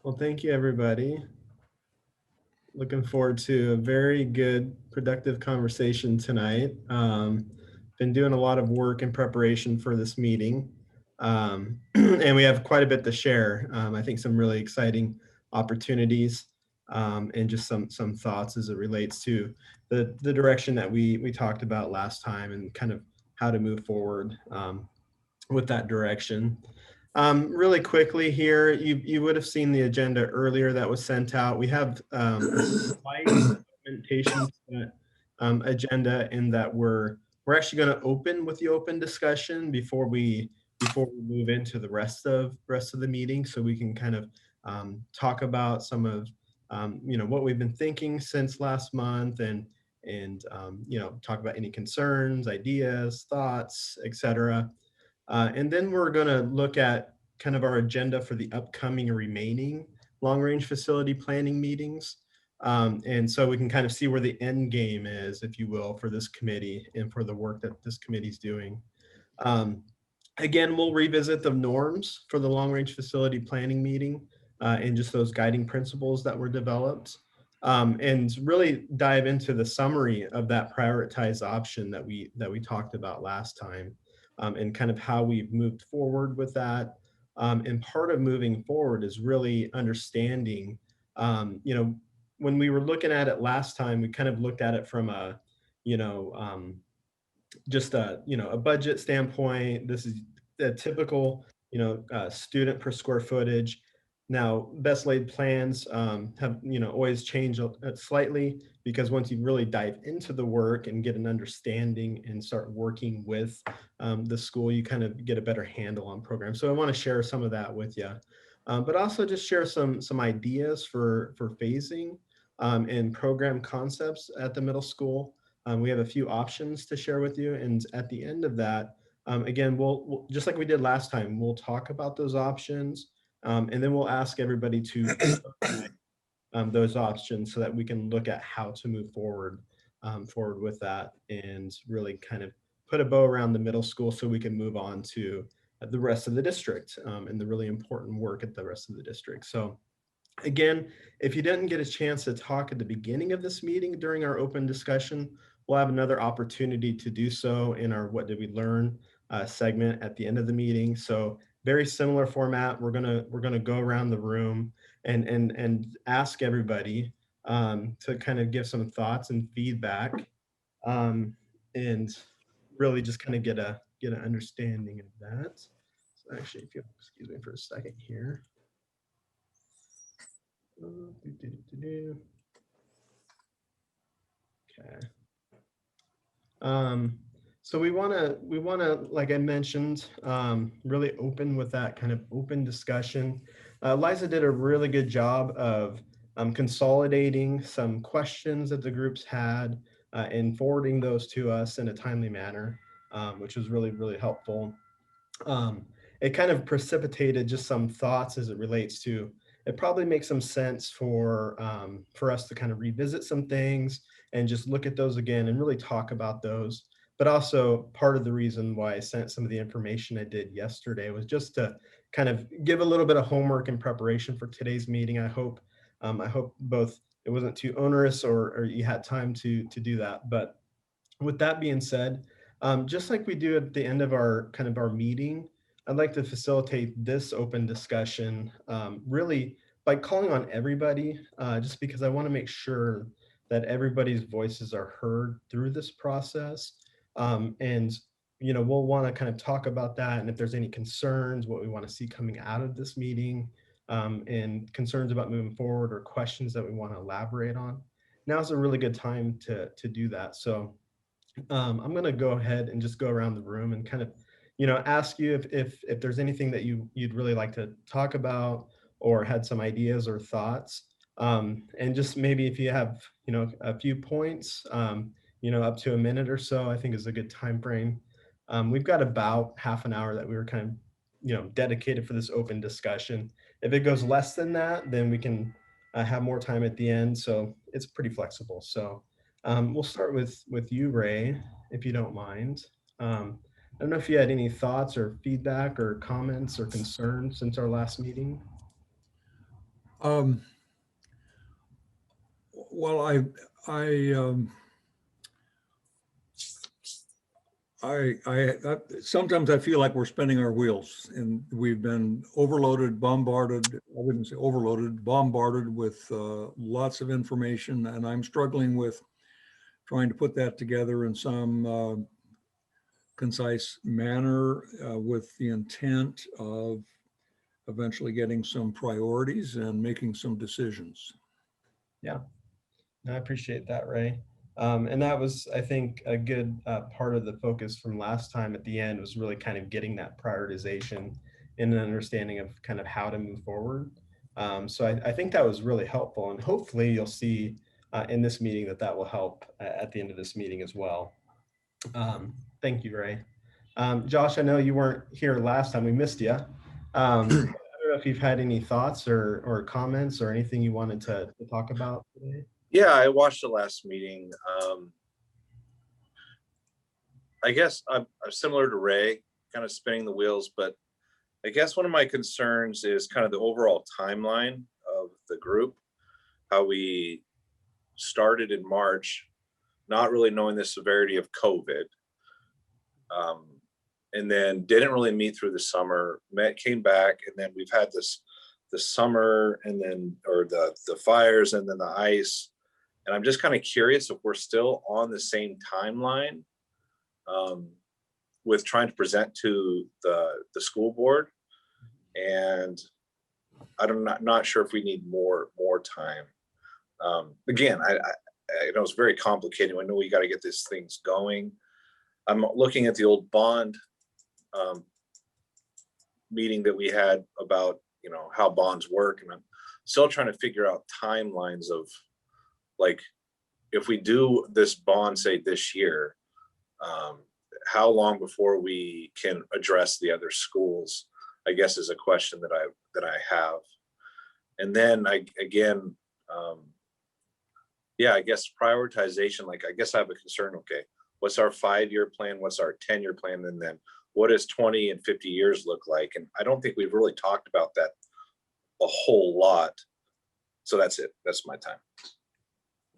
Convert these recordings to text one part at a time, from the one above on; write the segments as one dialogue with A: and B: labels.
A: Well, thank you, everybody. Looking forward to a very good, productive conversation tonight. Been doing a lot of work in preparation for this meeting, and we have quite a bit to share. I think some really exciting opportunities, and just some thoughts as it relates to the direction that we talked about last time and kind of how to move forward with that direction. Really quickly here, you would have seen the agenda earlier that was sent out. We have a slight implementation to that agenda in that we're actually going to open with the open discussion before we move into the rest of the meeting, so we can kind of talk about some of what we've been thinking since last month and talk about any concerns, ideas, thoughts, etc. And then we're going to look at kind of our agenda for the upcoming remaining long range facility planning meetings. And so we can kind of see where the end game is, if you will, for this committee and for the work that this committee is doing. Um, Again, we'll revisit the norms for the long range facility planning meeting and just those guiding principles that were developed. And really dive into the summary of that prioritized option that we talked about last time, and kind of how we've moved forward with that. And part of moving forward is really understanding, when we were looking at it last time, we kind of looked at it from a, you know, just a budget standpoint. This is a typical student per square footage. Now best laid plans have always changed slightly, because once you really dive into the work and get an understanding and start working with the school, you kind of get a better handle on programs. So I want to share some of that with you, but also just share some ideas for phasing and program concepts at the middle school. We have a few options to share with you, and at the end of that, again, we'll just like we did last time, we'll talk about those options, and then we'll ask everybody to those options so that we can look at how to move forward with that, and really kind of put a bow around the middle school so we can move on to the rest of the district, and the really important work at the rest of the district. So again, if you didn't get a chance to talk at the beginning of this meeting during our open discussion, we'll have another opportunity to do so in our What Did We Learn segment at the end of the meeting. So very similar format. We're gonna go around the room and ask everybody to kind of give some thoughts and feedback, um, and really just kind of get an understanding of that. So actually, if you'll excuse me for a second here. Okay. Um, so we wanna, like I mentioned, really open with that kind of open discussion. Liza did a really good job of consolidating some questions that the groups had, and forwarding those to us in a timely manner, which was really helpful. um, it kind of precipitated just some thoughts as it relates to, it probably makes some sense for us to kind of revisit some things and just look at those again and really talk about those. But also part of the reason why I sent some of the information I did yesterday was just to kind of give a little bit of homework in preparation for today's meeting. I hope both it wasn't too onerous, or you had time to do that. But with that being said, just like we do at the end of our kind of our meeting, I'd like to facilitate this open discussion, really by calling on everybody, just because I want to make sure that everybody's voices are heard through this process. And we'll want to kind of talk about that, and if there's any concerns, what we want to see coming out of this meeting, and concerns about moving forward or questions that we want to elaborate on. Now's a really good time to do that. So I'm going to go ahead and just go around the room and kind of, ask you if there's anything that you'd really like to talk about, or had some ideas or thoughts. And just maybe if you have, a few points, up to a minute or so, I think is a good time frame. We've got about half an hour that we were kind of, dedicated for this open discussion. If it goes less than that, then we can have more time at the end. So it's pretty flexible. So we'll start with you, Ray, if you don't mind. I don't know if you had any thoughts or feedback or comments or concerns since our last meeting.
B: Um, well, sometimes I feel like we're spinning our wheels, and we've been overloaded, bombarded. I wouldn't say overloaded, bombarded with lots of information, and I'm struggling with trying to put that together in some concise manner with the intent of eventually getting some priorities and making some decisions.
A: Yeah, I appreciate that, Ray. And that was, I think, a good part of the focus from last time at the end was really kind of getting that prioritization and an understanding of kind of how to move forward. So I think that was really helpful, and hopefully you'll see in this meeting that will help at the end of this meeting as well. Thank you, Ray. Josh, I know you weren't here last time. We missed you. I don't know if you've had any thoughts or comments or anything you wanted to talk about today.
C: Yeah, I watched the last meeting. I guess I'm similar to Ray, kind of spinning the wheels, but I guess one of my concerns is kind of the overall timeline of the group, how we started in March, not really knowing the severity of COVID. And then didn't really meet through the summer, came back, and then we've had the summer and then, or the fires and then the ice. And I'm just kind of curious if we're still on the same timeline with trying to present to the school board. And I'm not sure if we need more time. Again, I know it's very complicated. I know we got to get these things going. I'm looking at the old bond meeting that we had about, how bonds work. And I'm still trying to figure out timelines of, like, if we do this bond, say this year, how long before we can address the other schools, I guess, is a question that I have. And then I guess prioritization, like, I guess I have a concern. Okay, what's our 5-year plan? What's our 10-year plan? And then what does 20 and 50 years look like? And I don't think we've really talked about that a whole lot. So that's it. That's my time.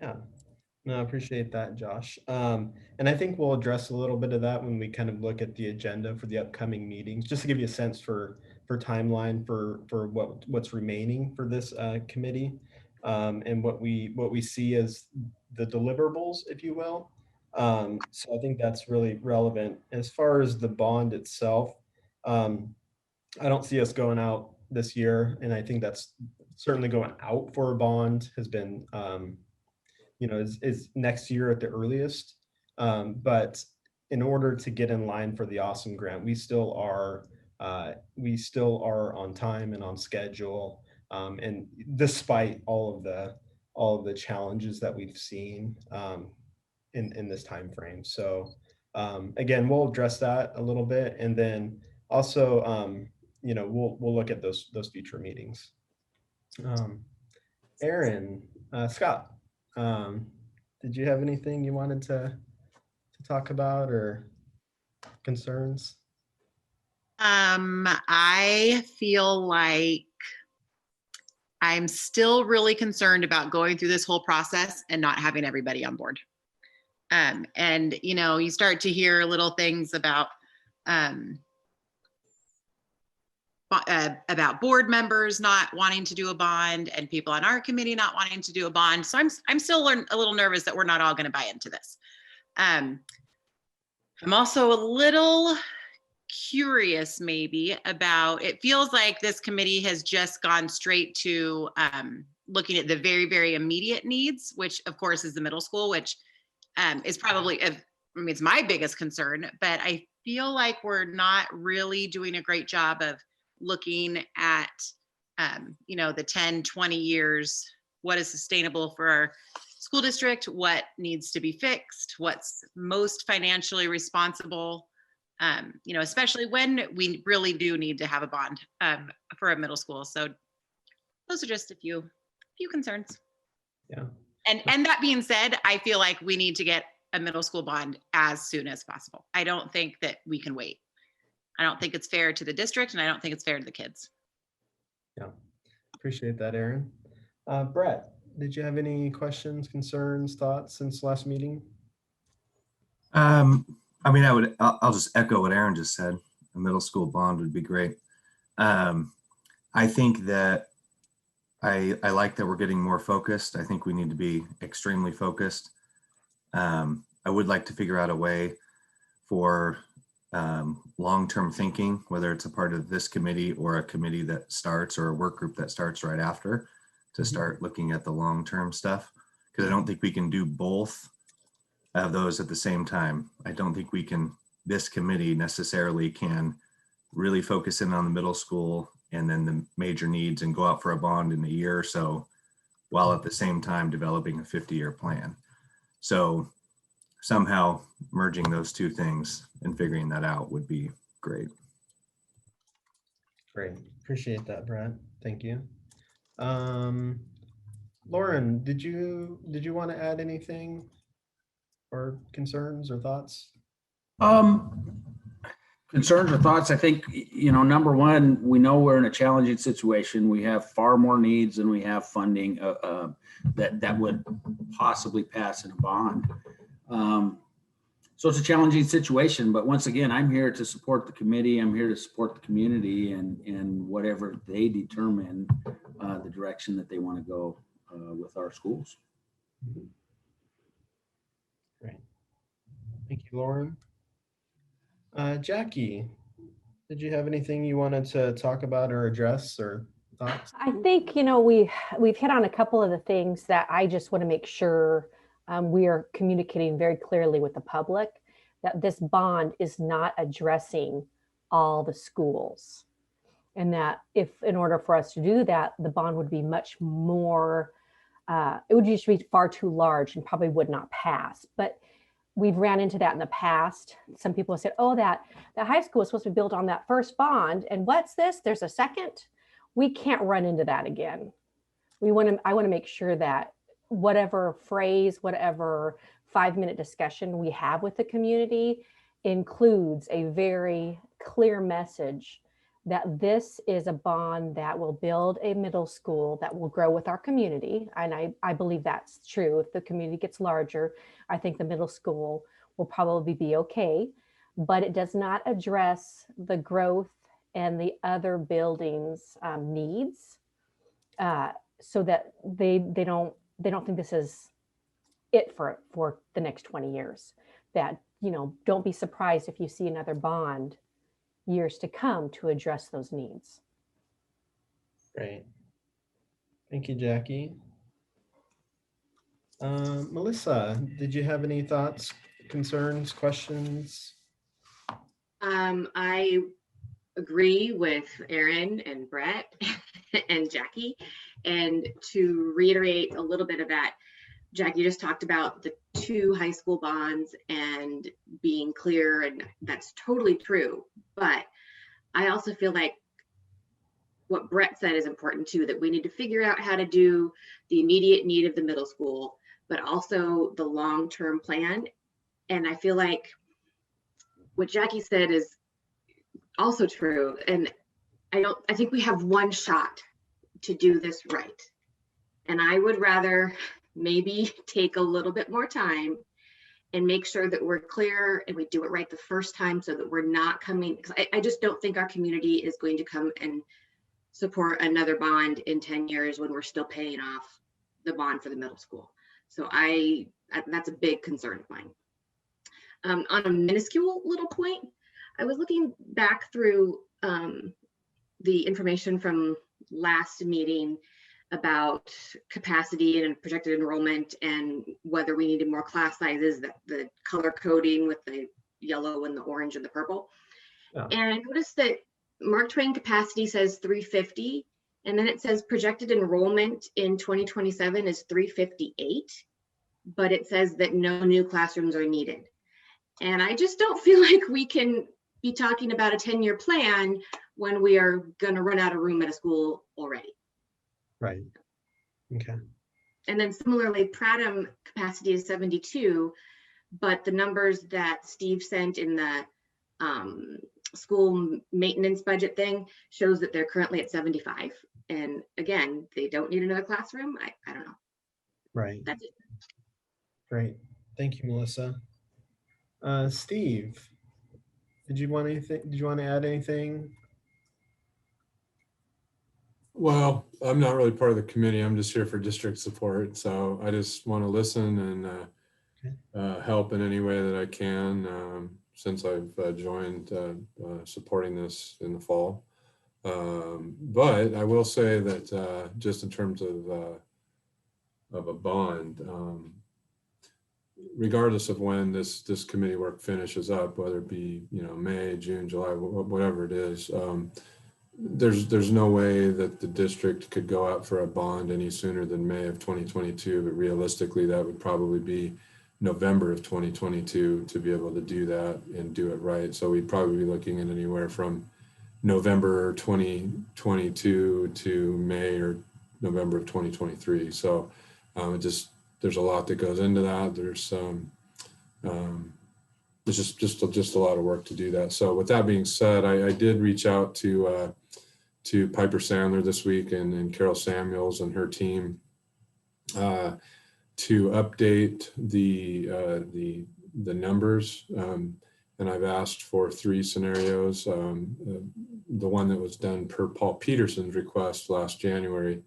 A: Yeah, no, I appreciate that, Josh. And I think we'll address a little bit of that when we kind of look at the agenda for the upcoming meetings, just to give you a sense for timeline for what's remaining for this committee, and what we see as the deliverables, if you will. So I think that's really relevant. As far as the bond itself, I don't see us going out this year, and I think that's certainly going out for a bond has been is next year at the earliest. But in order to get in line for the Awesome Grant, we still are on time and on schedule, and despite all of the challenges that we've seen in this time frame. So again, we'll address that a little bit, and then also we'll look at those future meetings. Aaron, Scott, did you have anything you wanted to talk about or concerns?
D: I feel like I'm still really concerned about going through this whole process and not having everybody on board. And you start to hear little things about board members not wanting to do a bond and people on our committee not wanting to do a bond. So I'm still a little nervous that we're not all going to buy into this. I'm also a little curious maybe about, it feels like this committee has just gone straight to looking at the very, very immediate needs, which of course is the middle school, which is probably, it's my biggest concern, but I feel like we're not really doing a great job of looking at, the 10, 20 years, what is sustainable for our school district, what needs to be fixed, what's most financially responsible, especially when we really do need to have a bond for a middle school. So those are just a few concerns.
A: Yeah.
D: And that being said, I feel like we need to get a middle school bond as soon as possible. I don't think that we can wait. I don't think it's fair to the district, and I don't think it's fair to the kids.
A: Yeah, appreciate that, Aaron. Brett, did you have any questions, concerns, thoughts since last meeting?
E: I mean, I'll just echo what Aaron just said. A middle school bond would be great. I think that I like that we're getting more focused. I think we need to be extremely focused. I would like to figure out a way for long-term thinking, whether it's a part of this committee or a committee that starts or a work group that starts right after, to start looking at the long-term stuff. Because I don't think we can do both of those at the same time. I don't think we can, this committee necessarily can really focus in on the middle school and then the major needs and go out for a bond in a year or so, while at the same time developing a 50-year plan. So somehow merging those two things and figuring that out would be great.
A: Great, appreciate that, Brett. Thank you. Lauren, did you want to add anything or concerns or thoughts?
F: Concerns or thoughts? I think, number one, we know we're in a challenging situation. We have far more needs than we have funding that would possibly pass in a bond. So it's a challenging situation, but once again, I'm here to support the committee. I'm here to support the community and whatever they determine the direction that they want to go with our schools.
A: Great. Thank you, Lauren. Jackie, did you have anything you wanted to talk about or address or thoughts?
G: I think, we've hit on a couple of the things that I just want to make sure we are communicating very clearly with the public, that this bond is not addressing all the schools. And that if, in order for us to do that, the bond would be much more, it would just be far too large and probably would not pass. But we've ran into that in the past. Some people have said, oh, that high school was supposed to be built on that first bond. And what's this? There's a second. We can't run into that again. I want to make sure that whatever phrase, whatever 5-minute discussion we have with the community includes a very clear message that this is a bond that will build a middle school that will grow with our community. And I believe that's true. If the community gets larger, I think the middle school will probably be okay, but it does not address the growth and the other buildings' needs, so that they don't think this is it for the next 20 years. That, don't be surprised if you see another bond years to come to address those needs.
A: Great. Thank you, Jackie. Melissa, did you have any thoughts, concerns, questions?
H: I agree with Aaron and Brett and Jackie. And to reiterate a little bit of that, Jackie just talked about the 2 high school bonds and being clear, and that's totally true. But I also feel like what Brett said is important too, that we need to figure out how to do the immediate need of the middle school, but also the long-term plan. And I feel like what Jackie said is also true. And I think we have one shot to do this right. And I would rather maybe take a little bit more time and make sure that we're clear and we do it right the first time, so that we're not coming, because I just don't think our community is going to come and support another bond in 10 years when we're still paying off the bond for the middle school. So that's a big concern of mine. On a minuscule little point, I was looking back through the information from last meeting about capacity and projected enrollment and whether we needed more class sizes, the color coding with the yellow and the orange and the purple.
A: Yeah.
H: And I noticed that Mark Twain capacity says 350, and then it says projected enrollment in 2027 is 358, but it says that no new classrooms are needed. And I just don't feel like we can be talking about a 10-year plan when we are going to run out of room at a school already.
A: Right. Okay.
H: And then similarly, Pradham capacity is 72, but the numbers that Steve sent in the school maintenance budget thing shows that they're currently at 75. And again, they don't need another classroom. I don't know.
A: Right.
H: That's it.
A: Great. Thank you, Melissa. Steve, did you want anything? Did you want to add anything?
I: Well, I'm not really part of the committee. I'm just here for district support. So I just want to listen and help in any way that I can since I've joined supporting this in the fall. But I will say that just in terms of a bond, regardless of when this committee work finishes up, whether it be, May, June, July, whatever it is, there's no way that the district could go out for a bond any sooner than May of 2022, but realistically that would probably be November of 2022 to be able to do that and do it right. So we'd probably be looking at anywhere from November 2022 to May or November of 2023. So there's a lot that goes into that. There's just a lot of work to do that. So with that being said, I did reach out to Piper Sandler this week and Carol Samuels and her team to update the numbers. And I've asked for 3 scenarios. The one that was done per Paul Peterson's request last January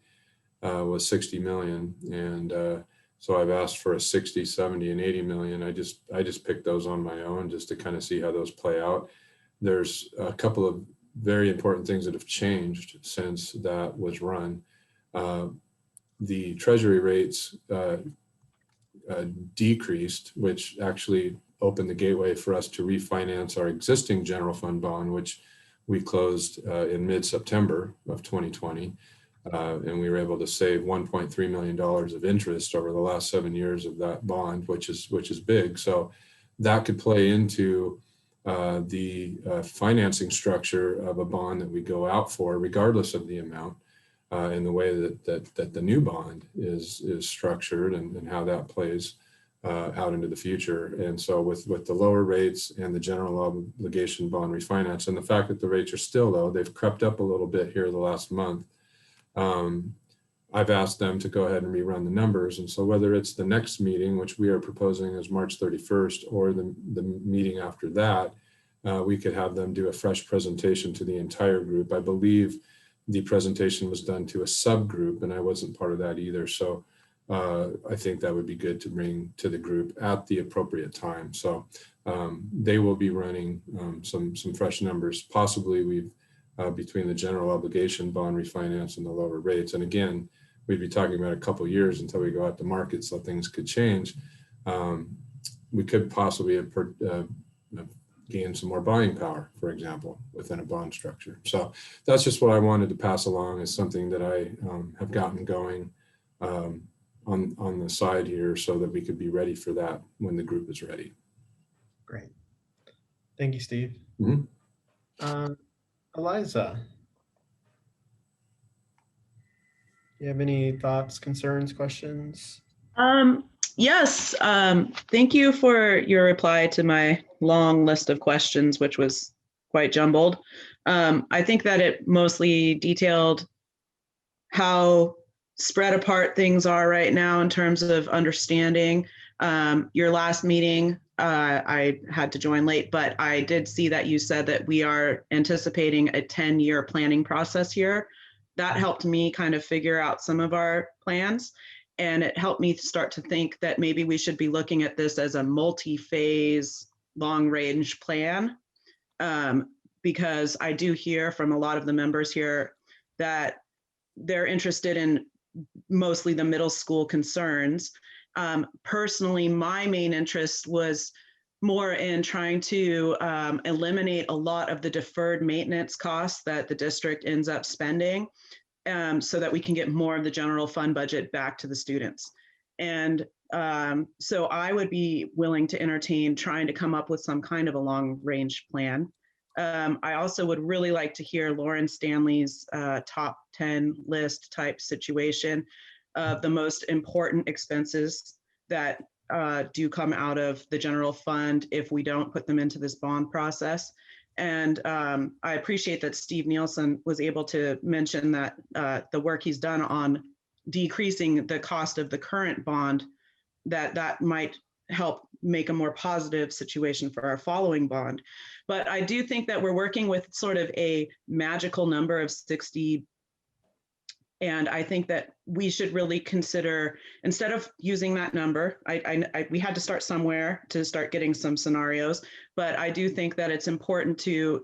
I: was 60 million. And so I've asked for a 60, 70, and 80 million. I just picked those on my own just to kind of see how those play out. There's a couple of very important things that have changed since that was run. The treasury rates decreased, which actually opened the gateway for us to refinance our existing general fund bond, which we closed in mid-September of 2020. And we were able to save $1.3 million of interest over the last 7 years of that bond, which is big. So that could play into the financing structure of a bond that we go out for, regardless of the amount, in the way that the new bond is structured and how that plays out into the future. And so with the lower rates and the general obligation bond refinance, and the fact that the rates are still low, they've crept up a little bit here the last month. I've asked them to go ahead and rerun the numbers. And so whether it's the next meeting, which we are proposing as March 31st, or the meeting after that, we could have them do a fresh presentation to the entire group. I believe the presentation was done to a subgroup, and I wasn't part of that either. So I think that would be good to bring to the group at the appropriate time. So they will be running some fresh numbers, possibly between the general obligation bond refinance and the lower rates. And again, we'd be talking about a couple of years until we go out to market, so things could change. We could possibly gain some more buying power, for example, within a bond structure. So that's just what I wanted to pass along as something that I have gotten going on the side here, so that we could be ready for that when the group is ready.
A: Great. Thank you, Steve.
I: Mm-hmm.
A: Eliza, you have any thoughts, concerns, questions?
J: Yes. Thank you for your reply to my long list of questions, which was quite jumbled. I think that it mostly detailed how spread apart things are right now in terms of understanding. Your last meeting, I had to join late, but I did see that you said that we are anticipating a 10-year planning process here. That helped me kind of figure out some of our plans. And it helped me start to think that maybe we should be looking at this as a multi-phase, long-range plan. Because I do hear from a lot of the members here that they're interested in mostly the middle school concerns. Personally, my main interest was more in trying to eliminate a lot of the deferred maintenance costs that the district ends up spending, so that we can get more of the general fund budget back to the students. And so I would be willing to entertain trying to come up with some kind of a long range plan. I also would really like to hear Lauren Stanley's top 10 list type situation of the most important expenses that do come out of the general fund if we don't put them into this bond process. And I appreciate that Steve Nielsen was able to mention that the work he's done on decreasing the cost of the current bond, that might help make a more positive situation for our following bond. But I do think that we're working with sort of a magical number of 60. And I think that we should really consider, instead of using that number, we had to start somewhere to start getting some scenarios, but I do think that it's important to,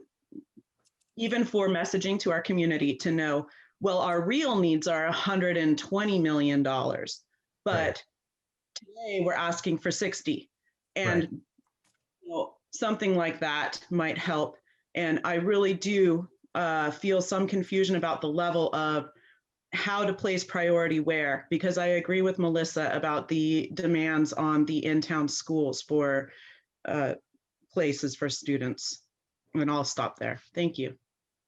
J: even for messaging to our community, to know, well, our real needs are $120 million, but
A: Right.
J: today we're asking for 60. And
A: Right.
J: you know, something like that might help. And I really do feel some confusion about the level of how to place priority where, because I agree with Melissa about the demands on the in-town schools for places for students. And I'll stop there. Thank you.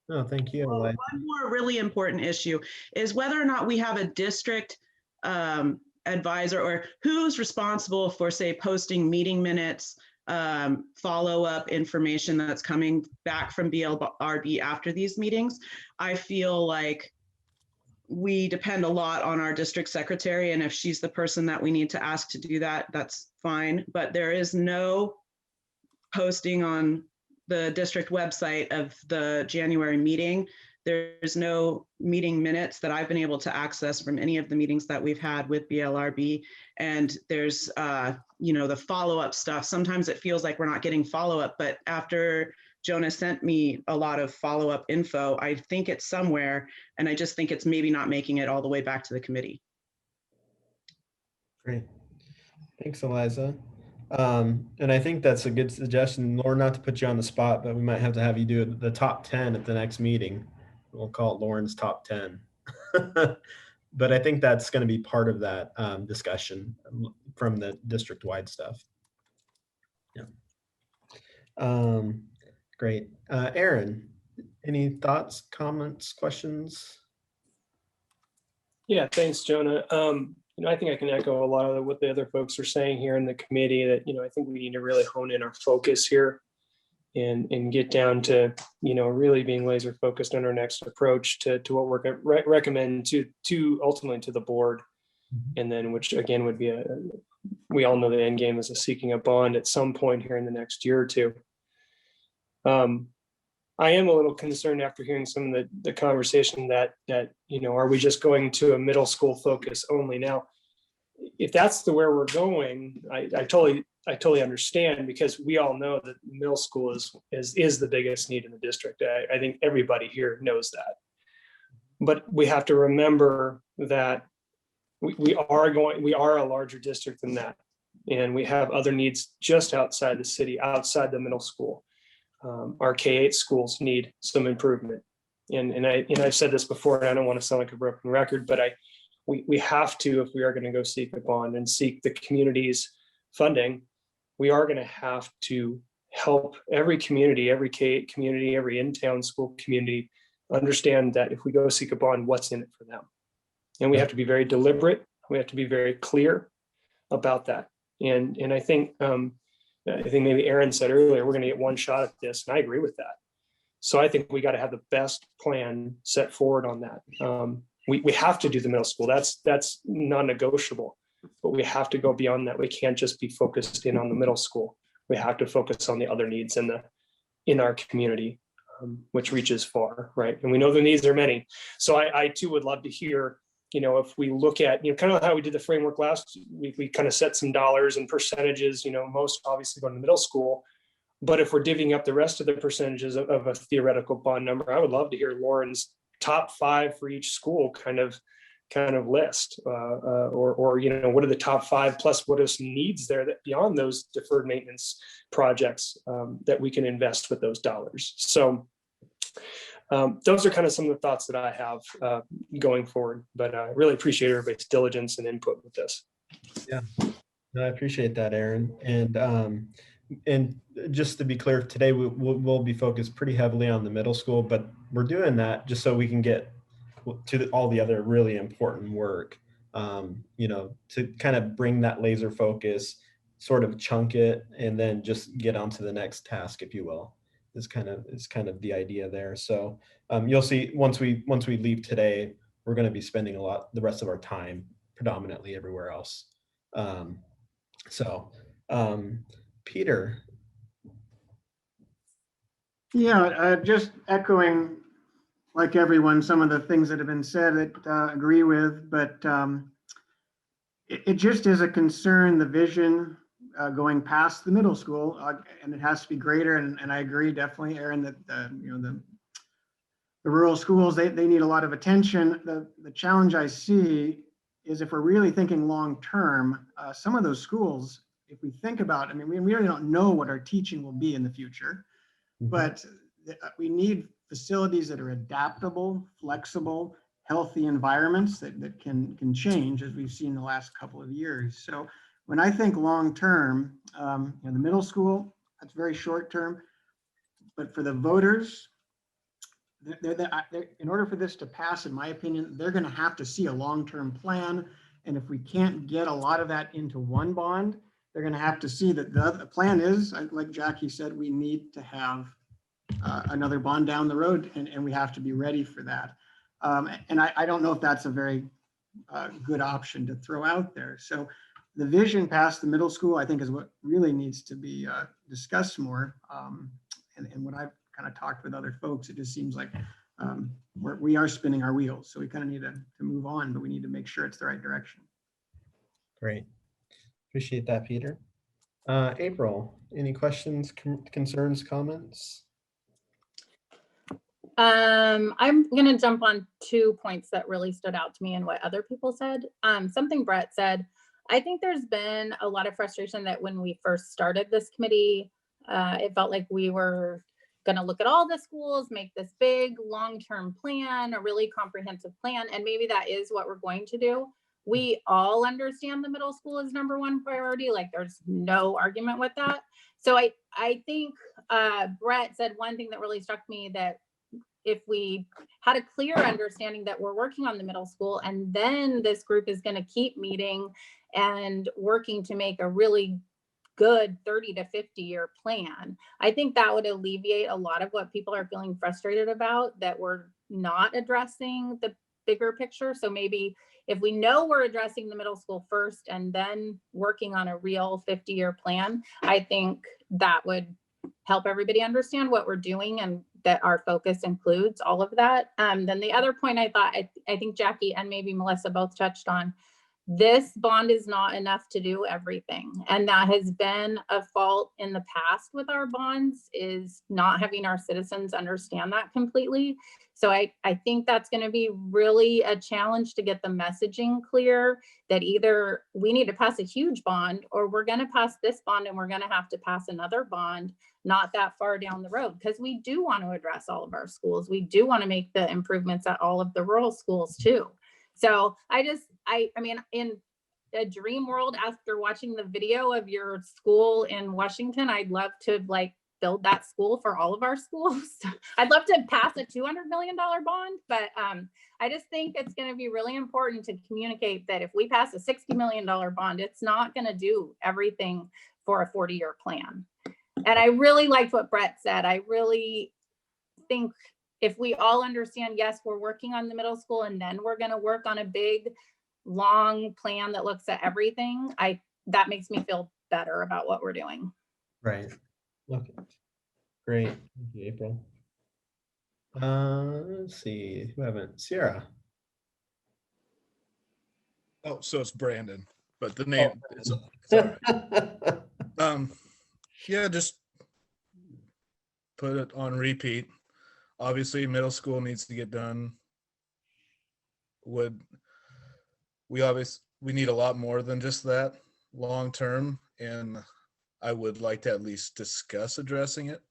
A: No, thank you.
J: Well, one more really important issue is whether or not we have a district advisor, or who's responsible for, say, posting meeting minutes, follow-up information that's coming back from BLRB after these meetings. I feel like we depend a lot on our district secretary, and if she's the person that we need to ask to do that, that's fine. But there is no posting on the district website of the January meeting. There's no meeting minutes that I've been able to access from any of the meetings that we've had with BLRB. And there's, you know, the follow-up stuff. Sometimes it feels like we're not getting follow-up, but after Jonah sent me a lot of follow-up info, I think it's somewhere, and I just think it's maybe not making it all the way back to the committee.
A: Great. Thanks, Eliza. And I think that's a good suggestion, Lauren, not to put you on the spot, but we might have to have you do the top 10 at the next meeting. We'll call it Lauren's top 10. But I think that's going to be part of that discussion from the district-wide stuff. Yeah. Great. Aaron, any thoughts, comments, questions?
K: Yeah, thanks, Jonah. You know, I think I can echo a lot of what the other folks are saying here in the committee, that, you know, I think we need to really hone in our focus here and get down to, you know, really being laser focused on our next approach to what we're going to recommend to ultimately to the board. And then, which again would be we all know the end game is seeking a bond at some point here in the next year or two. I am a little concerned after hearing some of the conversation that, you know, are we just going to a middle school focus only? Now, if that's where we're going, I totally understand, because we all know that middle school is the biggest need in the district. I think everybody here knows that. But we have to remember that we are a larger district than that. And we have other needs just outside the city, outside the middle school. Our K-8 schools need some improvement. And I've said this before, and I don't want to sound like a broken record, but we have to, if we are going to go seek a bond and seek the community's funding, we are going to have to help every community, every K-8 community, every in-town school community understand that if we go seek a bond, what's in it for them. And we have to be very deliberate. We have to be very clear about that. And I think maybe Aaron said earlier, we're going to get one shot at this, and I agree with that. So I think we got to have the best plan set forward on that. We have to do the middle school. That's non-negotiable, but we have to go beyond that. We can't just be focused in on the middle school. We have to focus on the other needs in our community, which reaches far, right? And we know the needs are many. So I too would love to hear, you know, if we look at, you know, kind of how we did the framework last week, we kind of set some dollars and percentages, you know, most obviously going to middle school. But if we're divvying up the rest of the percentages of a theoretical bond number, I would love to hear Lauren's top 5 for each school kind of list, or, you know, what are the top 5 plus what are some needs there that beyond those deferred maintenance projects that we can invest with those dollars. So those are kind of some of the thoughts that I have going forward, but I really appreciate everybody's diligence and input with this.
A: Yeah, no, I appreciate that, Aaron. And just to be clear, today we'll be focused pretty heavily on the middle school, but we're doing that just so we can get to all the other really important work, you know, to kind of bring that laser focus, sort of chunk it, and then just get on to the next task, if you will. is kind of the idea there. So you'll see once we leave today, we're going to be spending the rest of our time predominantly everywhere else. Peter.
L: Yeah, just echoing like everyone, some of the things that have been said that agree with, but it just is a concern, the vision going past the middle school, and it has to be greater. And I agree definitely, Aaron, that the rural schools, they need a lot of attention. The challenge I see is if we're really thinking long term, some of those schools, if we think about, I mean, we really don't know what our teaching will be in the future, but we need facilities that are adaptable, flexible, healthy environments that can change, as we've seen the last couple of years. So when I think long term, the middle school, that's very short term, but for the voters, in order for this to pass, in my opinion, they're going to have to see a long-term plan. And if we can't get a lot of that into one bond, they're going to have to see that the plan is, like Jackie said, we need to have another bond down the road, and we have to be ready for that. And I don't know if that's a very good option to throw out there. So the vision past the middle school, I think, is what really needs to be discussed more. And when I've kind of talked with other folks, it just seems like we are spinning our wheels. So we kind of need to move on, but we need to make sure it's the right direction.
A: Great. Appreciate that, Peter. April, any questions, concerns, comments?
M: I'm going to jump on 2 points that really stood out to me and what other people said. Something Brett said, I think there's been a lot of frustration that when we first started this committee, it felt like we were going to look at all the schools, make this big long-term plan, a really comprehensive plan, and maybe that is what we're going to do. We all understand the middle school is #1 priority. Like, there's no argument with that. So I think Brett said one thing that really struck me, that if we had a clear understanding that we're working on the middle school, and then this group is going to keep meeting and working to make a really good 30 to 50 year plan, I think that would alleviate a lot of what people are feeling frustrated about, that we're not addressing the bigger picture. So maybe if we know we're addressing the middle school first and then working on a real 50-year plan, I think that would help everybody understand what we're doing and that our focus includes all of that. Then the other point I think Jackie and maybe Melissa both touched on, this bond is not enough to do everything. And that has been a fault in the past with our bonds, is not having our citizens understand that completely. So I think that's going to be really a challenge to get the messaging clear, that either we need to pass a huge bond, or we're going to pass this bond and we're going to have to pass another bond not that far down the road, because we do want to address all of our schools. We do want to make the improvements at all of the rural schools too. So I mean, in a dream world, after watching the video of your school in Washington, I'd love to build that school for all of our schools. I'd love to pass a $200 million bond, but I just think it's going to be really important to communicate that if we pass a $60 million bond, it's not going to do everything for a 40-year plan. And I really liked what Brett said. I really think if we all understand, yes, we're working on the middle school, and then we're going to work on a big, long plan that looks at everything, that makes me feel better about what we're doing.
A: Right. Okay. Great. Thank you, April. Let's see. Who haven't? Sierra.
N: Oh, so it's Brandon, but the name it's all right. Yeah, just put it on repeat. Obviously, middle school needs to get done. We need a lot more than just that long term, and I would like to at least discuss addressing it.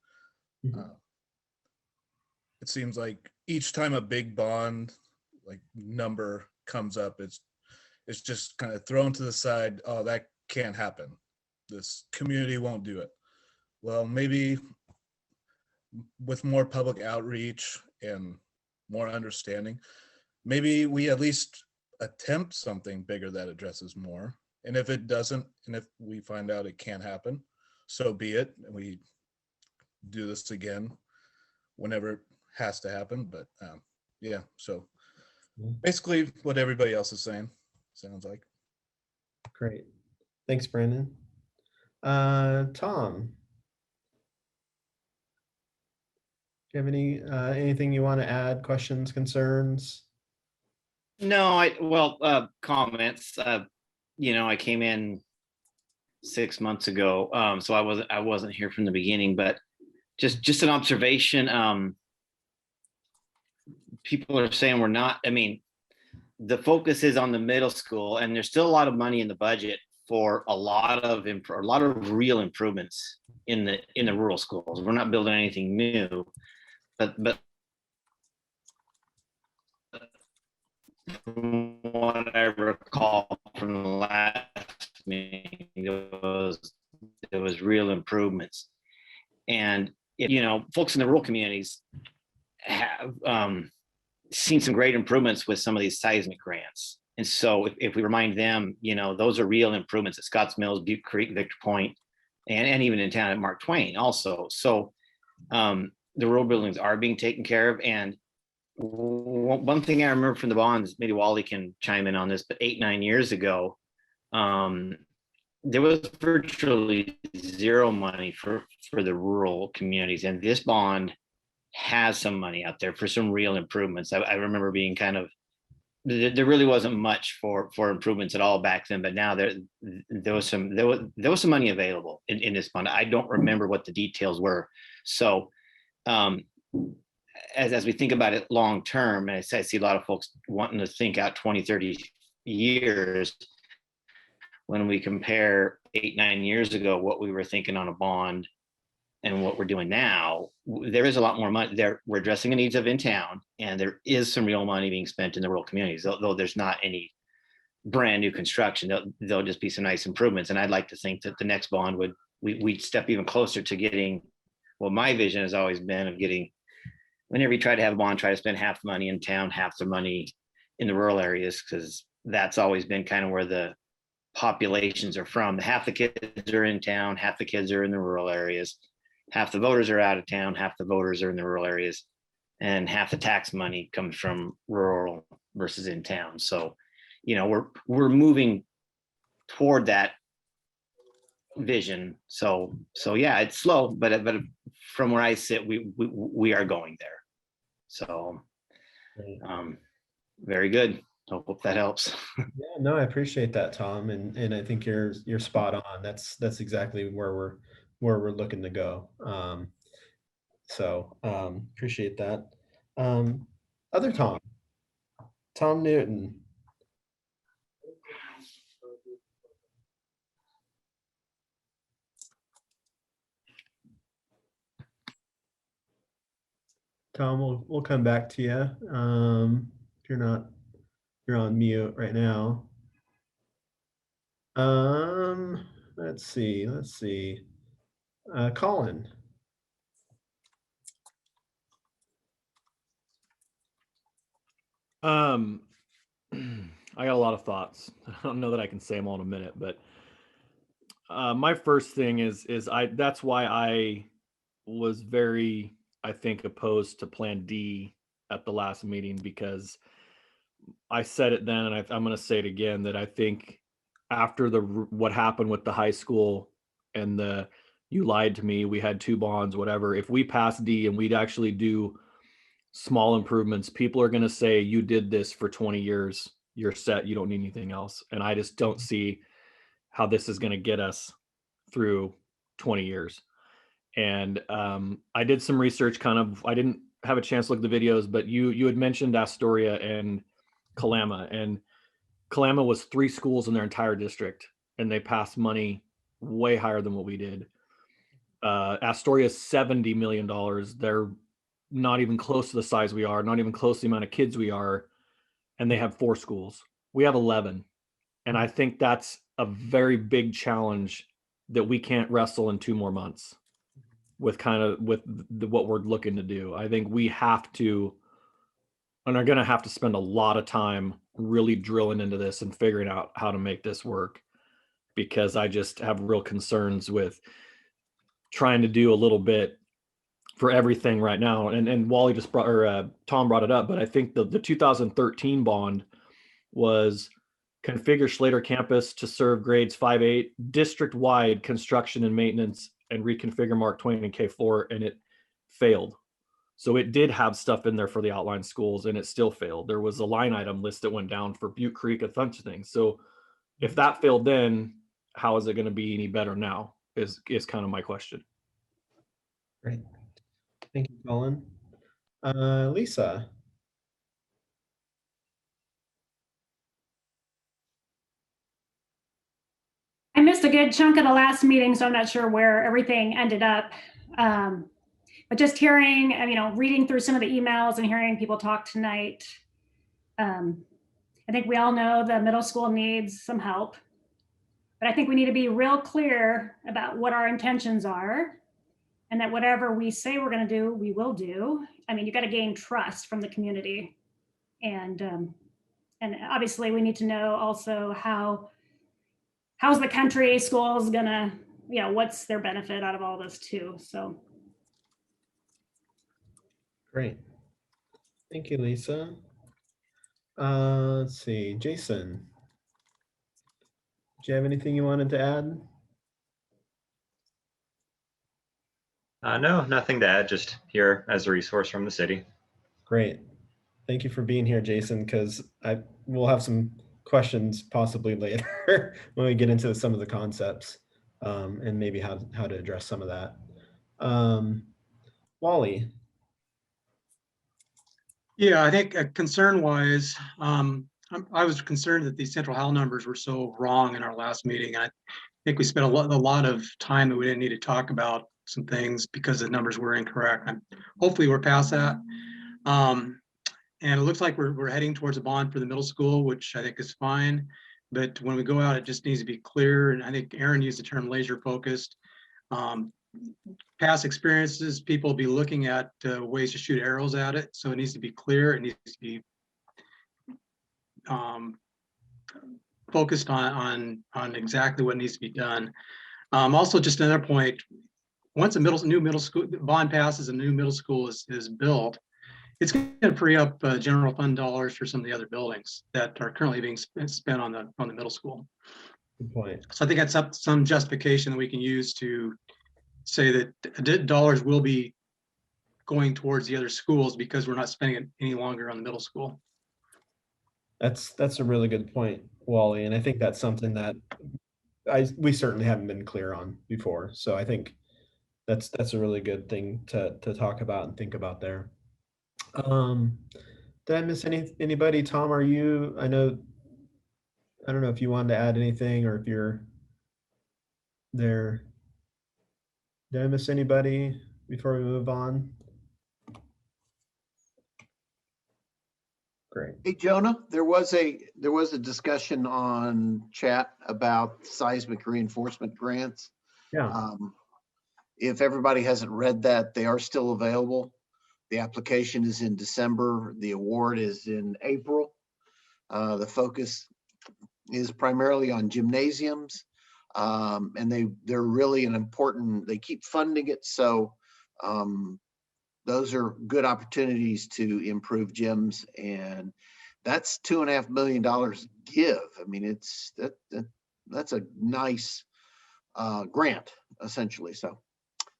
N: It seems like each time a big bond number comes up, it's just kind of thrown to the side. Oh, that can't happen. This community won't do it. Well, maybe with more public outreach and more understanding, maybe we at least attempt something bigger that addresses more. And if it doesn't, and if we find out it can't happen, so be it. And we do this again whenever it has to happen. But yeah, so basically what everybody else is saying, sounds like.
A: Great. Thanks, Brandon. Tom, do you have anything you want to add, questions, concerns?
O: No, comments. I came in 6 months ago, so I wasn't here from the beginning, but just an observation. People are saying we're not. I mean, the focus is on the middle school, and there's still a lot of money in the budget for a lot of real improvements in the rural schools. We're not building anything new, but from what I recall from the last meeting, there was real improvements. And folks in the rural communities have seen some great improvements with some of these seismic grants. And so if we remind them, those are real improvements at Scotts Mills, Butte Creek, Victor Point, and even in town at Mark Twain also. So the rural buildings are being taken care of. And one thing I remember from the bonds, maybe Wally can chime in on this, but 8-9 years ago, there was virtually zero money for the rural communities. And this bond has some money out there for some real improvements. I remember being there really wasn't much for improvements at all back then, but now there was some money available in this fund. I don't remember what the details were. So as we think about it long term, and I see a lot of folks wanting to think out 20-30 years, when we compare 8-9 years ago what we were thinking on a bond and what we're doing now, there is a lot more money there. We're addressing the needs of in town, and there is some real money being spent in the rural communities, though there's not any brand new construction. There'll just be some nice improvements. And I'd like to think that the next bond we'd step even closer to getting what my vision has always been of getting, whenever you try to have a bond, try to spend half the money in town, half the money in the rural areas, because that's always been kind of where the populations are from. Half the kids are in town, half the kids are in the rural areas. Half the voters are out of town, half the voters are in the rural areas, and half the tax money comes from rural versus in town. So, we're moving toward that vision. So yeah, it's slow, but from where I sit, we are going there. So, very good. I hope that helps.
A: Yeah, no, I appreciate that, Tom, and I think you're spot on. That's exactly where we're looking to go. Appreciate that. Other Tom Newton. Tom, we'll come back to you. If you're on mute right now. Let's see. Colin.
P: I got a lot of thoughts. I don't know that I can say them all in a minute, but my first thing is that's why I was very, I think, opposed to Plan D at the last meeting, because I said it then, and I'm going to say it again, that I think after what happened with the high school and you lied to me, we had 2 bonds, whatever. If we pass D and we'd actually do small improvements, people are going to say, you did this for 20 years, you're set, you don't need anything else. And I just don't see how this is going to get us through 20 years. And I did some research, I didn't have a chance to look at the videos, but you had mentioned Astoria and Kalama, and Kalama was 3 schools in their entire district, and they passed money way higher than what we did. Astoria is $70 million. They're not even close to the size we are, not even close to the amount of kids we are, and they have 4 schools. We have 11. And I think that's a very big challenge that we can't wrestle in 2 more months with what we're looking to do. I think we have to, and are going to have to spend a lot of time really drilling into this and figuring out how to make this work, because I just have real concerns with trying to do a little bit for everything right now. And Wally just brought, or Tom brought it up, but I think the 2013 bond was configure Slater campus to serve grades 5-8 district-wide construction and maintenance and reconfigure Mark Twain and K4, and it failed. So it did have stuff in there for the outlying schools, and it still failed. There was a line item list that went down for Butte Creek, a bunch of things. So if that failed then, how is it going to be any better now is kind of my question.
A: Great. Thank you, Colin. Lisa.
Q: I missed a good chunk of the last meeting, so I'm not sure where everything ended up. But just hearing, reading through some of the emails and hearing people talk tonight, I think we all know the middle school needs some help. But I think we need to be real clear about what our intentions are, and that whatever we say we're going to do, we will do. You got to gain trust from the community. And obviously we need to know also how's the country schools gonna, what's their benefit out of all this too, so.
A: Great. Thank you, Lisa. Let's see, Jason. Do you have anything you wanted to add?
R: No, nothing to add, just here as a resource from the city.
A: Great. Thank you for being here, Jason, because we'll have some questions possibly later when we get into some of the concepts and maybe how to address some of that. Wally.
S: Yeah, I think concern-wise, I was concerned that these Central Howell numbers were so wrong in our last meeting. I think we spent a lot of time that we didn't need to talk about some things because the numbers were incorrect. Hopefully we're past that. And it looks like we're heading towards a bond for the middle school, which I think is fine. But when we go out, it just needs to be clear. And I think Aaron used the term laser focused. Past experiences, people will be looking at ways to shoot arrows at it. So it needs to be clear. It needs to be focused on exactly what needs to be done. Also, just another point, once a new middle school bond passes, a new middle school is built, it's going to free up general fund dollars for some of the other buildings that are currently being spent on the middle school.
A: Good point.
S: So I think that's some justification that we can use to say that dollars will be going towards the other schools because we're not spending it any longer on the middle school.
A: That's a really good point, Wally, and I think that's something that we certainly haven't been clear on before. So I think that's a really good thing to talk about and think about there. Did I miss anybody? Tom, I don't know if you wanted to add anything or if you're there. Did I miss anybody before we move on? Great.
T: Hey, Jonah, there was a discussion on chat about seismic reinforcement grants.
A: Yeah.
T: If everybody hasn't read that, they are still available. The application is in December. The award is in April. The focus is primarily on gymnasiums, and they're really an important. They keep funding it, so those are good opportunities to improve gyms, and that's $2.5 million give. I mean, that's a nice grant essentially. So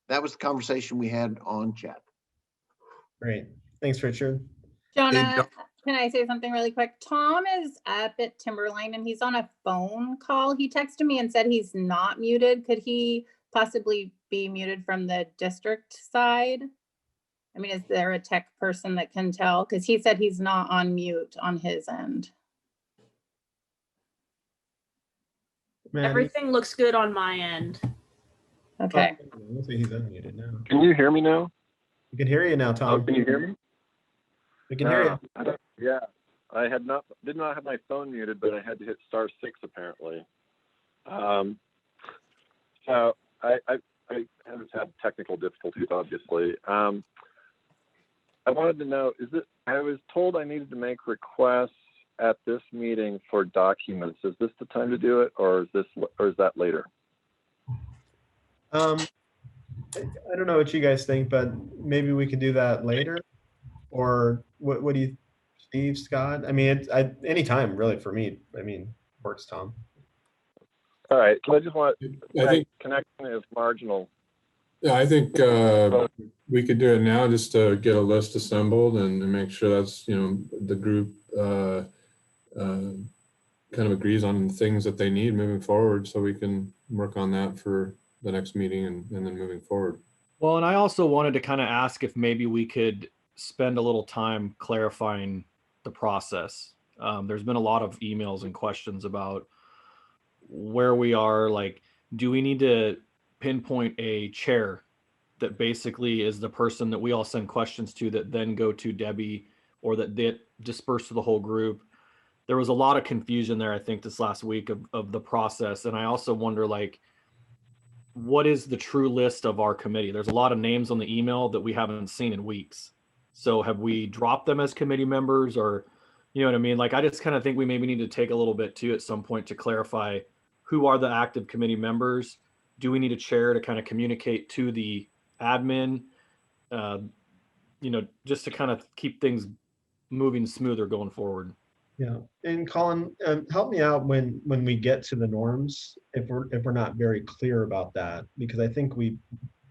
T: that was the conversation we had on chat.
A: Great. Thanks, Richard.
M: Jonah, can I say something really quick? Tom is up at Timberline and he's on a phone call. He texted me and said he's not muted. Could he possibly be muted from the district side? I mean, is there a tech person that can tell? Because he said he's not on mute on his end.
A: Maddie?
U: Everything looks good on my end.
M: Okay.
A: Let's see, he's unmuted now.
V: Can you hear me now?
A: We can hear you now, Tom.
V: Oh, can you hear me?
A: We can hear you.
V: Yeah, I did not have my phone muted, but I had to hit *6 apparently. So I haven't had technical difficulties, obviously. I wanted to know, I was told I needed to make requests at this meeting for documents. Is this the time to do it, or is that later?
A: I don't know what you guys think, but maybe we could do that later. Or what do you, Steve, Scott? I mean, anytime really for me. I mean, works, Tom.
V: All right, so I just want,
I: I think,
V: connection is marginal.
I: yeah, I think we could do it now just to get a list assembled and make sure that's, the group kind of agrees on things that they need moving forward, so we can work on that for the next meeting and then moving forward.
P: Well, and I also wanted to kind of ask if maybe we could spend a little time clarifying the process. There's been a lot of emails and questions about where we are. Like, do we need to pinpoint a chair that basically is the person that we all send questions to that then go to Debbie, or that they disperse to the whole group? There was a lot of confusion there, I think, this last week of the process. And I also wonder, like, what is the true list of our committee? There's a lot of names on the email that we haven't seen in weeks. So have we dropped them as committee members, or, you know what I mean? Like, I just kind of think we maybe need to take a little bit too at some point to clarify who are the active committee members. Do we need a chair to kind of communicate to the admin? Just to kind of keep things moving smoother going forward.
A: Yeah, and Colin, help me out when we get to the norms, if we're not very clear about that, because I think we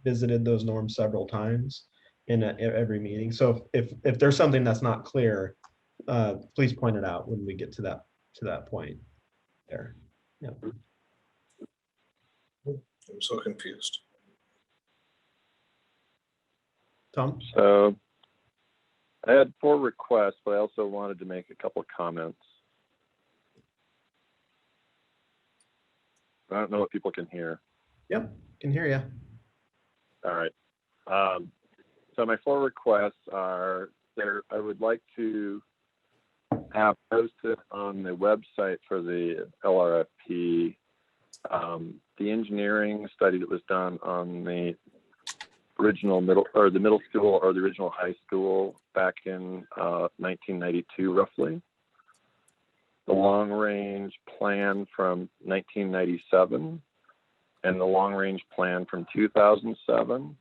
A: visited those norms several times in every meeting. So if there's something that's not clear, please point it out when we get to that point there. Yeah.
N: I'm so confused.
A: Tom?
V: So I had 4 requests, but I also wanted to make a couple of comments. I don't know if people can hear.
A: Yep, can hear you.
V: All right. So my 4 requests are there. I would like to have posted on the website for the LRFP the engineering study that was done on the original middle school or the original high school back in 1992, roughly. The long range plan from 1997 and the long range plan from 2007,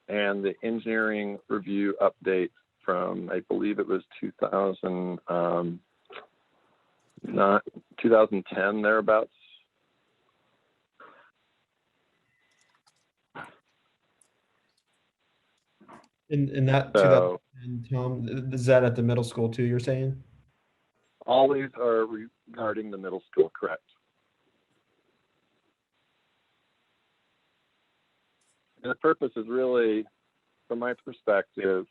V: and the engineering review update from, I believe it was 2010 thereabouts.
A: In that,
V: So,
A: 2010, Tom, is that at the middle school too, you're saying?
V: all these are regarding the middle school, correct? And the purpose is really, from my perspective,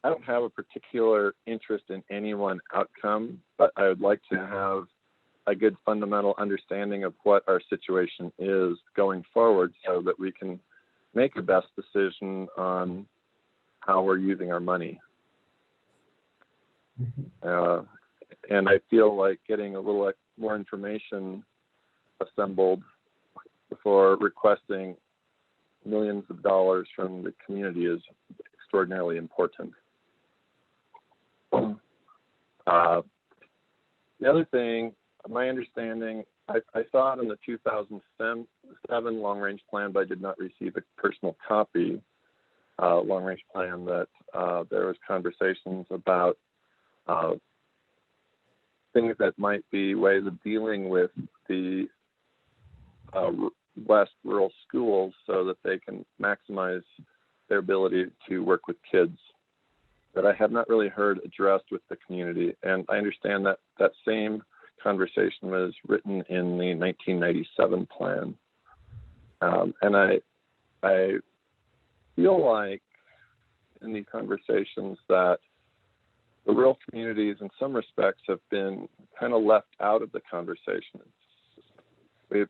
V: I don't have a particular interest in any one outcome, but I would like to have a good fundamental understanding of what our situation is going forward so that we can make the best decision on how we're using our money. And I feel like getting a little more information assembled before requesting millions of dollars from the community is extraordinarily important. The other thing, my understanding, I saw it in the 2007 long-range plan, but I did not receive a personal copy long-range plan, that there was conversations about things that might be ways of dealing with the West rural schools so that they can maximize their ability to work with kids, that I have not really heard addressed with the community. And I understand that that same conversation was written in the 1997 plan. And I feel like in these conversations that the rural communities in some respects have been kind of left out of the conversation. They've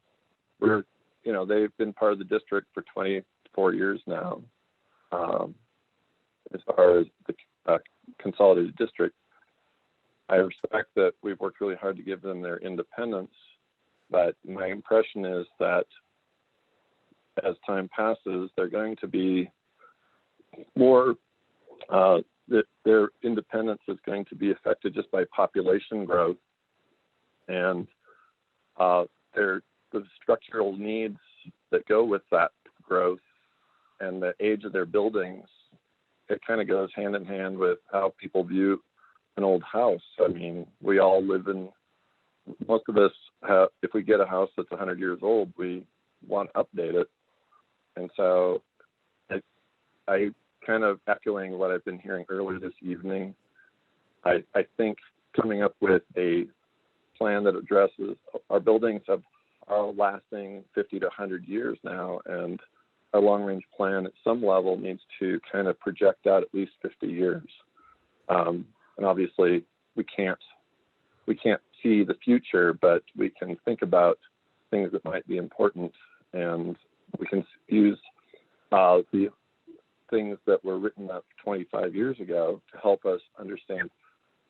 V: been part of the district for 24 years now. As far as the consolidated district, I respect that we've worked really hard to give them their independence, but my impression is that as time passes, they're going to be more, that their independence is going to be affected just by population growth, and the structural needs that go with that growth and the age of their buildings, it kind of goes hand in hand with how people view an old house. I mean, we all live in, most of us have, if we get a house that's 100 years old, we want to update it. And so I kind of echoing what I've been hearing earlier this evening, I think coming up with a plan that addresses our buildings are lasting 50 to 100 years now, and our long-range plan at some level needs to kind of project out at least 50 years. And obviously, we can't see the future, but we can think about things that might be important, and we can use the things that were written up 25 years ago to help us understand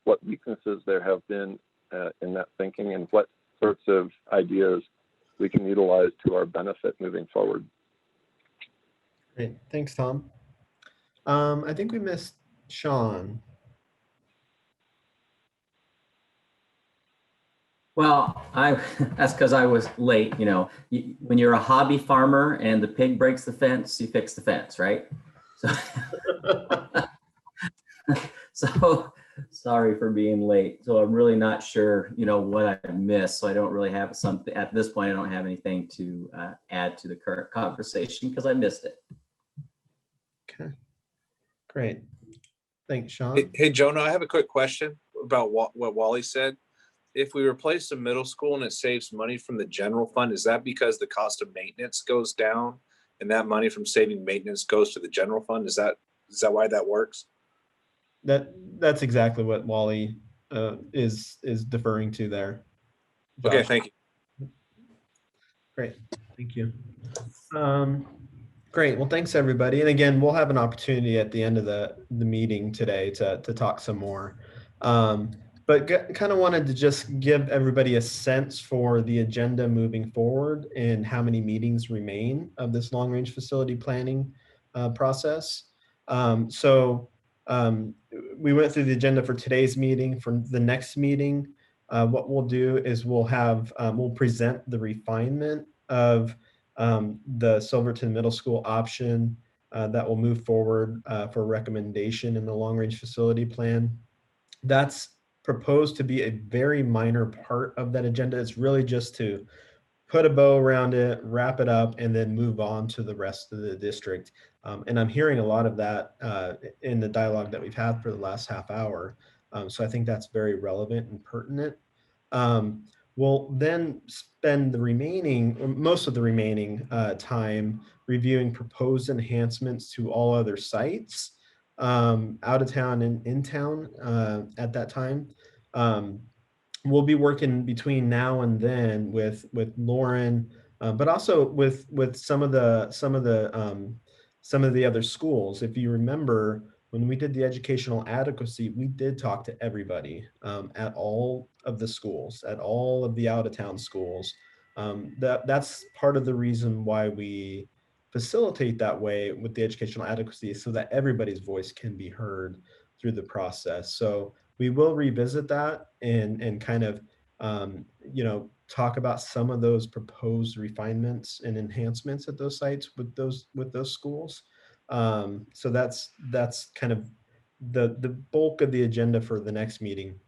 V: what weaknesses there have been in that thinking and what sorts of ideas we can utilize to our benefit moving forward.
A: Great, thanks, Tom. I think we missed Sean.
B: Well, that's because I was late. You know, when you're a hobby farmer and the pig breaks the fence, you fix the fence, right? So sorry for being late. So I'm really not sure, you know, what I missed. So I don't really have something at this point. I don't have anything to add to the current conversation because I missed it.
A: Okay, great. Thanks, Sean.
C: Hey, Jonah, I have a quick question about what Wally said. If we replace the middle school and it saves money from the general fund, is that because the cost of maintenance goes down and that money from saving maintenance goes to the general fund? Is that why that works?
A: That's exactly what Wally is deferring to there. Josh.
C: Okay, thank you.
A: Great, thank you. Great, well, thanks everybody. And again, we'll have an opportunity at the end of the meeting today to talk some more. But kind of wanted to just give everybody a sense for the agenda moving forward and how many meetings remain of this long-range facility planning process. We went through the agenda for today's meeting. For the next meeting, what we'll do is we'll present the refinement of the Silverton Middle School option that will move forward for recommendation in the long-range facility plan. That's proposed to be a very minor part of that agenda. It's really just to put a bow around it, wrap it up, and then move on to the rest of the district. And I'm hearing a lot of that in the dialogue that we've had for the last half hour. So I think that's very relevant and pertinent. We'll then spend the remaining, or most of the remaining time reviewing proposed enhancements to all other sites out of town and in town at that time. We'll be working between now and then with Lauren, but also with some of the other schools. If you remember, when we did the educational adequacy, we did talk to everybody at all of the schools, at all of the out of town schools. That's part of the reason why we facilitate that way with the educational adequacy, so that everybody's voice can be heard through the process. So we will revisit that and kind of, talk about some of those proposed refinements and enhancements at those sites with those schools. So that's kind of the bulk of the agenda for the next meeting.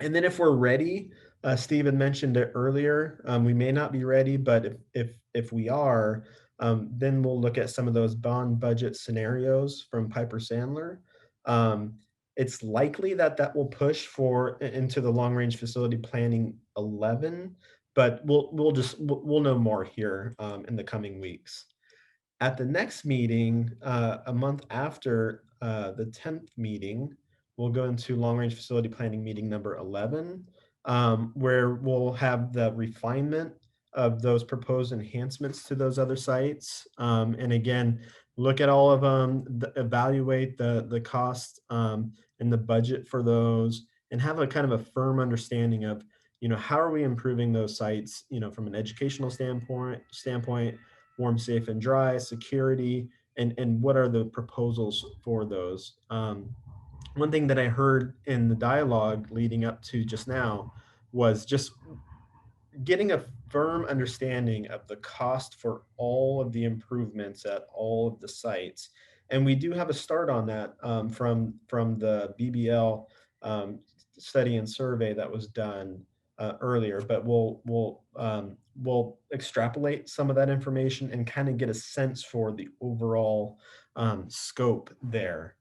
A: And then if we're ready, Steve had mentioned it earlier, we may not be ready, but if we are, then we'll look at some of those bond budget scenarios from Piper Sandler. It's likely that will push into the long range facility planning 11, but we'll know more here in the coming weeks. At the next meeting, a month after the 10th meeting, we'll go into long range facility planning meeting number 11, where we'll have the refinement of those proposed enhancements to those other sites. And again, look at all of them, evaluate the cost and the budget for those, and have a kind of a firm understanding of, how are we improving those sites, from an educational standpoint, warm, safe, and dry, security, and what are the proposals for those. One thing that I heard in the dialogue leading up to just now was just getting a firm understanding of the cost for all of the improvements at all of the sites. And we do have a start on that from the BBL study and survey that was done earlier, but we'll extrapolate some of that information and kind of get a sense for the overall scope there.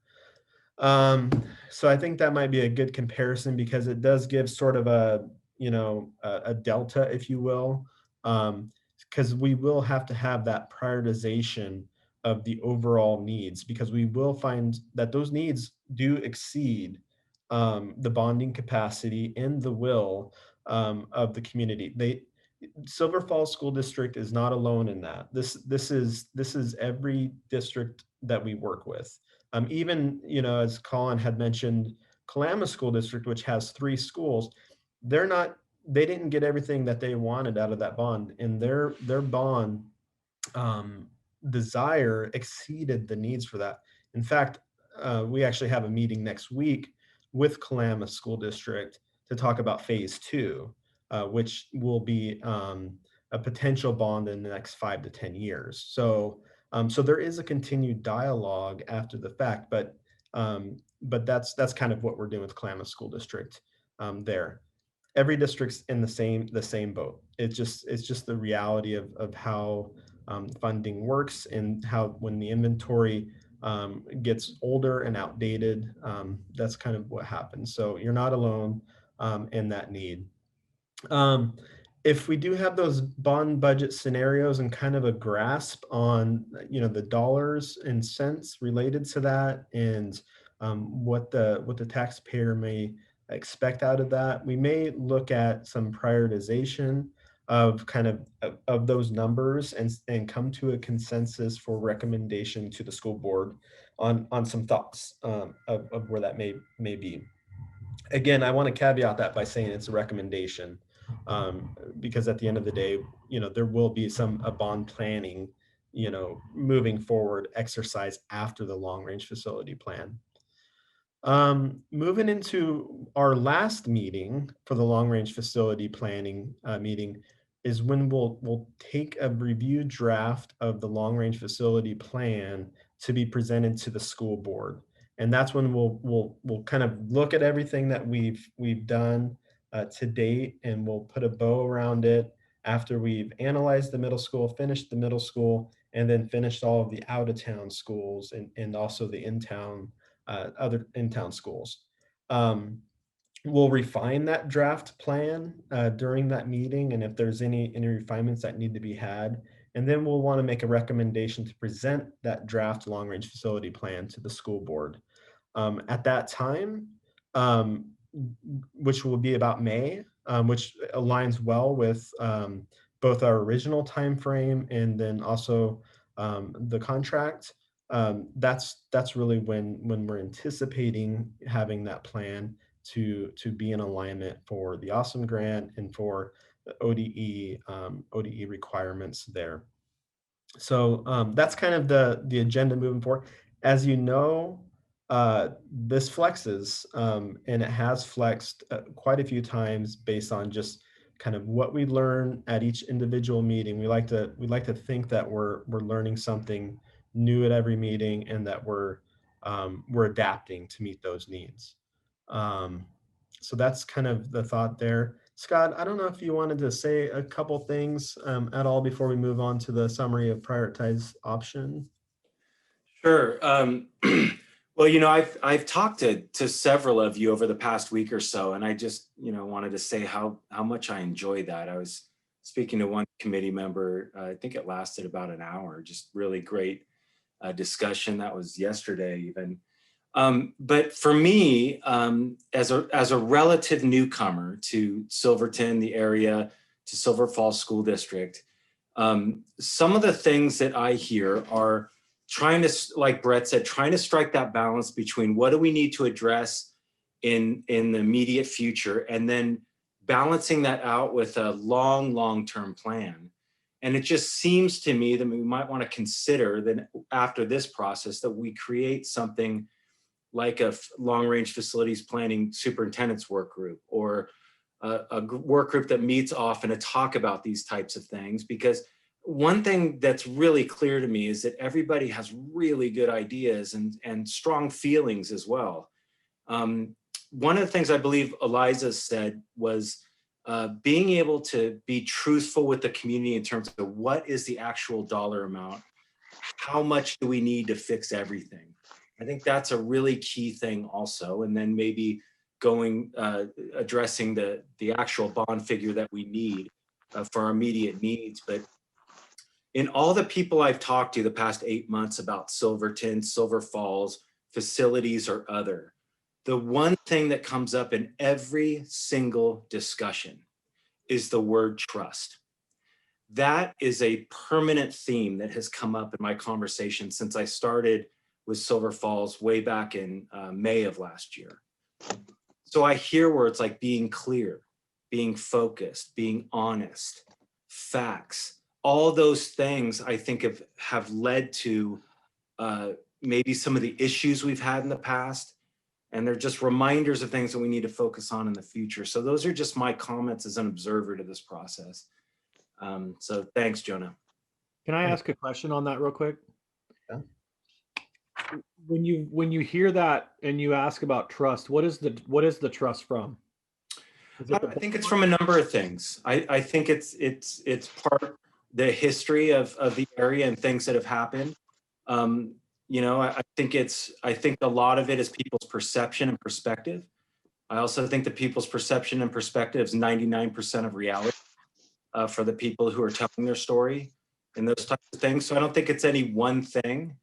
A: So I think that might be a good comparison because it does give sort of a, you know, a delta, if you will, because we will have to have that prioritization of the overall needs, because we will find that those needs do exceed the bonding capacity and the will of the community. Silver Falls School District is not alone in that. This is every district that we work with. Even, you know, as Colin had mentioned, Klamath School District, which has 3 schools, they didn't get everything that they wanted out of that bond, and their bond desire exceeded the needs for that. In fact, we actually have a meeting next week with Klamath School District to talk about phase 2, which will be a potential bond in the next 5 to 10 years. So there is a continued dialogue after the fact, but that's kind of what we're doing with Klamath School District there. Every district's in the same boat. It's just the reality of how funding works, and how when the inventory gets older and outdated, that's kind of what happens. So you're not alone in that need. If we do have those bond budget scenarios and kind of a grasp on, you know, the dollars and cents related to that, and what the taxpayer may expect out of that, we may look at some prioritization of kind of those numbers, and come to a consensus for recommendation to the school board on some thoughts of where that may be. Again, I want to caveat that by saying it's a recommendation, because at the end of the day, you know, there will be a bond planning, you know, moving forward exercise after the long range facility plan. Moving into our last meeting for the long range facility planning meeting is when we'll take a review draft of the long range facility plan to be presented to the school board. And that's when we'll kind of look at everything that we've done to date, and we'll put a bow around it after we've analyzed the middle school, finished the middle school, and then finished all of the out of town schools and also the in-town other in-town schools. We'll refine that draft plan during that meeting, and if there's any refinements that need to be had, and then we'll want to make a recommendation to present that draft long-range facility plan to the school board. At that time, which will be about May, which aligns well with both our original time frame and then also the contract. That's really when we're anticipating having that plan to be in alignment for the Awesome Grant and for the ODE requirements there. So that's kind of the agenda moving forward. As you know, this flexes, and it has flexed quite a few times based on just kind of what we learn at each individual meeting. We like to think that we're learning something new at every meeting, and that we're adapting to meet those needs. So that's kind of the thought there. Scott, I don't know if you wanted to say a couple things at all before we move on to the summary of prioritized option.
D: Sure. Well, you know, I've talked to several of you over the past week or so, and I just, you know, wanted to say how much I enjoy that. I was speaking to one committee member, I think it lasted about an hour, just really great discussion. That was yesterday even. But for me, as a relative newcomer to Silverton, the area, to Silver Falls School District, some of the things that I hear are trying to, like Brett said, trying to strike that balance between what do we need to address in the immediate future, and then balancing that out with a long-term plan. And it just seems to me that we might want to consider that after this process that we create something like a long-range facilities planning superintendent's work group, or work group that meets often to talk about these types of things, because one thing that's really clear to me is that everybody has really good ideas and strong feelings as well. One of the things I believe Eliza said was being able to be truthful with the community in terms of what is the actual dollar amount, how much do we need to fix everything. I think that's a really key thing also. And then maybe addressing the actual bond figure that we need for our immediate needs. But in all the people I've talked to the past 8 months about Silverton, Silver Falls, facilities or other, the one thing that comes up in every single discussion is the word trust. That is a permanent theme that has come up in my conversation since I started with Silver Falls way back in May of last year. So I hear words like being clear, being focused, being honest, facts. All those things I think have led to maybe some of the issues we've had in the past. And they're just reminders of things that we need to focus on in the future. So those are just my comments as an observer to this process. So thanks, Jonah.
P: Can I ask a question on that real quick?
A: Yeah.
P: When you hear that and you ask about trust, what is the trust from?
D: I think it's from a number of things. I think it's part the history of the area and things that have happened. You know, I think a lot of it is people's perception and perspective. I also think that people's perception and perspective is 99% of reality for the people who are telling their story and those types of things. So I don't think it's any one thing,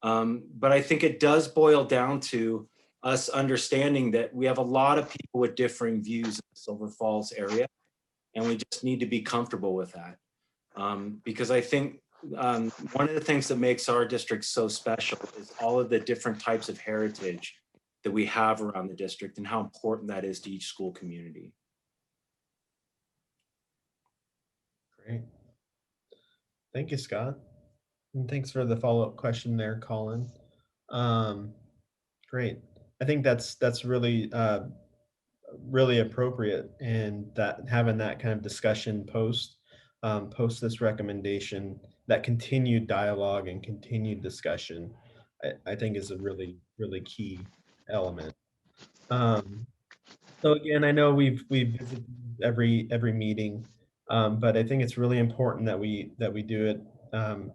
D: but I think it does boil down to us understanding that we have a lot of people with differing views in the Silver Falls area, and we just need to be comfortable with that. Because I think one of the things that makes our district so special is all of the different types of heritage that we have around the district and how important that is to each school community.
A: Great. Thank you, Scott. And thanks for the follow-up question there, Colin. Great. I think that's really really appropriate, and that having that kind of discussion post this recommendation, that continued dialogue and continued discussion, I think is a really, really key element. So again, I know we've visited every meeting, but I think it's really important that we do it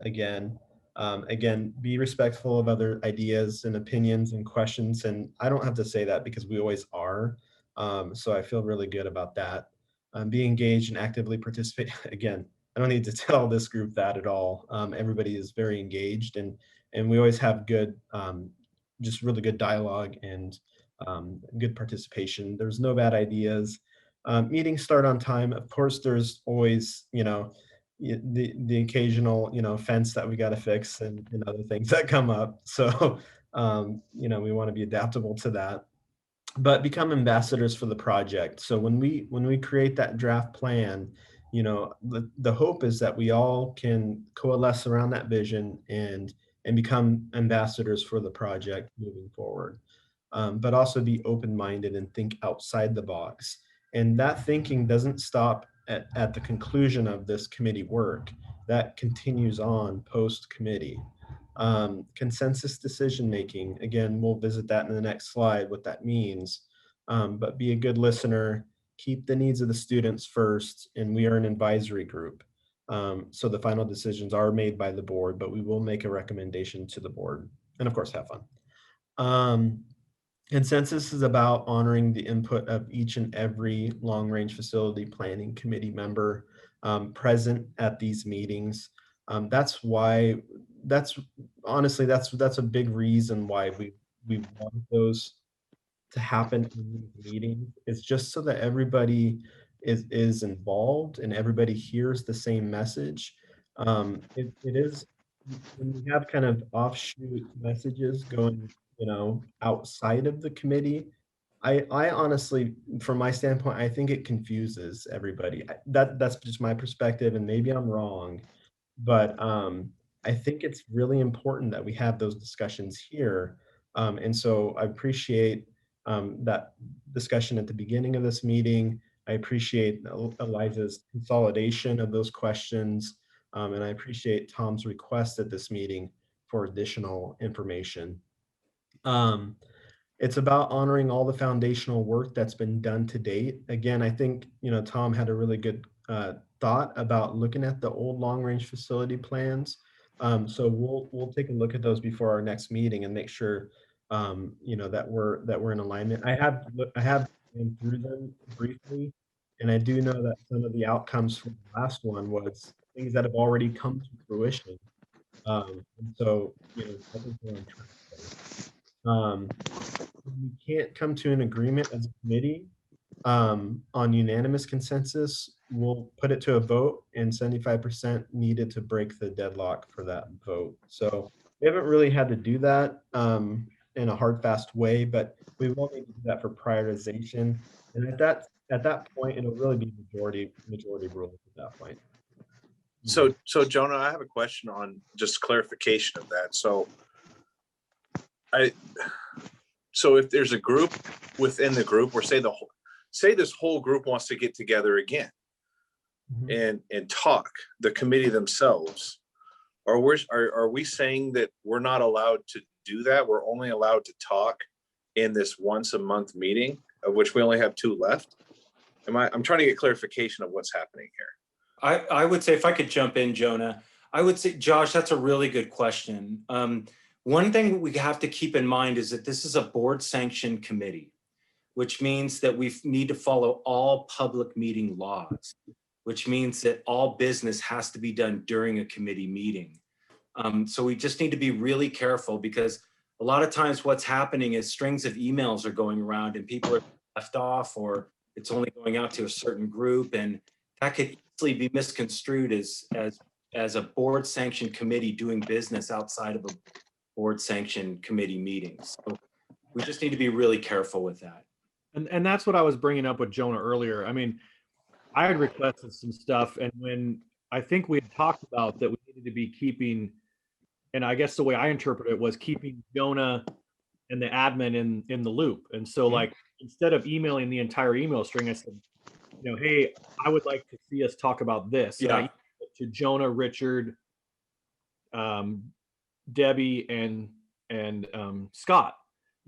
A: again. Again, be respectful of other ideas and opinions and questions. And I don't have to say that because we always are. So I feel really good about that. Be engaged and actively participate. Again, I don't need to tell this group that at all. Everybody is very engaged, and we always have good, just really good dialogue and good participation. There's no bad ideas. Meetings start on time. Of course, there's always, the occasional, fence that we got to fix and other things that come up. So, we want to be adaptable to that, but become ambassadors for the project. So when we create that draft plan, the hope is that we all can coalesce around that vision and become ambassadors for the project moving forward. But also be open-minded and think outside the box. And that thinking doesn't stop at the conclusion of this committee work. That continues on post-committee. Consensus decision-making, again, we'll visit that in the next slide, what that means. But be a good listener, keep the needs of the students first, and we are an advisory group. So the final decisions are made by the board, but we will make a recommendation to the board. And of course, have fun. Consensus is about honoring the input of each and every long-range facility planning committee member present at these meetings. That's honestly a big reason why we want those to happen in these meetings. It's just so that everybody is involved and everybody hears the same message. It is, when we have kind of offshoot messages going, outside of the committee, I honestly, from my standpoint, I think it confuses everybody. That's just my perspective, and maybe I'm wrong, but I think it's really important that we have those discussions here. And so I appreciate that discussion at the beginning of this meeting. I appreciate Eliza's consolidation of those questions. And I appreciate Tom's request at this meeting for additional information. It's about honoring all the foundational work that's been done to date. Again, I think, Tom had a really good thought about looking at the old long-range facility plans. So we'll take a look at those before our next meeting and make sure, that we're in alignment. I have been through them briefly, and I do know that some of the outcomes from the last one was things that have already come to fruition. And so, I think we're on track there. We can't come to an agreement as a committee on unanimous consensus, we'll put it to a vote, and 75% needed to break the deadlock for that vote. So we haven't really had to do that in a hard, fast way, but we will need to do that for prioritization. And at that point, it'll really be majority rules at that point.
C: So Jonah, I have a question on just clarification of that. So if there's a group within the group, or say this whole group wants to get together again and talk, the committee themselves, are we saying that we're not allowed to do that? We're only allowed to talk in this once a month meeting, of which we only have 2 left? I'm trying to get clarification of what's happening here.
D: I would say, if I could jump in, Jonah, I would say, Josh, that's a really good question. One thing we have to keep in mind is that this is a board sanctioned committee, which means that we need to follow all public meeting laws, which means that all business has to be done during a committee meeting. So we just need to be really careful, because a lot of times what's happening is strings of emails are going around and people are left off, or it's only going out to a certain group, and that could easily be misconstrued as a board sanctioned committee doing business outside of a board sanctioned committee meeting. So we just need to be really careful with that.
P: And that's what I was bringing up with Jonah earlier. I mean, I had requested some stuff, and when I think we had talked about that we needed to be keeping, and I guess the way I interpret it was keeping Jonah and the admin in the loop. And so like, instead of emailing the entire email string, I said, hey, I would like to see us talk about this.
D: Yeah.
P: And I emailed it to Jonah, Richard, Debbie, and Scott,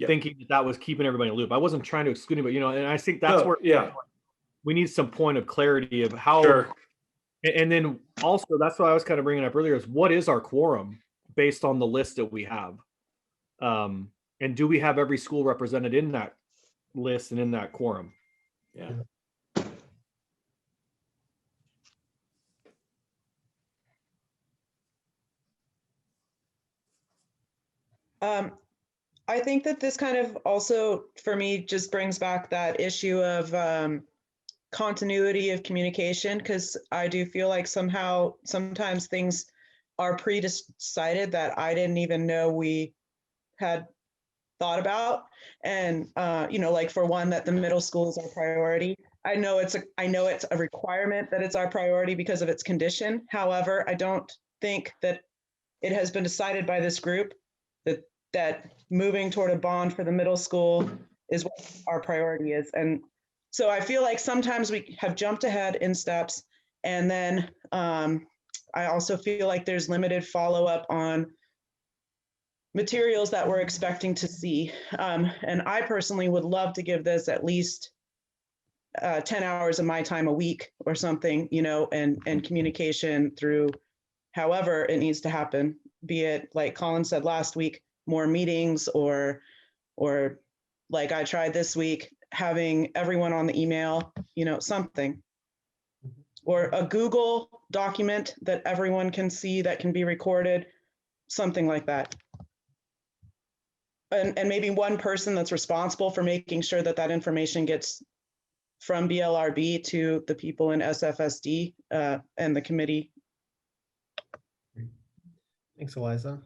P: thinking that was keeping everybody in the loop. I wasn't trying to exclude anybody, and I think that's where we need some point of clarity of how.
D: Sure.
P: And then also, that's what I was kind of bringing up earlier, is what is our quorum based on the list that we have? And do we have every school represented in that list and in that quorum?
D: Yeah.
J: I think that this kind of also, for me, just brings back that issue of continuity of communication, because I do feel like sometimes things are pre-decided that I didn't even know we had thought about. And, like for one, that the middle school is our priority. I know it's a requirement that it's our priority because of its condition. However, I don't think that it has been decided by this group that moving toward a bond for the middle school is what our priority is. And so I feel like sometimes we have jumped ahead in steps, and then I also feel like there's limited follow-up on materials that we're expecting to see. And I personally would love to give this at least 10 hours of my time a week or something, and communication through however it needs to happen, be it, like Colin said last week, more meetings, or like I tried this week, having everyone on the email, something, or a Google document that everyone can see that can be recorded, something like that. And maybe one person that's responsible for making sure that that information gets from BLRB to the people in SFSD and the committee.
A: Thanks, Eliza.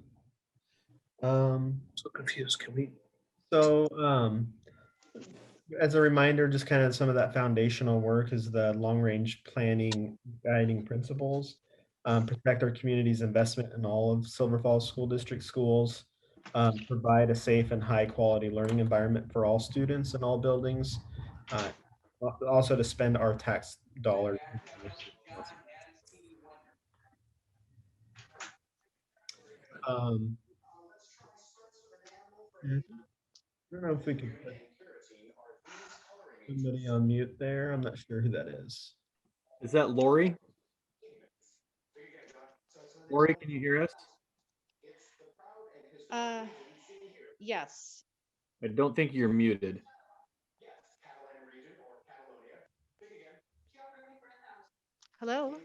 C: So confused.
A: As a reminder, just kind of some of that foundational work is the long-range planning guiding principles, protect our community's investment in all of Silver Falls School District schools, provide a safe and high-quality learning environment for all students in all buildings, also to spend our tax dollars. I don't know if we can put somebody on mute there. I'm not sure who that is.
P: Is that Lori? Lori, can you hear us?
E: Yes.
P: I don't think you're muted.
E: Hello?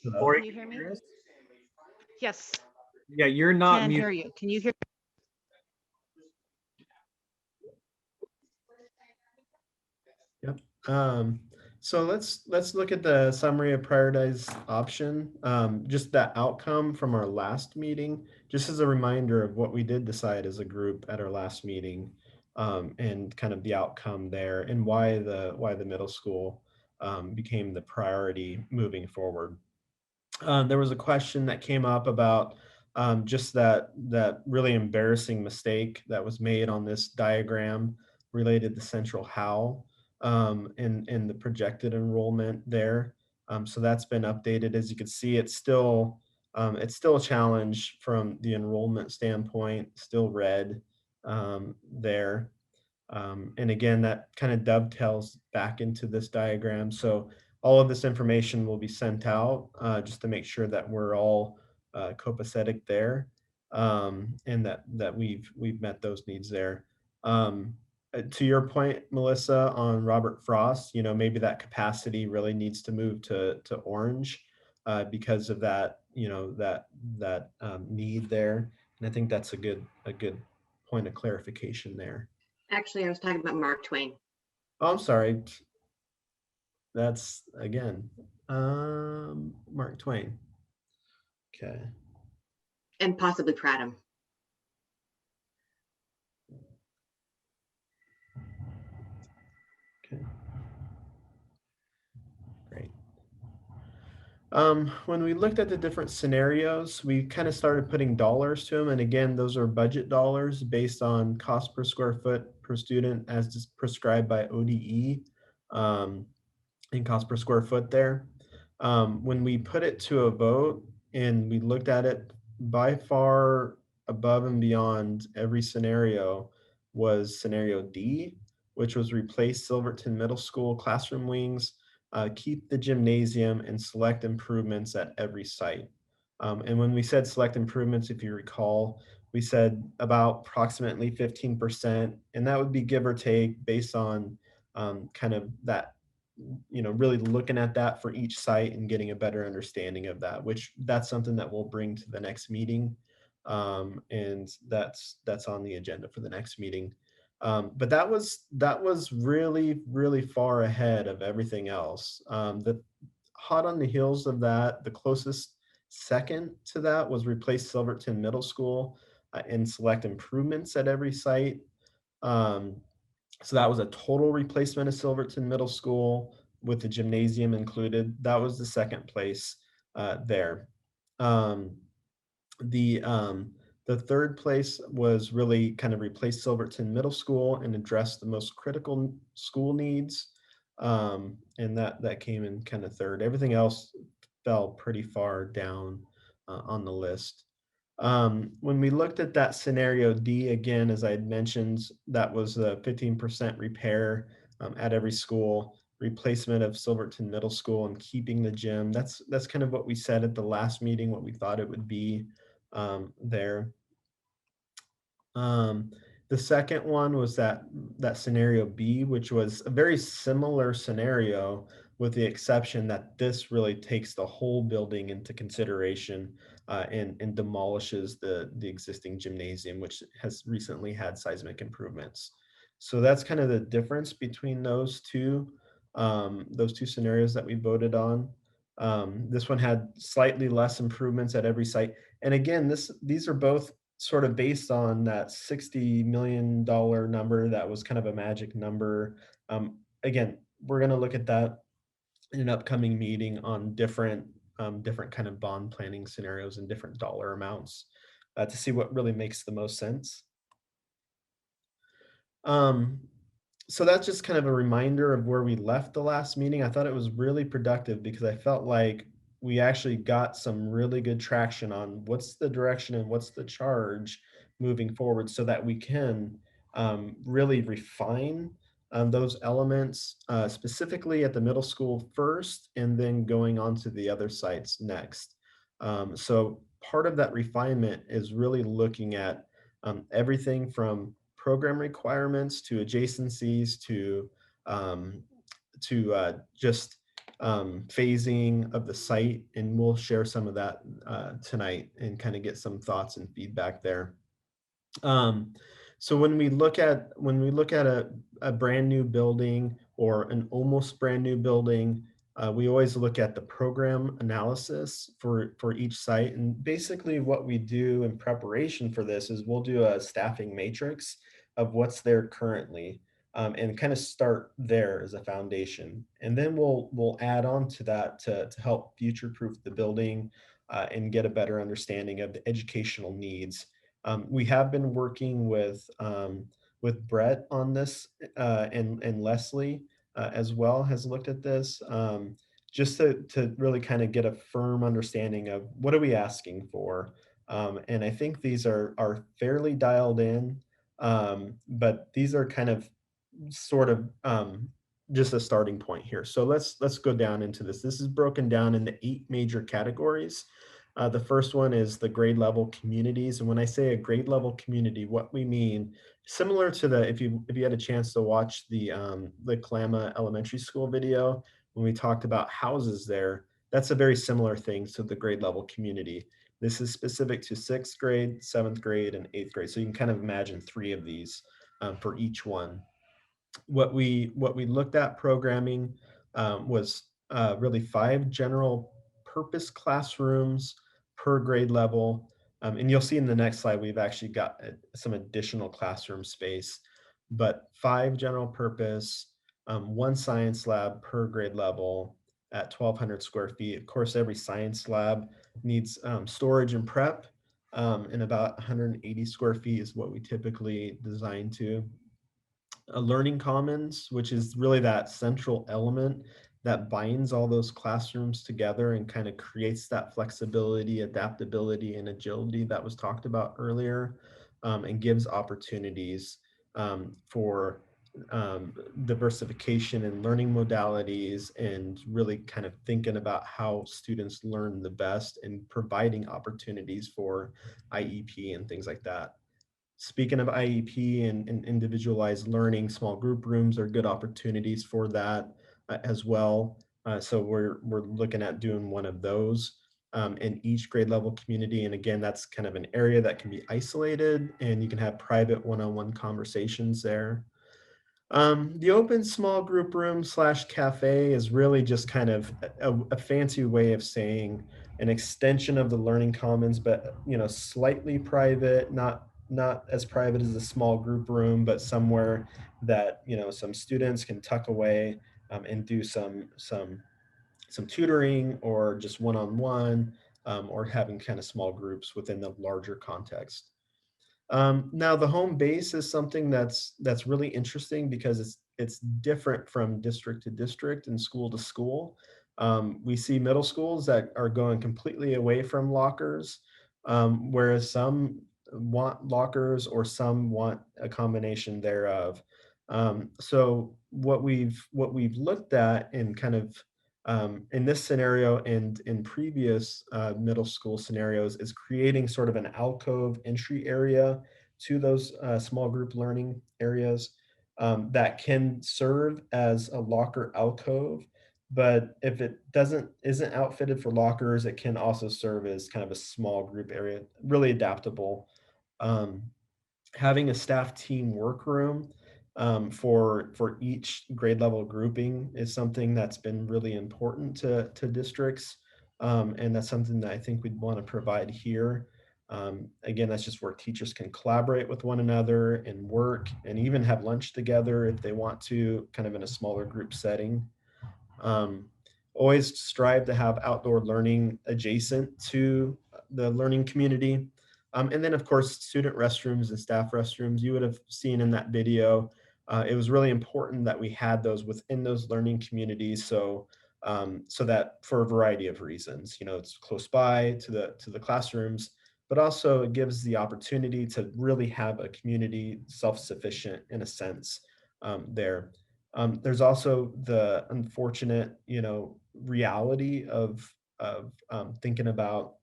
P: Lori,
E: Can you hear me?
P: us?
E: Yes.
P: Yeah, you're not
E: Can
P: muted.
E: hear you. Can you hear?
A: Yep. So let's look at the summary of prioritized option. Just that outcome from our last meeting, just as a reminder of what we did decide as a group at our last meeting, and kind of the outcome there, and why the middle school became the priority moving forward. There was a question that came up about just that really embarrassing mistake that was made on this diagram related to Central Howell, in the projected enrollment there. So that's been updated. As you can see, it's still a challenge from the enrollment standpoint, still red there. And again, that kind of dovetails back into this diagram. So all of this information will be sent out just to make sure that we're all copacetic there, and that we've met those needs there. To your point, Melissa, on Robert Frost, maybe that capacity really needs to move to orange because of that, that need there. And I think that's a good point of clarification there.
H: Actually, I was talking about Mark Twain.
A: Oh, I'm sorry. That's again, Mark Twain. Okay.
H: And possibly Pradham.
A: Okay. Great. When we looked at the different scenarios, we kind of started putting dollars to them. And again, those are budget dollars based on cost per square foot per student as prescribed by ODE, and cost per square foot there. When we put it to a vote and we looked at it, by far above and beyond every scenario was scenario D, which was replace Silverton Middle School classroom wings, keep the gymnasium, and select improvements at every site. And when we said select improvements, if you recall, we said about approximately 15%, and that would be give or take based on kind of that, really looking at that for each site and getting a better understanding of that, which that's something that we'll bring to the next meeting. And that's on the agenda for the next meeting. But that was really, really far ahead of everything else. The hot on the heels of that, the closest second to that was replace Silverton Middle School and select improvements at every site. So that was a total replacement of Silverton Middle School with the gymnasium included. That was the second place there. The third place was really kind of replace Silverton Middle School and address the most critical school needs. And that came in kind of third. Everything else fell pretty far down on the list. When we looked at that scenario D, again, as I had mentioned, that was a 15% repair at every school, replacement of Silverton Middle School, and keeping the gym. That's kind of what we said at the last meeting, what we thought it would be there. The second one was that scenario B, which was a very similar scenario, with the exception that this really takes the whole building into consideration and demolishes the existing gymnasium, which has recently had seismic improvements. So that's kind of the difference between those two scenarios that we voted on. This one had slightly less improvements at every site. And again, these are both sort of based on that $60 million number that was kind of a magic number. Again, we're going to look at that in an upcoming meeting on different kind of bond planning scenarios and different dollar amounts to see what really makes the most sense. so that's just kind of a reminder of where we left the last meeting. I thought it was really productive because I felt like we actually got some really good traction on what's the direction and what's the charge moving forward so that we can really refine those elements specifically at the middle school first and then going on to the other sites next. So part of that refinement is really looking at everything from program requirements to adjacencies um, to just phasing of the site, and we'll share some of that tonight and kind of get some thoughts and feedback there. So when we look at a brand new building or an almost brand new building, we always look at the program analysis for each site. And basically what we do in preparation for this is we'll do a staffing matrix of what's there currently and kind of start there as a foundation. And then we'll add on to that to help future-proof the building and get a better understanding of the educational needs. We have been working with Brett on this, and Leslie as well has looked at this, just to really kind of get a firm understanding of what are we asking for. And I think these are fairly dialed in, but these are kind of sort of just a starting point here. So let's go down into this. This is broken down into 8 major categories. The first one is the grade level communities. And when I say a grade level community, what we mean, similar to the, if you had a chance to watch the Kalama Elementary School video, when we talked about houses there, that's a very similar thing to the grade level community. This is specific to 6th grade, 7th grade, and 8th grade. So you can kind of imagine 3 of these for each one. What we looked at programming was really 5 general purpose classrooms per grade level. And you'll see in the next slide, we've actually got some additional classroom space, but 5 general purpose, 1 science lab per grade level at 1,200 square feet. Of course, every science lab needs storage and prep, and about 180 square feet is what we typically design to. A learning commons, which is really that central element that binds all those classrooms together and kind of creates that flexibility, adaptability, and agility that was talked about earlier, and gives opportunities for diversification in learning modalities and really kind of thinking about how students learn the best and providing opportunities for IEP and things like that. Speaking of IEP and individualized learning, small group rooms are good opportunities for that as well. So we're looking at doing one of those in each grade level community. And again, that's kind of an area that can be isolated and you can have private one-on-one conversations there. The open small group room / cafe is really just kind of a fancy way of saying an extension of the learning commons, but slightly private, not as private as a small group room, but somewhere that some students can tuck away and do some tutoring or just one-on-one, or having kind of small groups within the larger context. Now the home base is something that's really interesting because it's different from district to district and school to school. We see middle schools that are going completely away from lockers, whereas some want lockers or some want a combination thereof. So what we've looked at in kind of in this scenario and in previous middle school scenarios is creating sort of an alcove entry area to those small group learning areas that can serve as a locker alcove. But if it isn't outfitted for lockers, it can also serve as kind of a small group area, really adaptable. Having a staff team workroom for each grade level grouping is something that's been really important to districts. And that's something that I think we'd want to provide here. Again, that's just where teachers can collaborate with one another and work and even have lunch together if they want to, kind of in a smaller group setting. Always strive to have outdoor learning adjacent to the learning community. And then of course, student restrooms and staff restrooms, you would have seen in that video, it was really important that we had those within those learning communities. So so that for a variety of reasons, it's close by to the classrooms, but also it gives the opportunity to really have a community self-sufficient in a sense there. There's also the unfortunate, reality of thinking about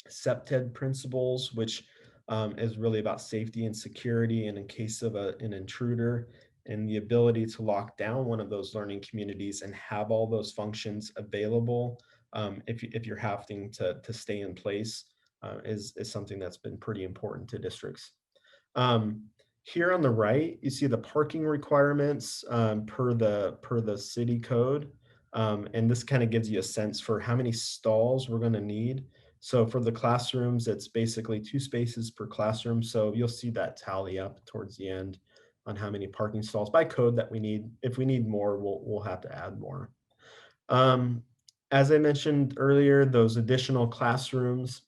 A: SEPTED principles, which is really about safety and security, and in case of an intruder, and the ability to lock down one of those learning communities and have all those functions available if you're having to stay in place is something that's been pretty important to districts. Here on the right, you see the parking requirements per the city code. And this kind of gives you a sense for how many stalls we're going to need. So for the classrooms, it's basically 2 spaces per classroom. So you'll see that tally up towards the end on how many parking stalls by code that we need. If we need more, we'll have to add more. As I mentioned earlier, those additional classrooms,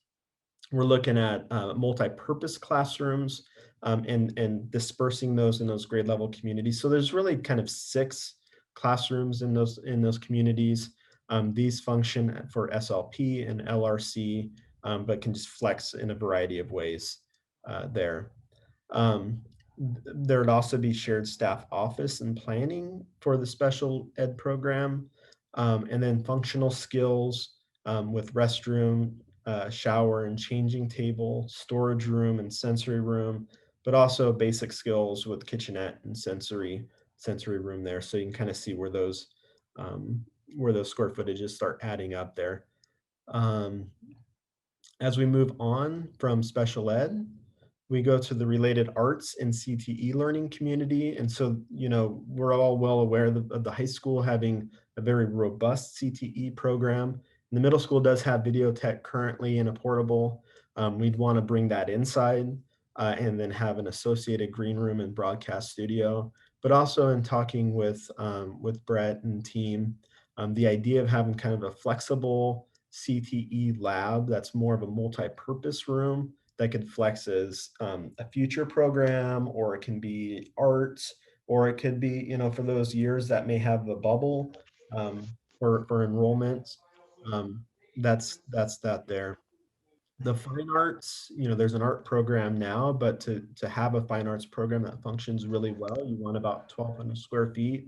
A: we're looking at multi-purpose classrooms and dispersing those in those grade level communities. So there's really kind of 6 classrooms in those communities. These function for SLP and LRC, but can just flex in a variety of ways there. There would also be shared staff office and planning for the special ed program, and then functional skills with restroom, shower and changing table, storage room and sensory room, but also basic skills with kitchenette and sensory room there. So you can kind of see where those square footages start adding up there. As we move on from special ed, we go to the related arts and CTE learning community. And so, we're all well aware of the high school having a very robust CTE program. And the middle school does have video tech currently in a portable. We'd want to bring that inside and then have an associated green room and broadcast studio. But also in talking with Brett and team, the idea of having kind of a flexible CTE lab that's more of a multi-purpose room that could flex as a future program, or it can be art, or it could be, for those years that may have a bubble for enrollment. That's that there. The fine arts, there's an art program now, but to have a fine arts program that functions really well, you want about 1,200 square feet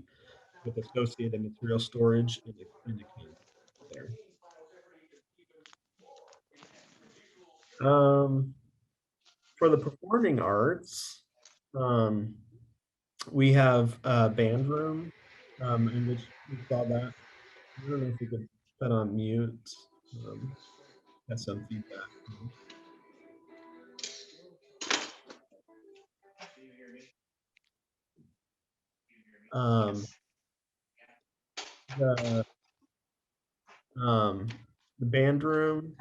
A: with associated material storage in the campus there. For the performing arts, we have a band room in which we saw that. I don't know if we could put on mute. Got some feedback. The band room.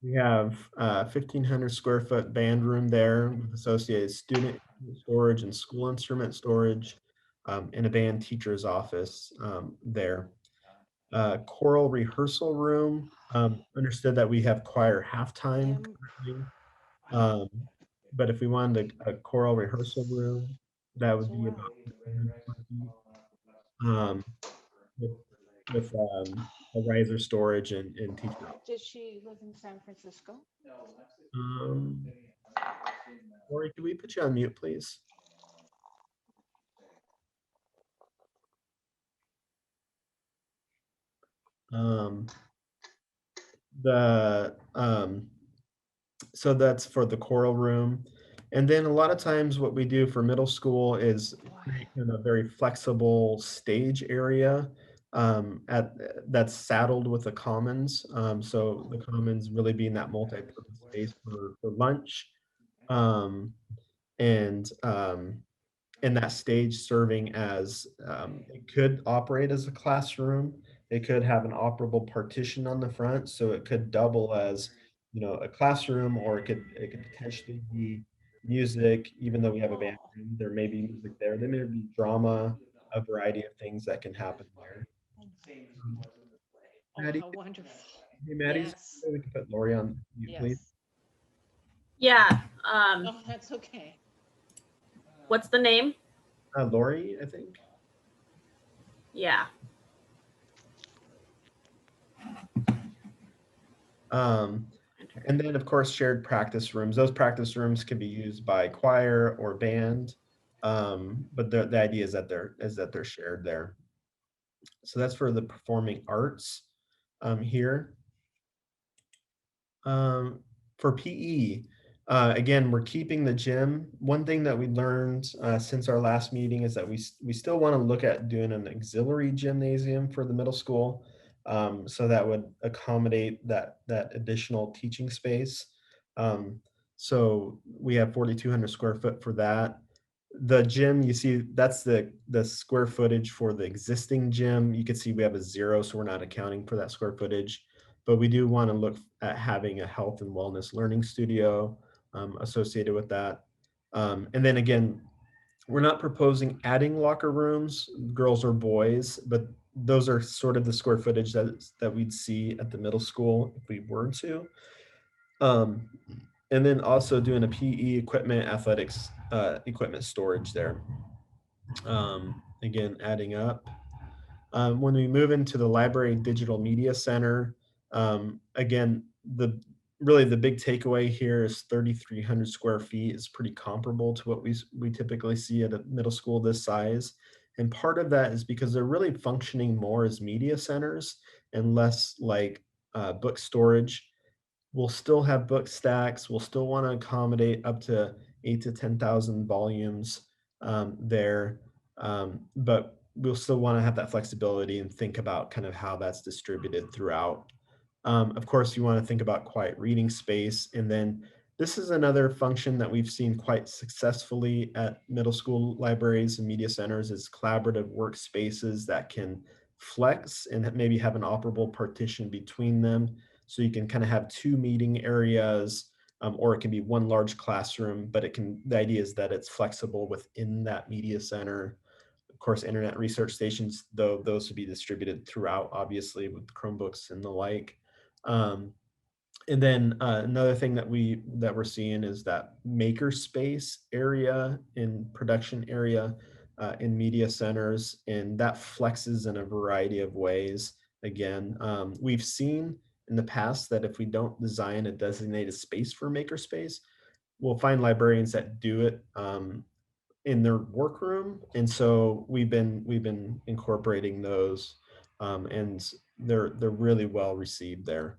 A: We have 1,500 square foot band room there with associated student storage and school instrument storage, and a band teacher's office there. Choral rehearsal room. Understood that we have choir halftime currently. But if we wanted a choral rehearsal room, that would be about 1,500 square feet. With a riser storage and teacher.
E: Did she live in San Francisco?
A: Lori, can we put you on mute, please? So that's for the choral room. And then a lot of times what we do for middle school is create kind of a very flexible stage area that's saddled with the commons. So the commons really being that multi-purpose space for lunch, and that stage serving as it could operate as a classroom. It could have an operable partition on the front, so it could double as a classroom, or it could potentially be music. Even though we have a band room, there may be music there. There may be drama, a variety of things that can happen there.
E: Oh,
A: Maddie,
E: how wonderful.
A: hey Maddie,
E: Yes.
A: we can put Lori on mute, please.
U: Yeah.
E: Oh, that's okay.
U: What's the name?
A: Lori, I think.
U: Yeah.
A: And then, of course, shared practice rooms. Those practice rooms can be used by choir or band, but the idea is that they're shared there. So that's for the performing arts here. For PE, again, we're keeping the gym. One thing that we learned since our last meeting is that we still want to look at doing an auxiliary gymnasium for the middle school. So that would accommodate that additional teaching space. So we have 4,200 square foot for that. The gym, you see, that's the square footage for the existing gym. You can see we have a 0, so we're not accounting for that square footage. But we do want to look at having a health and wellness learning studio associated with that. And then again, we're not proposing adding locker rooms, girls or boys, but those are sort of the square footage that we'd see at the middle school if we were to. And then also doing a PE equipment, athletics equipment storage there. Again, adding up. When we move into the library digital media center, again, really the big takeaway here is 3,300 square feet is pretty comparable to what we typically see at a middle school this size. And part of that is because they're really functioning more as media centers and less like book storage. We'll still have book stacks. We'll still want to accommodate up to 8,000 to 10,000 volumes there. But we'll still want to have that flexibility and think about kind of how that's distributed throughout. Of course, you want to think about quiet reading space. And then this is another function that we've seen quite successfully at middle school libraries and media centers is collaborative workspaces that can flex and maybe have an operable partition between them. So you can kind of have 2 meeting areas, or it can be 1 large classroom, but the idea is that it's flexible within that media center. Of course, internet research stations, though, those would be distributed throughout, obviously, with Chromebooks and the like. And then another thing that we're seeing is that makerspace area in production area in media centers, and that flexes in a variety of ways. Again, we've seen in the past that if we don't design a designated space for makerspace, we'll find librarians that do it in their workroom, and so we've been incorporating those, and they're really well received there.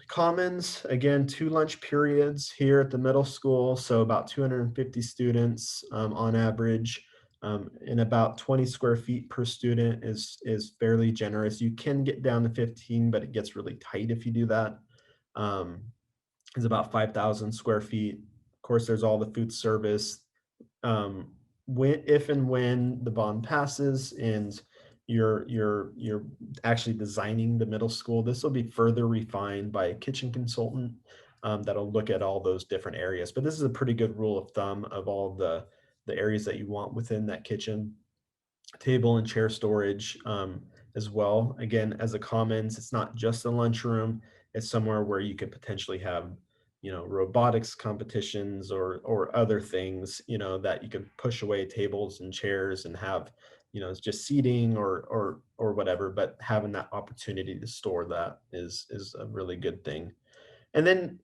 A: Commons, again, 2 lunch periods here at the middle school, so about 250 students on average, and about 20 square feet per student is fairly generous. You can get down to 15, but it gets really tight if you do that. It's about 5,000 square feet. Of course, there's all the food service. If and when the bond passes and you're actually designing the middle school, this will be further refined by a kitchen consultant that'll look at all those different areas. But this is a pretty good rule of thumb of all the areas that you want within that kitchen, table and chair storage as well. Again, as a commons, it's not just a lunchroom. It's somewhere where you could potentially have, robotics competitions or other things, that you could push away tables and chairs and have, it's just seating or whatever, but having that opportunity to store that is a really good thing. And then,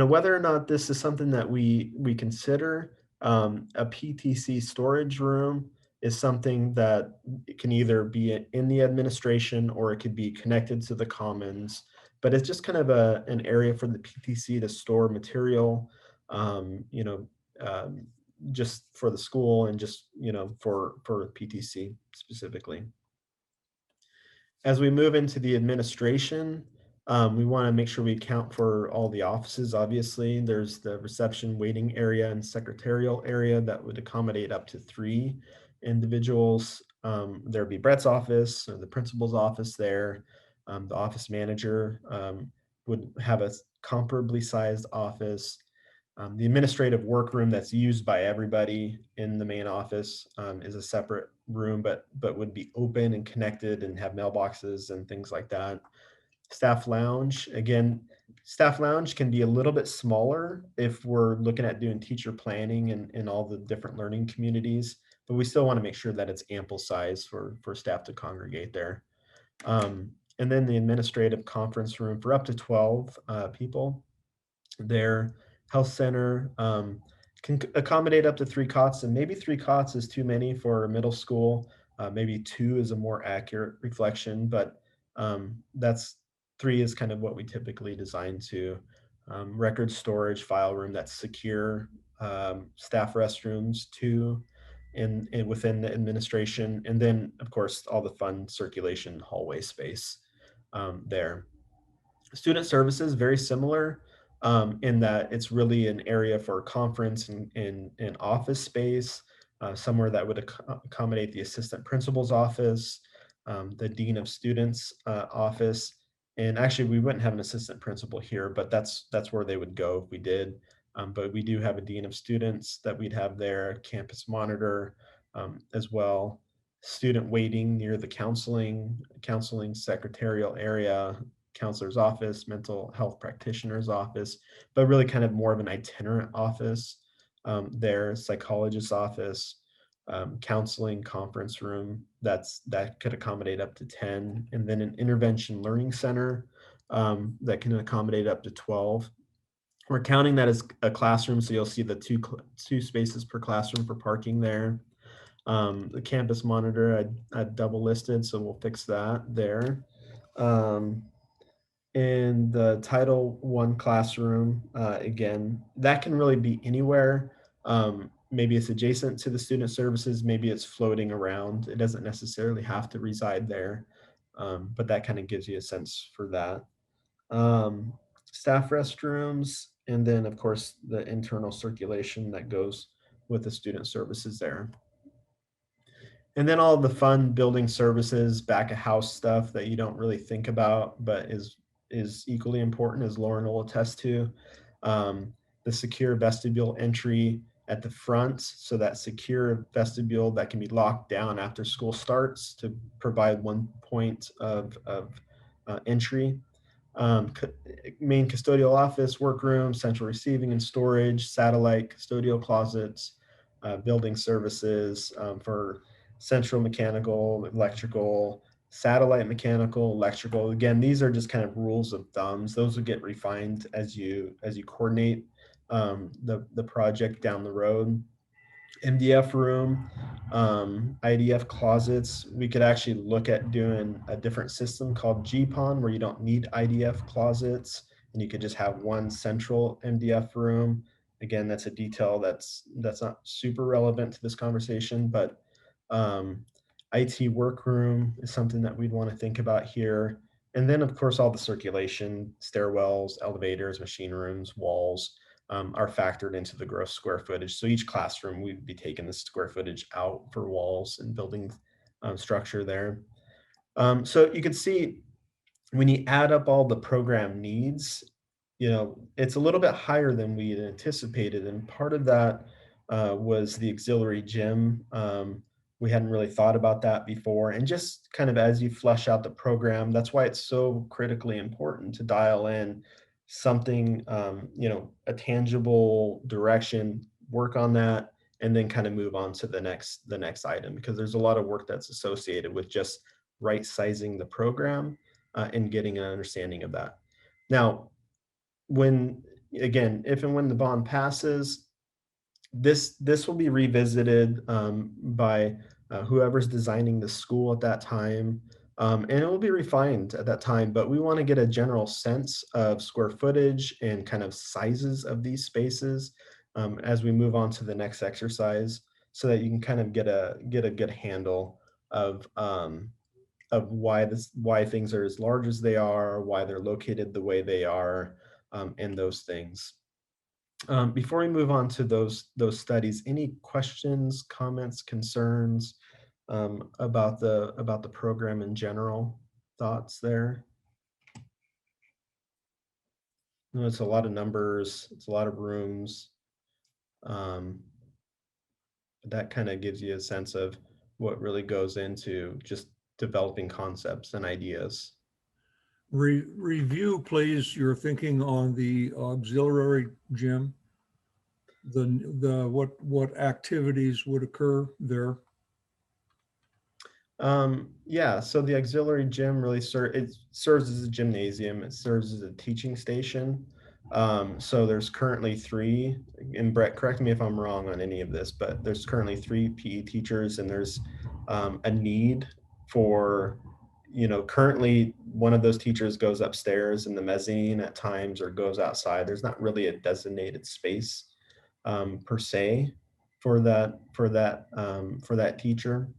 A: whether or not this is something that we consider, a PTC storage room is something that can either be in the administration or it could be connected to the commons, but it's just kind of an area for the PTC to store material, just for the school and just, for PTC specifically. As we move into the administration, we want to make sure we account for all the offices. Obviously, there's the reception waiting area and secretarial area that would accommodate up to 3 individuals. There'd be Brett's office or the principal's office there. The office manager would have a comparably sized office. The administrative workroom that's used by everybody in the main office is a separate room, but would be open and connected and have mailboxes and things like that. Staff lounge, again, staff lounge can be a little bit smaller if we're looking at doing teacher planning and all the different learning communities, but we still want to make sure that it's ample size for staff to congregate there. And then the administrative conference room for up to 12 people. Their health center can accommodate up to 3 cots, and maybe 3 cots is too many for middle school. Maybe 2 is a more accurate reflection, but that's 3 is kind of what we typically design to. Record storage, file room that's secure, staff restrooms, 2 in within the administration, and then of course all the fun circulation hallway space there. Student services, very similar in that it's really an area for conference and office space, somewhere that would accommodate the assistant principal's office, the dean of students office. And actually, we wouldn't have an assistant principal here, but that's where they would go if we did. But we do have a dean of students that we'd have there, campus monitor as well, student waiting near the counseling secretarial area, counselor's office, mental health practitioner's office, but really kind of more of an itinerant office there, psychologist's office, counseling conference room that could accommodate up to 10, and then an intervention learning center that can accommodate up to 12. We're counting that as a classroom, so you'll see the two spaces per classroom for parking there. The campus monitor I double listed, so we'll fix that there. In the Title I classroom, again, that can really be anywhere. Maybe it's adjacent to the student services, maybe it's floating around. It doesn't necessarily have to reside there, but that kind of gives you a sense for that. Staff restrooms, and then of course the internal circulation that goes with the student services there. And then all the fun building services, back of house stuff that you don't really think about, but is equally important, as Lauren will attest to. The secure vestibule entry at the front, so that secure vestibule that can be locked down after school starts to provide one point of entry. Main custodial office, workroom, central receiving and storage, satellite custodial closets, building services for central mechanical, electrical, satellite mechanical, electrical. Again, these are just kind of rules of thumbs. Those will get refined as you coordinate the project down the road. MDF room, IDF closets. We could actually look at doing a different system called GPON, where you don't need IDF closets and you could just have one central MDF room. Again, that's a detail that's not super relevant to this conversation, but IT workroom is something that we'd want to think about here. And then of course, all the circulation, stairwells, elevators, machine rooms, walls, are factored into the gross square footage. So each classroom, we'd be taking the square footage out for walls and building structure there. So you can see when you add up all the program needs, it's a little bit higher than we had anticipated. And part of that was the auxiliary gym. We hadn't really thought about that before. And just kind of as you flesh out the program, that's why it's so critically important to dial in something, a tangible direction, work on that, and then kind of move on to the next item, because there's a lot of work that's associated with just right sizing the program and getting an understanding of that. Now, if and when the bond passes, this will be revisited by whoever's designing the school at that time. And it will be refined at that time, but we want to get a general sense of square footage and kind of sizes of these spaces as we move on to the next exercise, so that you can kind of get a good handle of why things are as large as they are, why they're located the way they are, and those things. Before we move on to those studies, any questions, comments, concerns about the program in general? Thoughts there? It's a lot of numbers, it's a lot of rooms. That kind of gives you a sense of what really goes into just developing concepts and ideas.
F: Review, please, your thinking on the auxiliary gym. What activities would occur there?
A: Yeah, so the auxiliary gym really serves as a gymnasium. It serves as a teaching station. So there's currently 3, and Brett, correct me if I'm wrong on any of this, but there's currently 3 PE teachers, and there's a need for, currently one of those teachers goes upstairs in the mezzanine at times or goes outside. There's not really a designated space per se for that teacher.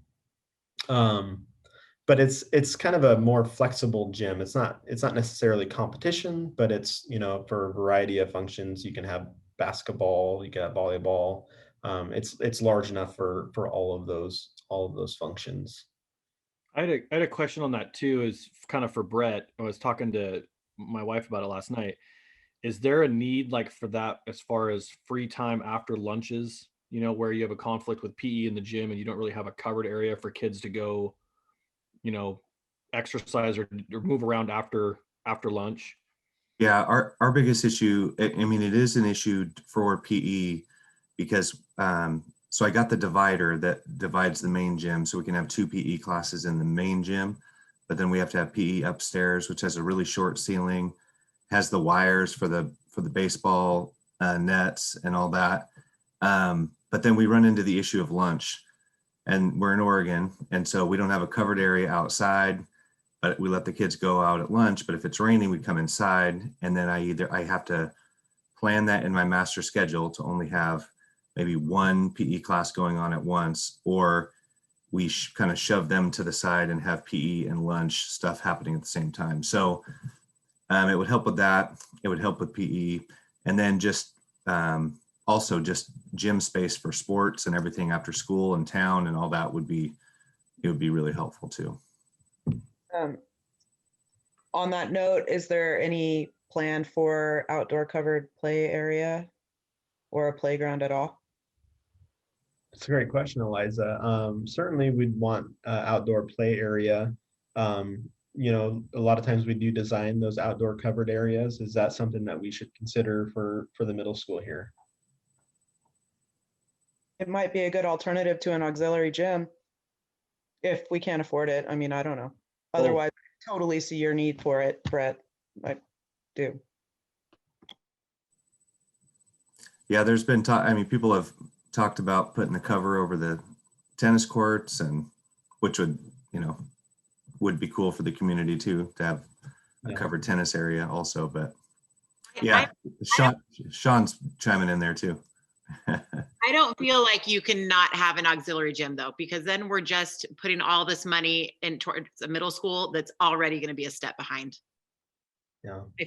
A: But it's kind of a more flexible gym. It's not necessarily competition, but it's, for a variety of functions. You can have basketball, you can have volleyball. It's large enough for all of those functions.
P: I had a question on that too, is kind of for Brett. I was talking to my wife about it last night. Is there a need like for that as far as free time after lunches, where you have a conflict with PE in the gym and you don't really have a covered area for kids to go, exercise or move around after lunch?
G: Yeah, our biggest issue, I mean, it is an issue for PE because, so I got the divider that divides the main gym so we can have 2 PE classes in the main gym, but then we have to have PE upstairs, which has a really short ceiling, has the wires for the baseball nets and all that. But then we run into the issue of lunch, and we're in Oregon, and so we don't have a covered area outside, but we let the kids go out at lunch. But if it's raining, we come inside, and then I have to plan that in my master schedule to only have maybe 1 PE class going on at once, or we kind of shove them to the side and have PE and lunch stuff happening at the same time. So it would help with that. It would help with PE, and then just also just gym space for sports and everything after school and town and all that would be really helpful too.
J: On that note, is there any plan for outdoor covered play area or a playground at all?
A: It's a great question, Eliza. Certainly we'd want outdoor play area. A lot of times we do design those outdoor covered areas. Is that something that we should consider for the middle school here?
J: It might be a good alternative to an auxiliary gym if we can't afford it. I mean, I don't know. Otherwise, I totally see your need for it, Brett. I do.
G: Yeah, there's been people have talked about putting the cover over the tennis courts, and which would be cool for the community too, to have a covered tennis area also. But yeah, Sean's chiming in there too.
W: I don't feel like you can not have an auxiliary gym though, because then we're just putting all this money in towards a middle school that's already going to be a step behind.
A: Yeah.
W: I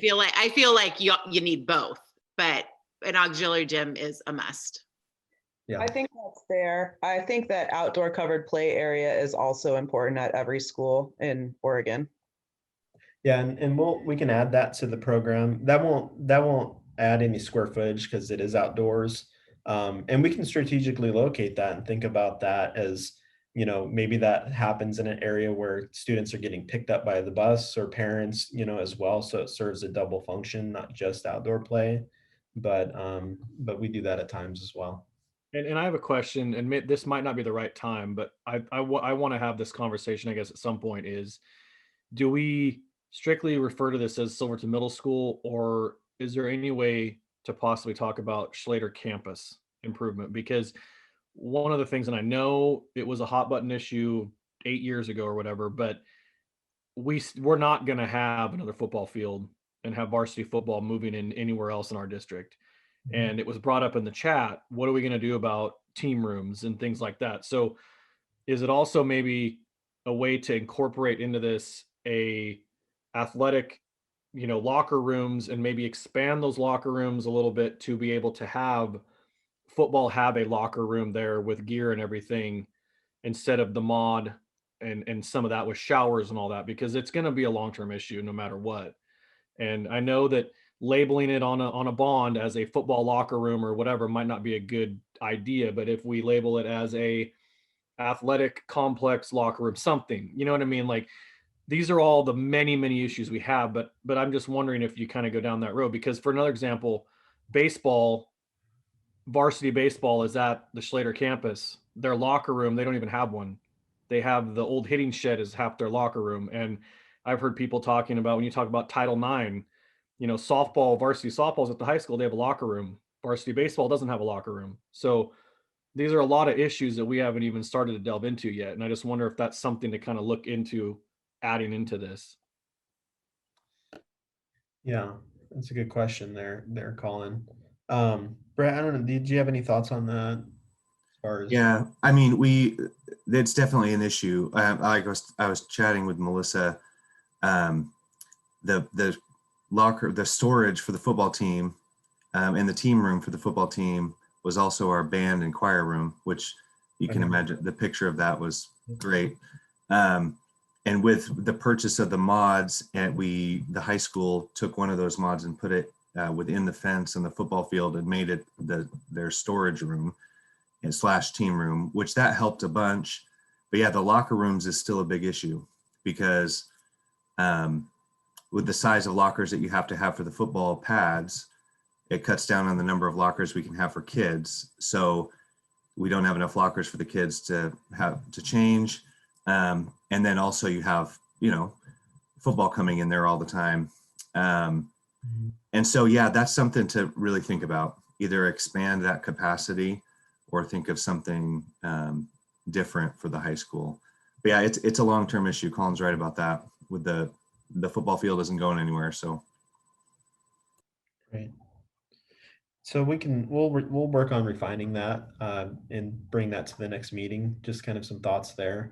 W: feel like you need both, but an auxiliary gym is a must.
A: Yeah.
J: I think that's fair. I think that outdoor covered play area is also important at every school in Oregon.
A: Yeah, and we can add that to the program. That won't add any square footage because it is outdoors. And we can strategically locate that and think about that as, maybe that happens in an area where students are getting picked up by the bus or parents, as well. So it serves a double function, not just outdoor play, but we do that at times as well.
P: And I have a question, and this might not be the right time, but I want to have this conversation, I guess, at some point is, do we strictly refer to this as Silverton Middle School, or is there any way to possibly talk about Slater campus improvement? Because one of the things, and I know it was a hot button issue 8 years ago or whatever, but we're not going to have another football field and have varsity football moving in anywhere else in our district. And it was brought up in the chat, what are we going to do about team rooms and things like that? So is it also maybe a way to incorporate into this a athletic, locker rooms, and maybe expand those locker rooms a little bit to be able to have football have a locker room there with gear and everything, instead of the mod and some of that with showers and all that, because it's going to be a long-term issue no matter what. And I know that labeling it on a bond as a football locker room or whatever might not be a good idea, but if we label it as a athletic complex locker room, something, you know what I mean? Like, these are all the many issues we have, but I'm just wondering if you kind of go down that road, because for another example, baseball, varsity baseball is at the Slater campus. Their locker room, they don't even have one. They have the old hitting shed as half their locker room. And I've heard people talking about, when you talk about Title IX, you know, softball, varsity softballs at the high school, they have a locker room. Varsity baseball doesn't have a locker room. So these are a lot of issues that we haven't even started to delve into yet. And I just wonder if that's something to kind of look into adding into this.
A: Yeah, that's a good question there, Colin. Brett, I don't know, did you have any thoughts on that as far as?
G: Yeah, I mean, it's definitely an issue. I was chatting with Melissa. The locker, the storage for the football team, and the team room for the football team was also our band and choir room, which you can imagine the picture of that was great. And with the purchase of the mods, and the high school took one of those mods and put it within the fence on the football field and made it their storage room and / team room, which that helped a bunch. But yeah, the locker rooms is still a big issue because with the size of lockers that you have to have for the football pads, it cuts down on the number of lockers we can have for kids. So we don't have enough lockers for the kids to have to change. And then also you have, you know, football coming in there all the time. And so, yeah, that's something to really think about, either expand that capacity or think of something different for the high school. But yeah, it's a long-term issue. Colin's right about that. With the football field isn't going anywhere. So.
A: Right. So we'll work on refining that and bring that to the next meeting. Just kind of some thoughts there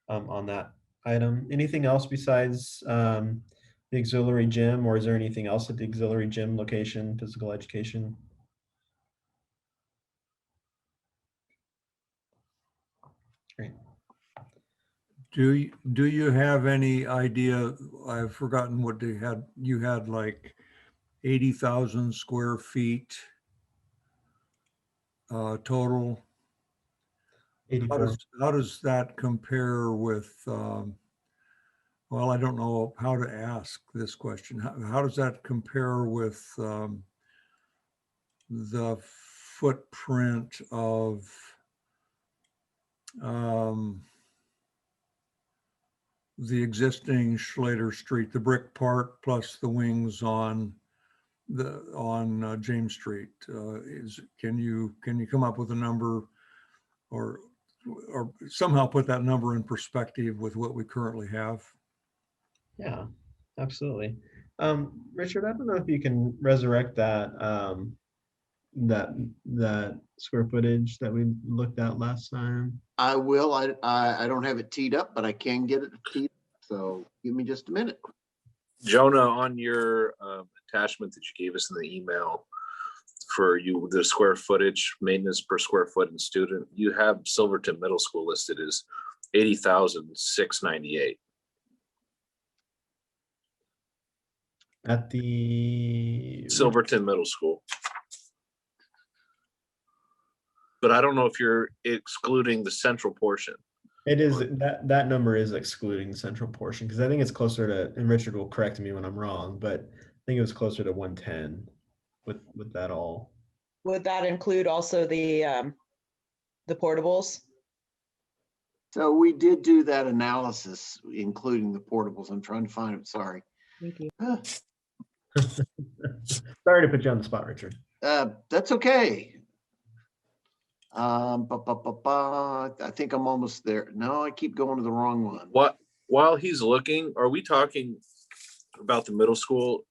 A: on that item. Anything else besides the auxiliary gym, or is there anything else at the auxiliary gym location, physical education? Great.
F: Do you have any idea? I've forgotten what they had. You had like 80,000 square feet total.
A: 84.
F: How does that compare with? Well, I don't know how to ask this question. How does that compare with the footprint of the existing Slater Street, the brick part plus the wings on James Street? Can you come up with a number, or somehow put that number in perspective with what we currently have?
A: Yeah, absolutely. Richard, I don't know if you can resurrect that that square footage that we looked at last time.
T: I will. I don't have it teed up, but I can get it teed up. So give me just a minute.
C: Jonah, on your attachment that you gave us in the email for the square footage, maintenance per square foot and student, you have Silverton Middle School listed as 80,698.
A: At the
C: Silverton Middle School. But I don't know if you're excluding the central portion.
A: It is that number is excluding the central portion, because I think it's closer to, and Richard will correct me when I'm wrong, but I think it was closer to 110 with that all.
J: Would that include also the portables?
T: So we did do that analysis, including the portables. I'm trying to find it. Sorry.
J: Thank you.
A: Sorry to put you on the spot, Richard.
T: That's okay. I think I'm almost there. No, I keep going to the wrong one.
C: While he's looking, are we talking about the middle school?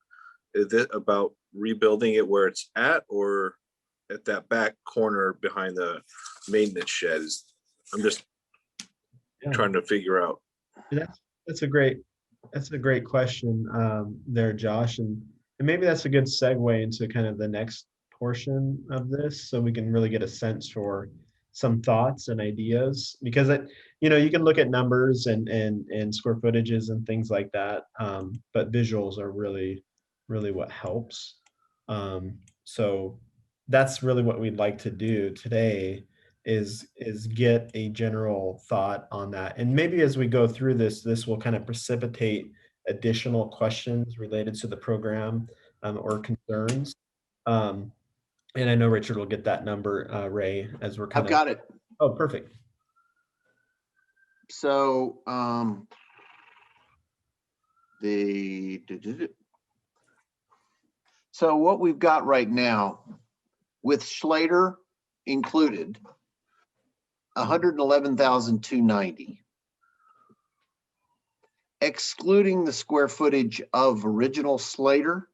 C: Is it about rebuilding it where it's at, or at that back corner behind the maintenance sheds? I'm just trying to figure out.
A: That's a great question there, Josh, and maybe that's a good segue into kind of the next portion of this, so we can really get a sense for some thoughts and ideas, because you can look at numbers and square footages and things like that, but visuals are really what helps. So that's really what we'd like to do today, is get a general thought on that. And maybe as we go through this, this will kind of precipitate additional questions related to the program or concerns. And I know Richard will get that number, Ray, as we're kind
T: I've got it.
A: Oh, perfect.
T: So so what we've got right now with Slater included, 111,290. Excluding the square footage of original Slater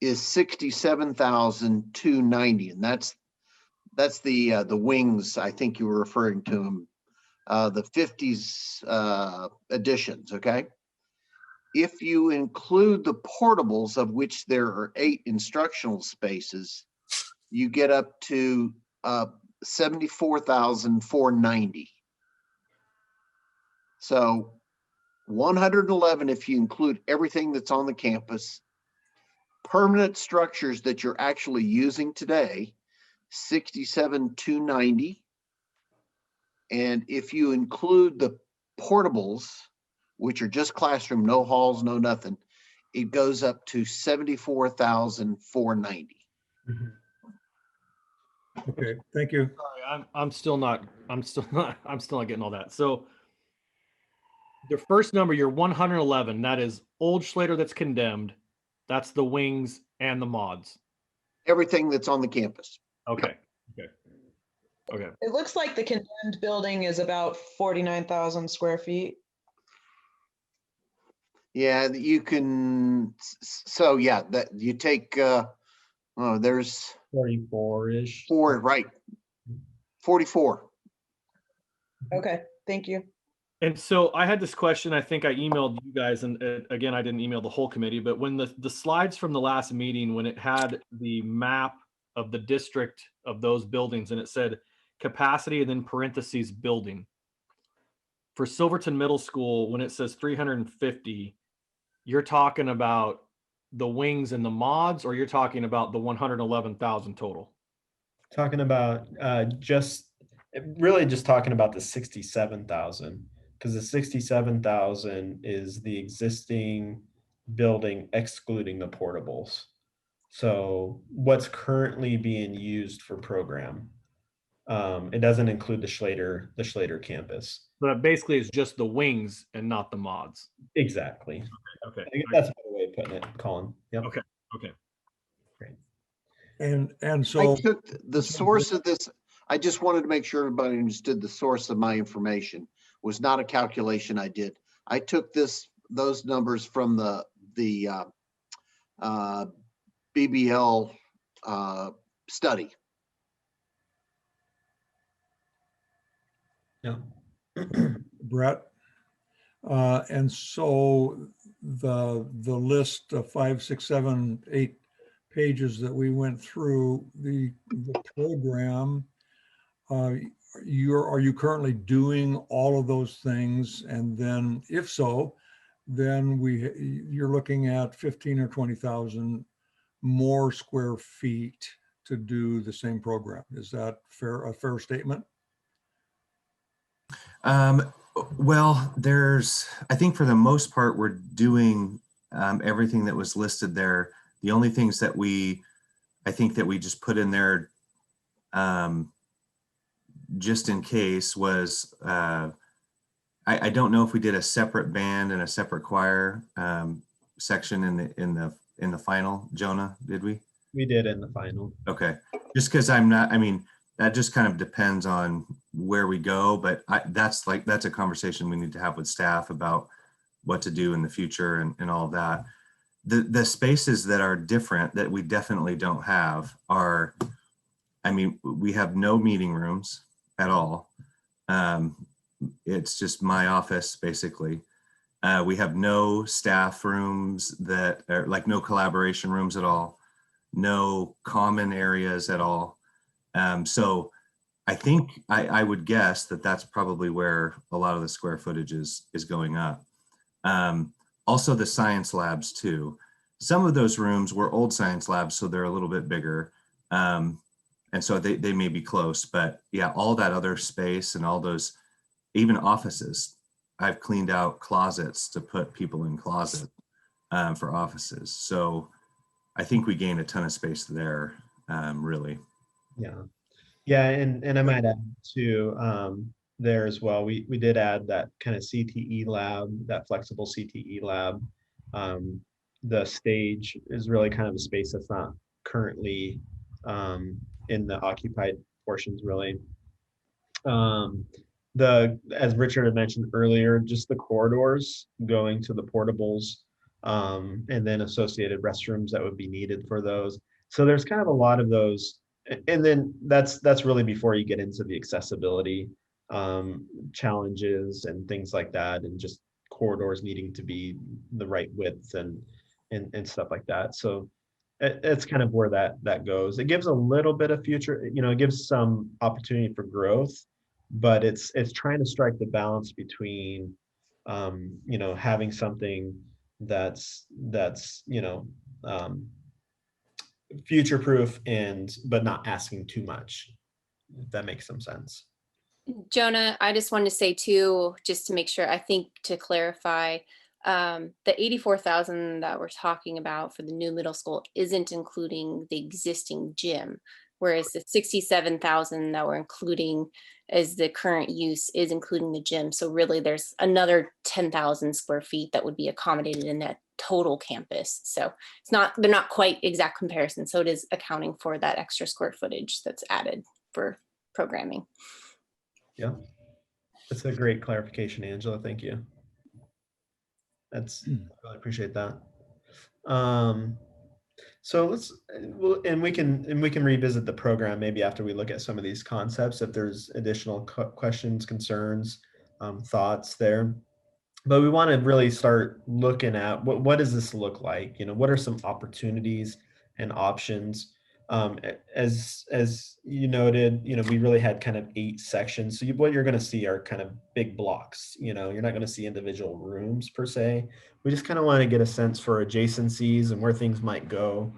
T: is 67,290, and that's the wings. I think you were referring to them, the 50s additions. Okay, if you include the portables, of which there are 8 instructional spaces, you get up to 74,490. So 111 if you include everything that's on the campus. Permanent structures that you're actually using today, 67,290. And if you include the portables, which are just classroom, no halls, no nothing, it goes up to 74,490.
F: Okay, thank you.
P: Sorry, I'm still not getting all that. So the first number, you're 111, that is old Slater that's condemned. That's the wings and the mods.
T: Everything that's on the campus.
P: Okay. Okay.
J: It looks like the condemned building is about 49,000 square feet.
T: Yeah, you can. So yeah, that you take. There's
A: 44-ish.
T: 4, right? 44.
J: Okay, thank you.
P: And so I had this question, I think I emailed you guys, and again, I didn't email the whole committee, but when the slides from the last meeting, when it had the map of the district of those buildings and it said capacity and then parentheses building. For Silverton Middle School, when it says 350, you're talking about the wings and the mods, or you're talking about the 111,000 total?
A: Talking about really just talking about the 67,000, because the 67,000 is the existing building excluding the portables. So what's currently being used for program. It doesn't include the Slater campus.
P: But basically it's just the wings and not the mods.
A: Exactly.
P: Okay.
A: I think that's a better way of putting it, Colin. Yep.
P: Okay.
A: Great.
F: And so
T: I took the source of this. I just wanted to make sure everybody understood the source of my information was not a calculation I did. I took those numbers from the BBL study.
A: Yeah.
F: Brett, and so the list of 5, 6, 7, 8 pages that we went through, the program, are you currently doing all of those things? And then if so, then you're looking at 15 or 20,000 more square feet to do the same program. Is that a fair statement?
G: Well, I think for the most part, we're doing everything that was listed there. The only things that I think that we just put in there just in case was, I don't know if we did a separate band and a separate choir section in the final, Jonah, did we?
A: We did in the final.
G: Okay, just because that just kind of depends on where we go, but that's a conversation we need to have with staff about what to do in the future and all of that. The spaces that are different that we definitely don't have are, we have no meeting rooms at all. It's just my office basically. We have no staff rooms that are no collaboration rooms at all, no common areas at all. So I think I would guess that that's probably where a lot of the square footage is going up. Also the science labs too. Some of those rooms were old science labs, so they're a little bit bigger. And so they may be close, but yeah, all that other space and all those, even offices, I've cleaned out closets to put people in closets for offices. So I think we gained a ton of space there, really.
A: Yeah. Yeah, and I might add too, there as well, we did add that kind of CTE lab, that flexible CTE lab. The stage is really kind of a space that's not currently in the occupied portions really. As Richard had mentioned earlier, just the corridors going to the portables, and then associated restrooms that would be needed for those. So there's kind of a lot of those, and then that's really before you get into the accessibility challenges and things like that, and just corridors needing to be the right width and stuff like that. So it's kind of where that goes. It gives a little bit of future, it gives some opportunity for growth, but it's trying to strike the balance between having something that's future proof but not asking too much, if that makes some sense.
K: Jonah, I just wanted to say too, just to make sure, I think to clarify, the 84,000 that we're talking about for the new middle school isn't including the existing gym, whereas the 67,000 that we're including as the current use is including the gym. So really there's another 10,000 square feet that would be accommodated in that total campus. So they're not quite exact comparison. So it is accounting for that extra square footage that's added for programming.
A: Yeah, that's a great clarification, Angela. Thank you. I really appreciate that. So we can revisit the program maybe after we look at some of these concepts, if there's additional questions, concerns, thoughts there. But we want to really start looking at what does this look like? What are some opportunities and options? As you noted, we really had kind of 8 sections. So what you're going to see are kind of big blocks. You're not going to see individual rooms per se. We just kind of want to get a sense for adjacencies and where things might go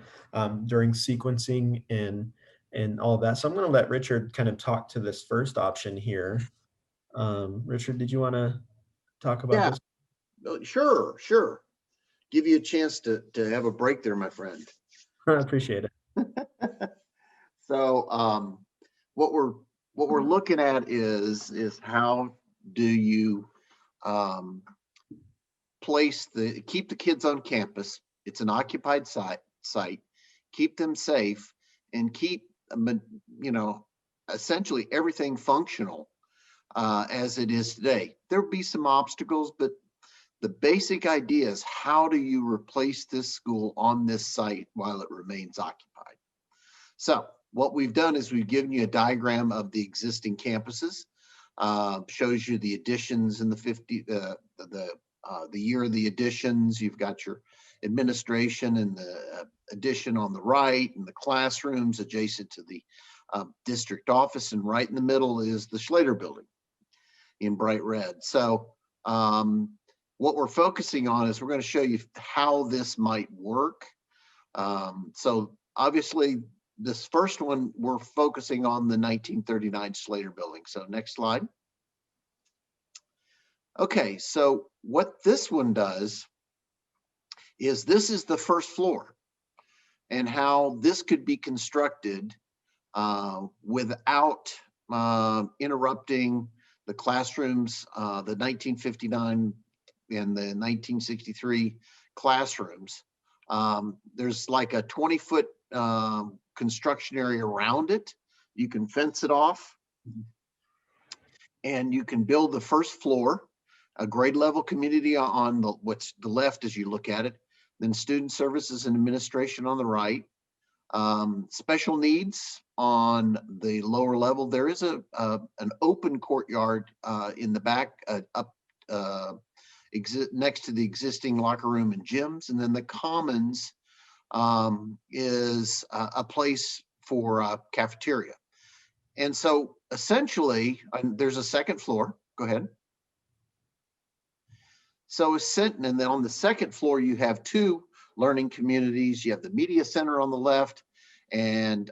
A: during sequencing and all of that. So I'm going to let Richard kind of talk to this first option here. Richard, did you want to talk about this?
T: Sure. Give you a chance to have a break there, my friend.
A: I appreciate it.
T: So what we're looking at is how do you keep the kids on campus? It's an occupied site, keep them safe, and keep essentially everything functional as it is today. There'll be some obstacles, but the basic idea is, how do you replace this school on this site while it remains occupied? So what we've done is we've given you a diagram of the existing campuses, shows you the additions in the year of the additions. You've got your administration and the addition on the right, and the classrooms adjacent to the district office, and right in the middle is the Slater Building in bright red. So what we're focusing on is we're going to show you how this might work. So obviously this first one, we're focusing on the 1939 Slater Building. So next slide. Okay, so what this one does is, this is the first floor, and how this could be constructed without interrupting the classrooms, the 1959 and the 1963 classrooms. There's like a 20-foot construction area around it. You can fence it off, and you can build the first floor, a grade level community on what's the left as you look at it, then student services and administration on the right, special needs on the lower level. There is an open courtyard in the back next to the existing locker room and gyms, and then the commons is a place for cafeteria. And so essentially, there's a second floor. Go ahead. So and then on the second floor, you have 2 learning communities. You have the media center on the left, and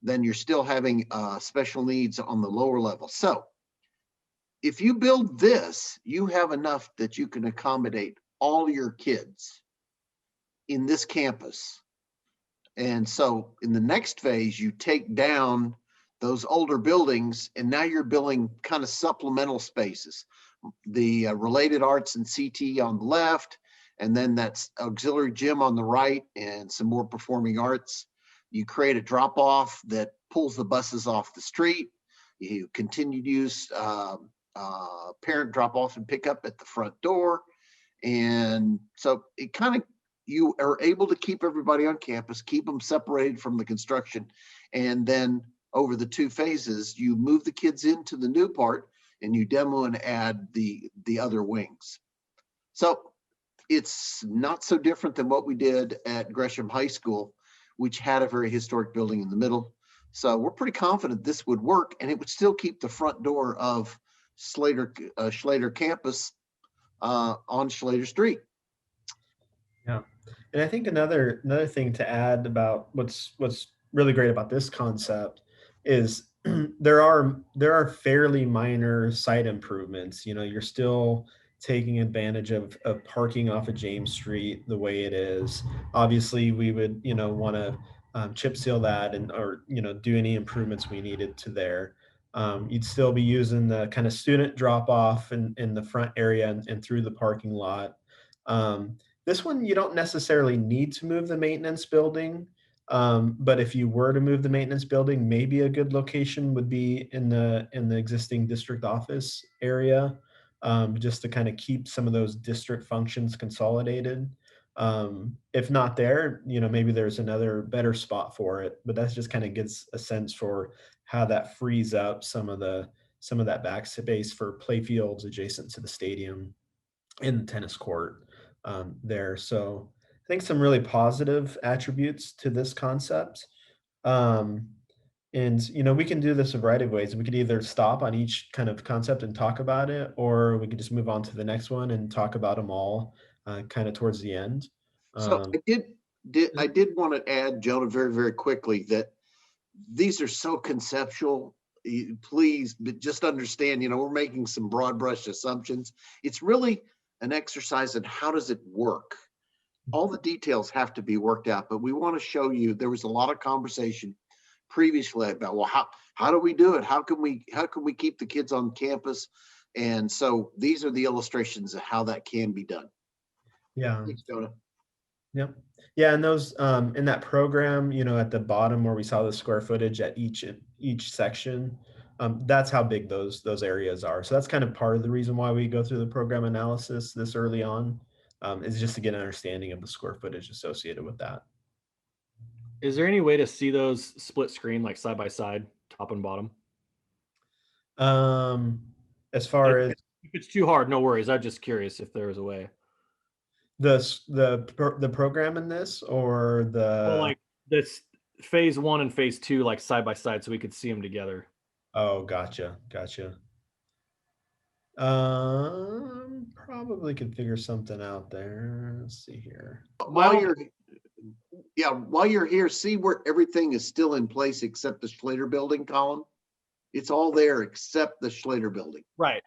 T: then you're still having special needs on the lower level. So if you build this, you have enough that you can accommodate all your kids in this campus. And so in the next phase, you take down those older buildings, and now you're building kind of supplemental spaces. The related arts and CT on the left, and then that's auxiliary gym on the right, and some more performing arts. You create a drop off that pulls the buses off the street. You continue to use parent drop off and pick up at the front door. And so it kind of, you are able to keep everybody on campus, keep them separated from the construction. And then over the 2 phases, you move the kids into the new part and you demo and add the other wings. So it's not so different than what we did at Gresham High School, which had a very historic building in the middle. So we're pretty confident this would work, and it would still keep the front door of Slater campus on Slater Street.
A: Yeah, and I think another thing to add about what's really great about this concept is there are fairly minor site improvements. You know, you're still taking advantage of parking off of James Street the way it is. Obviously, we would, you know, want to chip seal that or, you know, do any improvements we needed to there. You'd still be using the kind of student drop off in the front area and through the parking lot. This one, you don't necessarily need to move the maintenance building. But if you were to move the maintenance building, maybe a good location would be in the existing district office area, just to kind of keep some of those district functions consolidated. If not there, you know, maybe there's another better spot for it, but that just kind of gives a sense for how that frees up some of that back space for play fields adjacent to the stadium and the tennis court there. So I think some really positive attributes to this concept. And, you know, we can do this a variety of ways. We could either stop on each kind of concept and talk about it, or we could just move on to the next one and talk about them all kind of towards the end.
T: So I did want to add, Jonah, very, very quickly, that these are so conceptual. Please, but just understand, you know, we're making some broad brush assumptions. It's really an exercise in how does it work? All the details have to be worked out, but we want to show you, there was a lot of conversation previously about, well, how do we do it? How can we keep the kids on campus? And so these are the illustrations of how that can be done.
A: Yeah.
T: Thanks, Jonah.
A: Yep. Yeah, and those in that program, you know, at the bottom where we saw the square footage at each section, that's how big those areas are. So that's kind of part of the reason why we go through the program analysis this early on, is just to get an understanding of the square footage associated with that.
P: Is there any way to see those split screen, like side by side, top and bottom?
A: As far as
P: if it's too hard, no worries. I'm just curious if there was a way.
A: The program in this, or
P: well, like this phase 1 and phase 2, like side by side, so we could see them together.
A: Oh, gotcha. Probably could figure something out there. Let's see here.
T: While you're here, see where everything is still in place except the Slater Building column. It's all there except the Slater Building.
P: Right.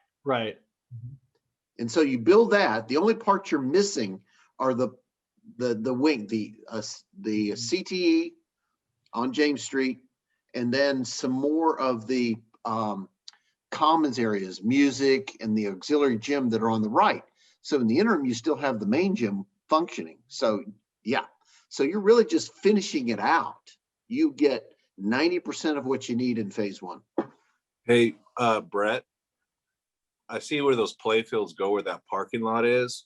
T: And so you build that. The only part you're missing are the wing, the CTE on James Street, and then some more of the commons areas, music and the auxiliary gym that are on the right. So in the interim, you still have the main gym functioning. So yeah, so you're really just finishing it out. You get 90% of what you need in phase 1.
C: Hey, Brett, I see where those play fields go, where that parking lot is.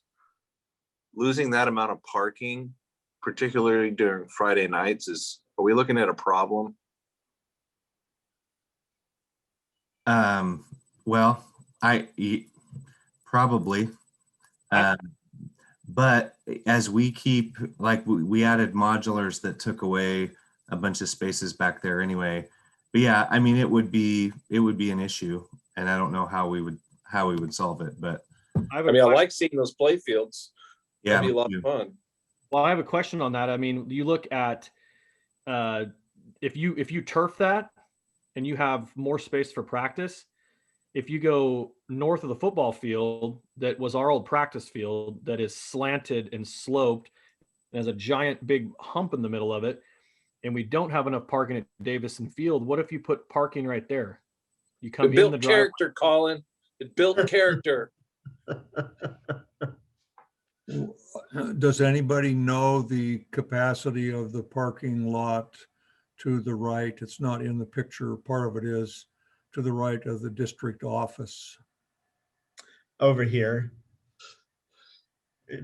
C: Losing that amount of parking, particularly during Friday nights, are we looking at a problem?
G: Well, probably, but as we keep, like, we added modulars that took away a bunch of spaces back there anyway. But yeah, I mean, it would be an issue, and I don't know how we would solve it. But
C: I like seeing those play fields.
G: Yeah,
C: that'd be a lot of fun.
P: Well, I have a question on that. I mean, you look at if you turf that and you have more space for practice, if you go north of the football field, that was our old practice field that is slanted and sloped, and has a giant big hump in the middle of it, and we don't have enough parking at Davison Field, what if you put parking right there? You come
C: It
P: in
C: built
P: the driveway.
C: character, Colin. It built character.
F: Does anybody know the capacity of the parking lot to the right? It's not in the picture. Part of it is to the right of the district office.
A: Over here.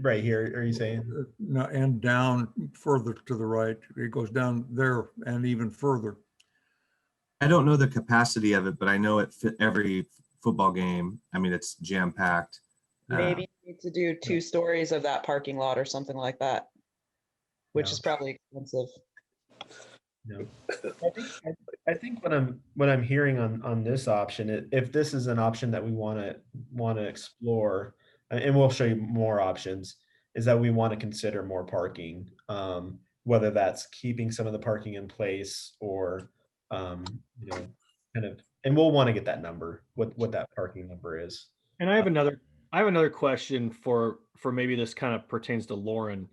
A: Right here, are you saying?
F: No, and down further to the right. It goes down there and even further.
G: I don't know the capacity of it, but I know it fit every football game. I mean, it's jam packed.
J: Maybe you need to do 2 stories of that parking lot or something like that, which is probably expensive.
A: No. I think what I'm hearing on this option, if this is an option that we want to explore, and we'll show you more options, is that we want to consider more parking, whether that's keeping some of the parking in place or kind of, and we'll want to get that number, what that parking number is.
P: And I have another question for maybe this kind of pertains to Lauren.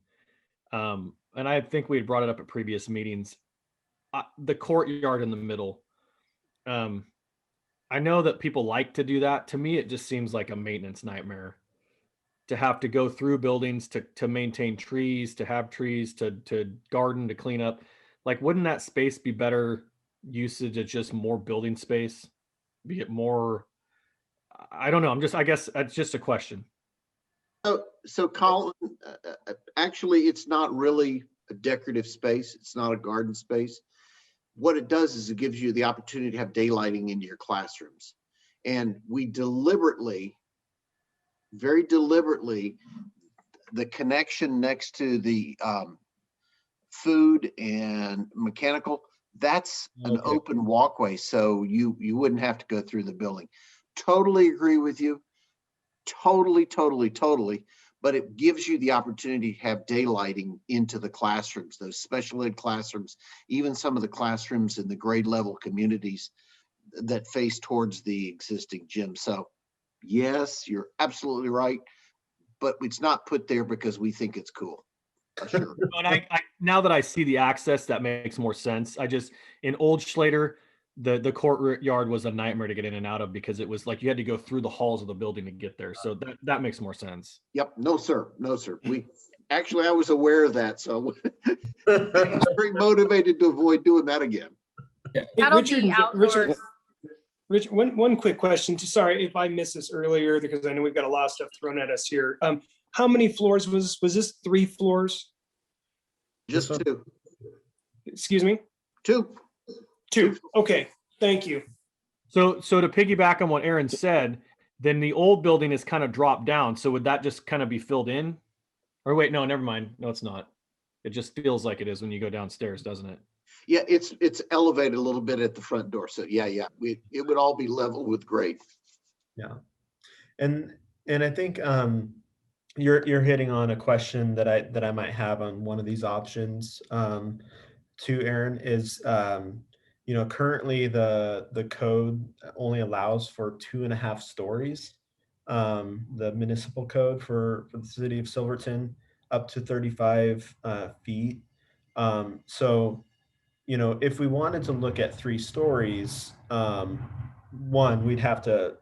P: And I think we had brought it up at previous meetings. The courtyard in the middle. I know that people like to do that. To me, it just seems like a maintenance nightmare to have to go through buildings to maintain trees, to have trees, to garden, to clean up. Like, wouldn't that space be better usage of just more building space? Be it more, I don't know. I guess that's just a question.
T: So Colin, actually, it's not really a decorative space. It's not a garden space. What it does is it gives you the opportunity to have daylighting into your classrooms. And we deliberately, very deliberately, the connection next to the food and mechanical, that's an open walkway. So you wouldn't have to go through the building. Totally agree with you. Totally. But it gives you the opportunity to have daylighting into the classrooms, those special ed classrooms, even some of the classrooms in the grade level communities that face towards the existing gym. So yes, you're absolutely right, but it's not put there because we think it's cool. Sure.
P: And I now that I see the access, that makes more sense. In Old Slater, the courtyard was a nightmare to get in and out of because it was like you had to go through the halls of the building to get there. So that makes more sense.
T: Yep. No, sir. I was aware of that. So I'm very motivated to avoid doing that again.
L: Yeah.
W: That'll
L: Richard,
W: be outdoors.
L: Richard, one quick question. Sorry if I missed this earlier because I know we've got a lot of stuff thrown at us here. How many floors was this? 3 floors?
T: Just 2.
L: Excuse me?
T: 2.
L: Okay, thank you.
P: So to piggyback on what Aaron said, then the old building is kind of dropped down. So would that just kind of be filled in? Or wait, no, never mind. No, it's not. It just feels like it is when you go downstairs, doesn't it?
T: Yeah, it's elevated a little bit at the front door. So yeah, it would all be level with grade.
A: Yeah, and I think you're hitting on a question that I might have on one of these options. To Aaron is currently the code only allows for 2.5 stories. The municipal code for the city of Silverton up to 35 feet. So if we wanted to look at 3 stories, one, we'd have to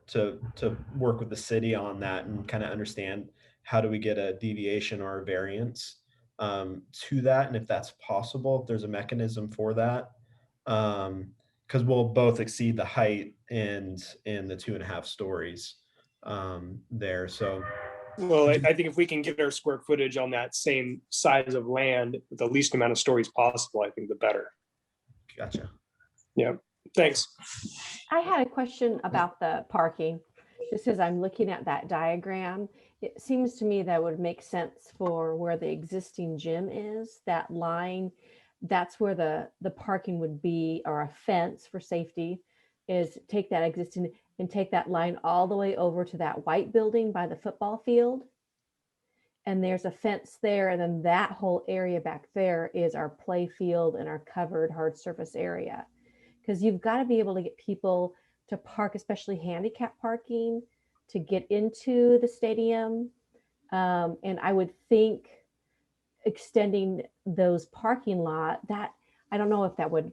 A: work with the city on that and kind of understand how do we get a deviation or a variance to that, and if that's possible, if there's a mechanism for that, because we'll both exceed the height and the 2.5 stories there. So,
L: well, I think if we can get our square footage on that same size of land with the least amount of stories possible, I think the better.
A: Gotcha.
L: Yeah, thanks.
O: I had a question about the parking. Just as I'm looking at that diagram, it seems to me that would make sense for where the existing gym is, that line, that's where the parking would be, or a fence for safety, is take that existing and take that line all the way over to that white building by the football field. and there's a fence there, and then that whole area back there is our play field and our covered hard surface area. Because you've got to be able to get people to park, especially handicap parking, to get into the stadium. And I would think extending those parking lot, that I don't know if that would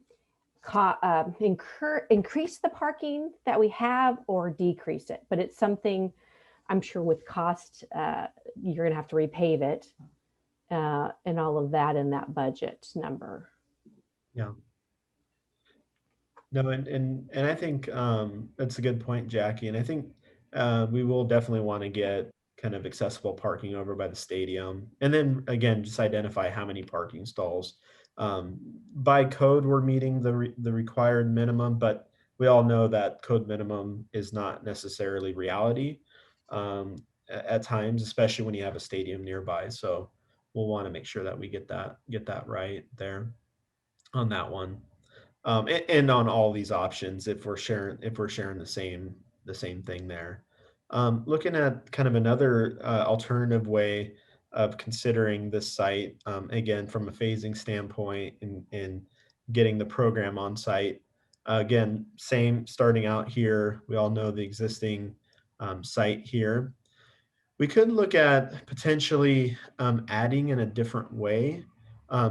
O: increase the parking that we have or decrease it, but it's something I'm sure with cost, you're going to have to repave it and all of that in that budget number.
A: Yeah. No, and I think that's a good point, Jackie. And I think we will definitely want to get kind of accessible parking over by the stadium. And then again, just identify how many parking stalls. By code, we're meeting the required minimum, but we all know that code minimum is not necessarily reality at times, especially when you have a stadium nearby. So we'll want to make sure that we get that right there on that one. And on all these options, if we're sharing the same thing there. Looking at kind of another alternative way of considering this site, again from a phasing standpoint and getting the program on site. Again, same starting out here. We all know the existing site here. We could look at potentially adding in a different way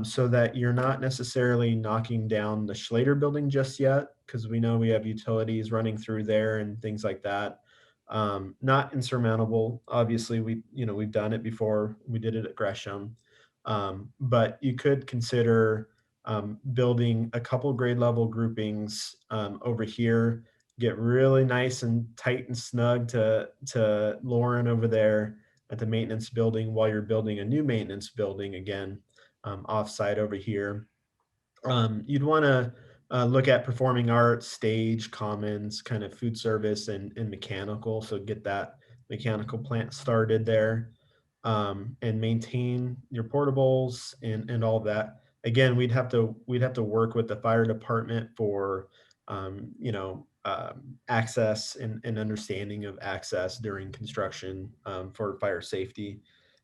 A: so that you're not necessarily knocking down the Slater Building just yet, because we know we have utilities running through there and things like that. Not insurmountable. Obviously, we've done it before. We did it at Gresham, but you could consider building a couple grade level groupings over here. Get really nice and tight and snug to Lauren over there at the maintenance building while you're building a new maintenance building again offsite over here. You'd want to look at performing arts, stage, commons, kind of food service and mechanical. So get that mechanical plant started there and maintain your portables and all of that. Again, we'd have to work with the fire department for access and understanding of access during construction for fire safety.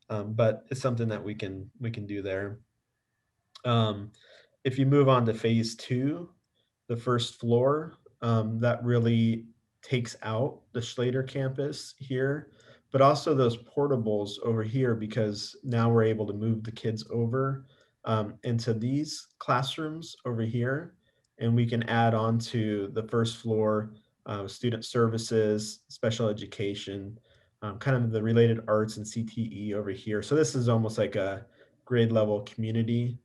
A: But it's something that we can do there. If you move on to phase 2, the first floor, that really takes out the Slater campus here, but also those portables over here, because now we're able to move the kids over into these classrooms over here, and we can add on to the first floor student services, special education, kind of the related arts and CTE over here. So this is almost like a grade level community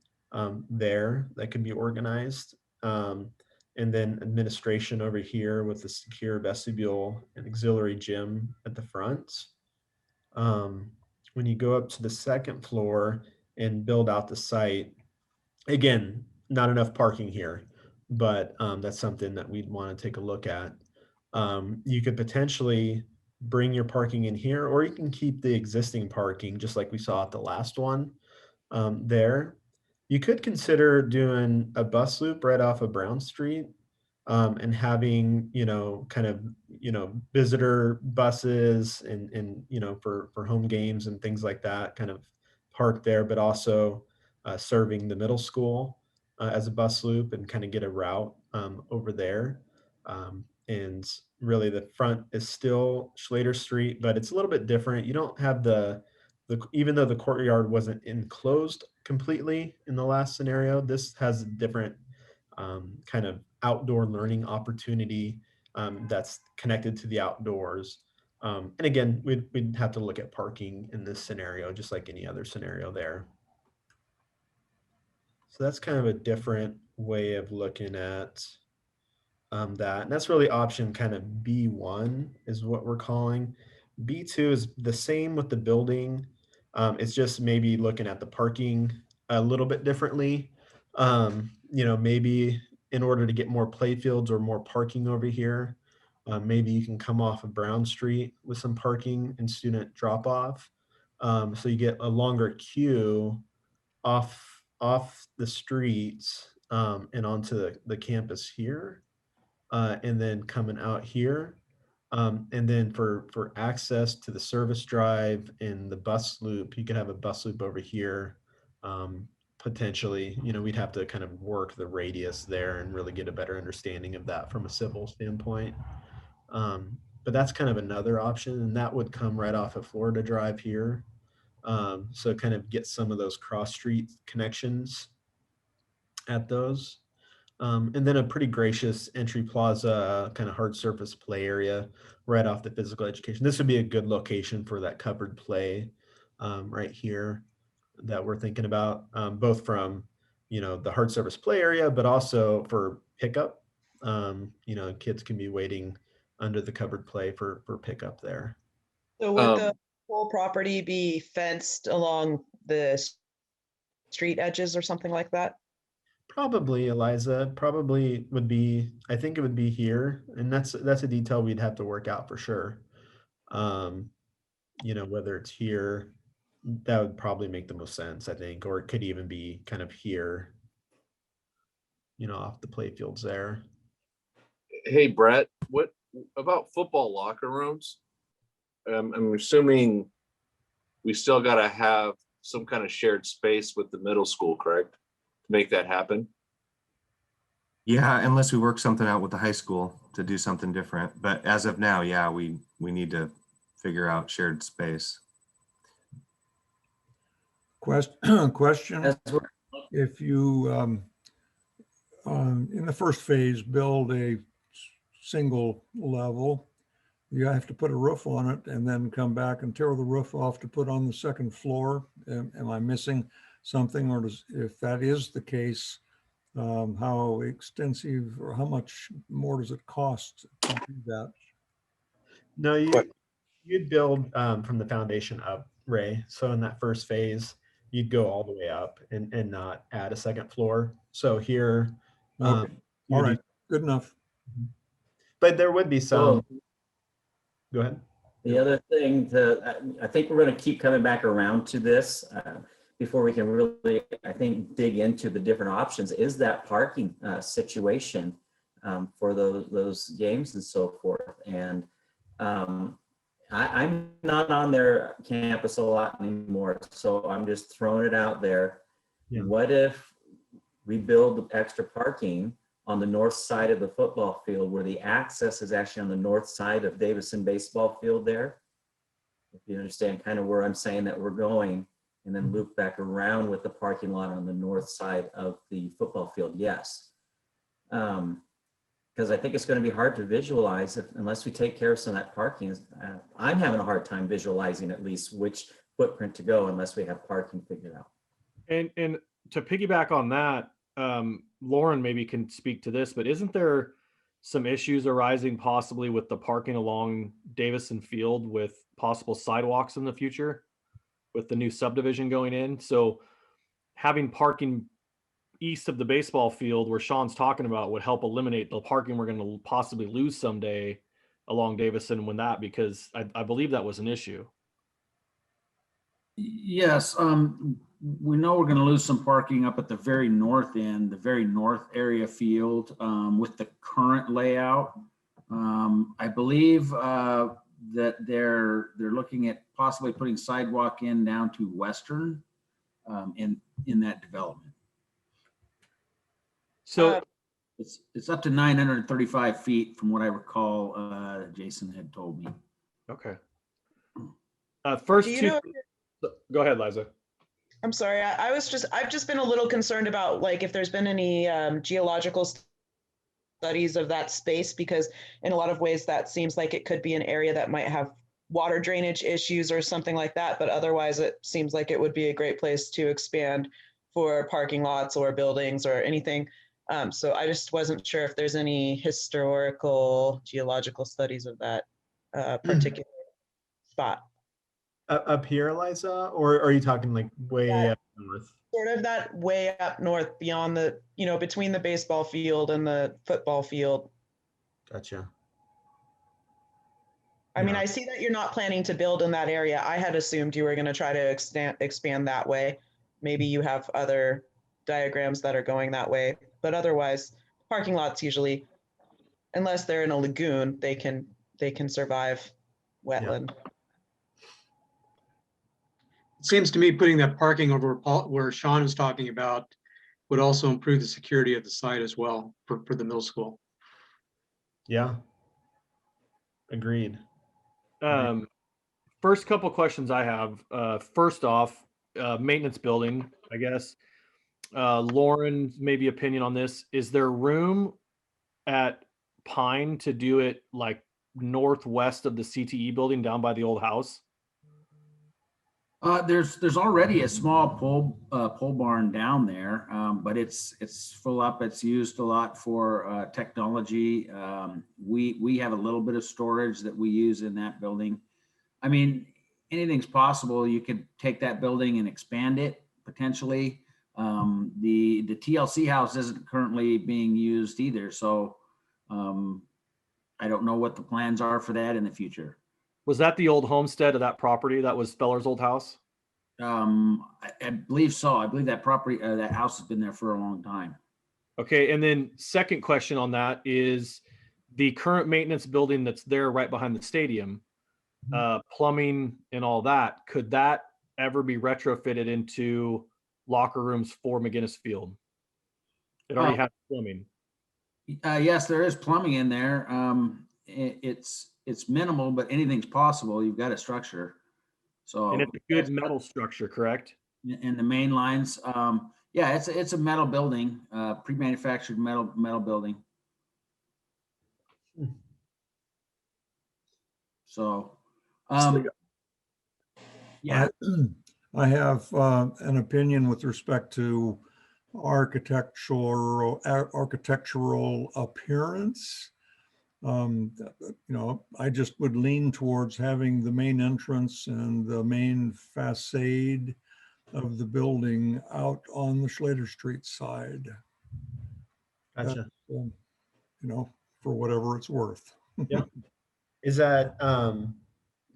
A: there that can be organized. And then administration over here with the secure vestibule and auxiliary gym at the front. When you go up to the second floor and build out the site, again, not enough parking here, but that's something that we'd want to take a look at. You could potentially bring your parking in here, or you can keep the existing parking just like we saw at the last one there. You could consider doing a bus loop right off of Brown Street and having, kind of, visitor buses and for home games and things like that kind of parked there, but also serving the middle school as a bus loop and kind of get a route over there. And really the front is still Slater Street, but it's a little bit different. You don't have even though the courtyard wasn't enclosed completely in the last scenario, this has a different kind of outdoor learning opportunity that's connected to the outdoors. And again, we'd have to look at parking in this scenario, just like any other scenario there. So that's kind of a different way of looking at that. And that's really option kind of B1 is what we're calling. B2 is the same with the building. It's just maybe looking at the parking a little bit differently. Maybe in order to get more play fields or more parking over here, maybe you can come off of Brown Street with some parking and student drop off. So you get a longer queue off the streets and onto the campus here. And then coming out here And then for access to the service drive and the bus loop, you could have a bus loop over here. Potentially, we'd have to kind of work the radius there and really get a better understanding of that from a civil standpoint. But that's kind of another option, and that would come right off of Florida Drive here. So kind of get some of those cross street connections at those. And then a pretty gracious entry plaza, kind of hard surface play area right off the physical education. This would be a good location for that covered play right here that we're thinking about, both from, the hard surface play area, but also for pickup. Kids can be waiting under the covered play for pickup there.
J: So would the whole property be fenced along the street edges or something like that?
A: Probably, Eliza, probably would be, I think it would be here. And that's a detail we'd have to work out for sure. Whether it's here, that would probably make the most sense, I think, or it could even be kind of here, off the play fields there.
C: Hey, Brett, what about football locker rooms? I'm assuming we still got to have some kind of shared space with the middle school, correct? To make that happen.
G: Yeah, unless we work something out with the high school to do something different. But as of now, yeah, we need to figure out shared space.
F: Question. If you, in the first phase, build a single level, you have to put a roof on it and then come back and tear the roof off to put on the second floor. Am I missing something? Or if that is the case, how extensive or how much more does it cost to do that?
A: No, you'd build from the foundation up, Ray. So in that first phase, you'd go all the way up and not add a second floor. So here,
F: okay. All right, good enough.
A: But there would be some. Go ahead.
B: The other thing I think we're going to keep coming back around to this before we can really, I think, dig into the different options is that parking situation for those games and so forth. And I'm not on their campus a lot anymore, so I'm just throwing it out there. Yeah. What if we build extra parking on the north side of the football field where the access is actually on the north side of Davison baseball field there? If you understand kind of where I'm saying that we're going, and then loop back around with the parking lot on the north side of the football field, yes. Because I think it's going to be hard to visualize unless we take care of some of that parking. I'm having a hard time visualizing at least which footprint to go unless we have parking figured out.
P: And to piggyback on that, Lauren maybe can speak to this, but isn't there some issues arising possibly with the parking along Davison Field with possible sidewalks in the future with the new subdivision going in? So having parking east of the baseball field where Sean's talking about would help eliminate the parking we're going to possibly lose someday along Davison because I believe that was an issue.
Q: Yes, we know we're going to lose some parking up at the very north end, the very north area field with the current layout. I believe that they're looking at possibly putting sidewalk in down to Western in that development.
P: So
Q: it's up to 935 feet from what I recall. Jason had told me.
P: Okay. Go ahead, Liza.
J: I'm sorry. I've just been a little concerned about like if there's been any geological studies of that space, because in a lot of ways that seems like it could be an area that might have water drainage issues or something like that. But otherwise, it seems like it would be a great place to expand for parking lots or buildings or anything. So I just wasn't sure if there's any historical geological studies of that particular spot.
A: Up here, Eliza, or are you talking like way up north?
J: Sort of that way up north beyond the, between the baseball field and the football field.
A: Gotcha.
J: I mean, I see that you're not planning to build in that area. I had assumed you were going to try to expand that way. Maybe you have other diagrams that are going that way, but otherwise parking lots usually, unless they're in a lagoon, they can they can survive wetland.
M: It seems to me putting that parking over where Sean was talking about would also improve the security of the site as well for the middle school.
A: Yeah. Agreed.
P: First couple questions I have. First off, maintenance building, I guess. Lauren, maybe opinion on this. Is there room at Pine to do it like northwest of the CTE building down by the old house?
Q: There's already a small pole barn down there, but it's full up. It's used a lot for technology. We have a little bit of storage that we use in that building. I mean, anything's possible. You could take that building and expand it potentially. The TLC house isn't currently being used either, so I don't know what the plans are for that in the future.
P: Was that the old homestead of that property? That was Speller's old house?
Q: I believe so. I believe that property, that house has been there for a long time.
P: Okay, and then second question on that is the current maintenance building that's there right behind the stadium, plumbing and all that, could that ever be retrofitted into locker rooms for McGinnis Field? It already has plumbing.
Q: Yes, there is plumbing in there. It's minimal, but anything's possible. You've got a structure. So
P: And it's a good metal structure, correct?
Q: in the main lines, yeah, it's a metal building, pre-manufactured metal building. So, yeah.
F: I have an opinion with respect to architectural appearance. I just would lean towards having the main entrance and the main facade of the building out on the Slater Street side.
A: Gotcha.
F: For whatever it's worth.
A: Yeah. Is that,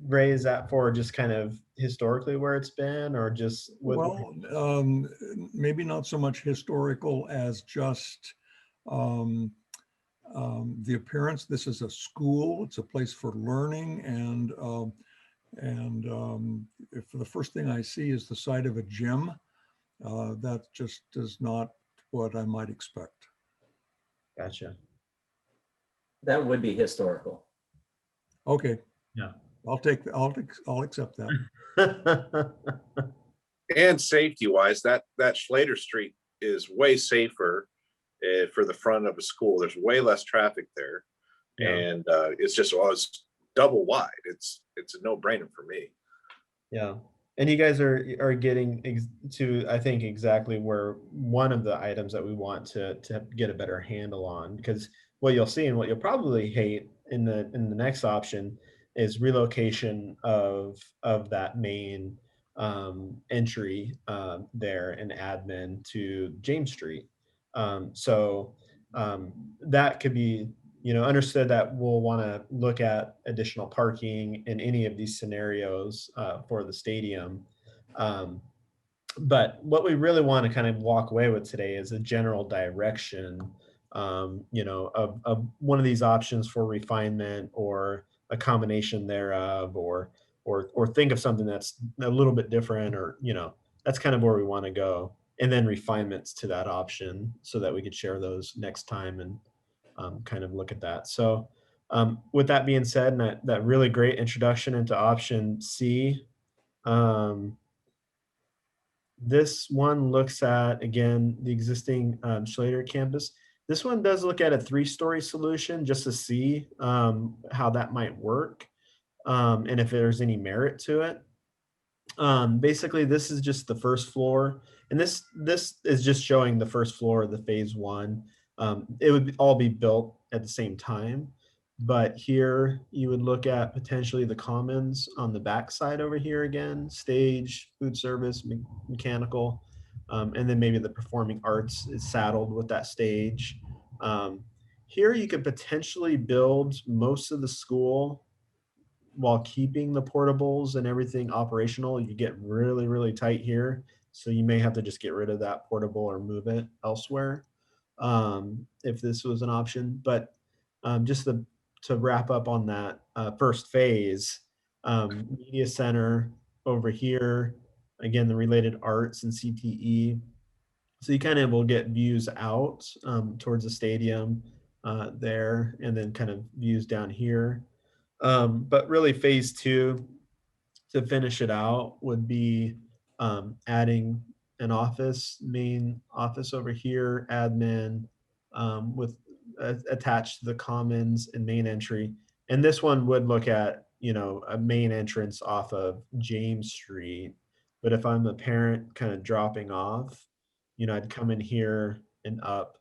A: Ray, is that for just kind of historically where it's been, or just what?
F: Well, maybe not so much historical as just the appearance. This is a school. It's a place for learning, and if the first thing I see is the site of a gym, that just is not what I might expect.
A: Gotcha.
B: That would be historical.
F: Okay.
A: Yeah.
F: I'll accept that.
C: And safety wise, that Slater Street is way safer for the front of a school. There's way less traffic there.
A: Yeah.
C: And it's just, well, it's double wide. It's a no brainer for me.
A: Yeah. And you guys are getting to, I think, exactly where one of the items that we want to get a better handle on, because what you'll see and what you'll probably hate in the next option is relocation of that main entry there in admin to James Street. So that could be, understood that we'll want to look at additional parking in any of these scenarios for the stadium. But what we really want to kind of walk away with today is a general direction, of one of these options for refinement or a combination thereof, or think of something that's a little bit different, or, that's kind of where we want to go. And then refinements to that option so that we could share those next time and kind of look at that. So with that being said, and that really great introduction into option C, this one looks at, again, the existing Slater campus. This one does look at a 3-story solution just to see how that might work and if there's any merit to it. Basically, this is just the first floor, and this is just showing the first floor of the phase 1. It would all be built at the same time, but here you would look at potentially the commons on the back side over here again, stage, food service, mechanical, and then maybe the performing arts is saddled with that stage. Here you could potentially build most of the school while keeping the portables and everything operational. You get really, really tight here. So you may have to just get rid of that portable or move it elsewhere if this was an option. But just the to wrap up on that first phase, media center over here, again, the related arts and CTE. So you kind of will get views out towards the stadium there, and then kind of views down here. But really phase 2, to finish it out, would be adding an office, main office over here, admin, with attached to the commons and main entry. And this one would look at, a main entrance off of James Street. But if I'm a parent kind of dropping off, I'd come in here and up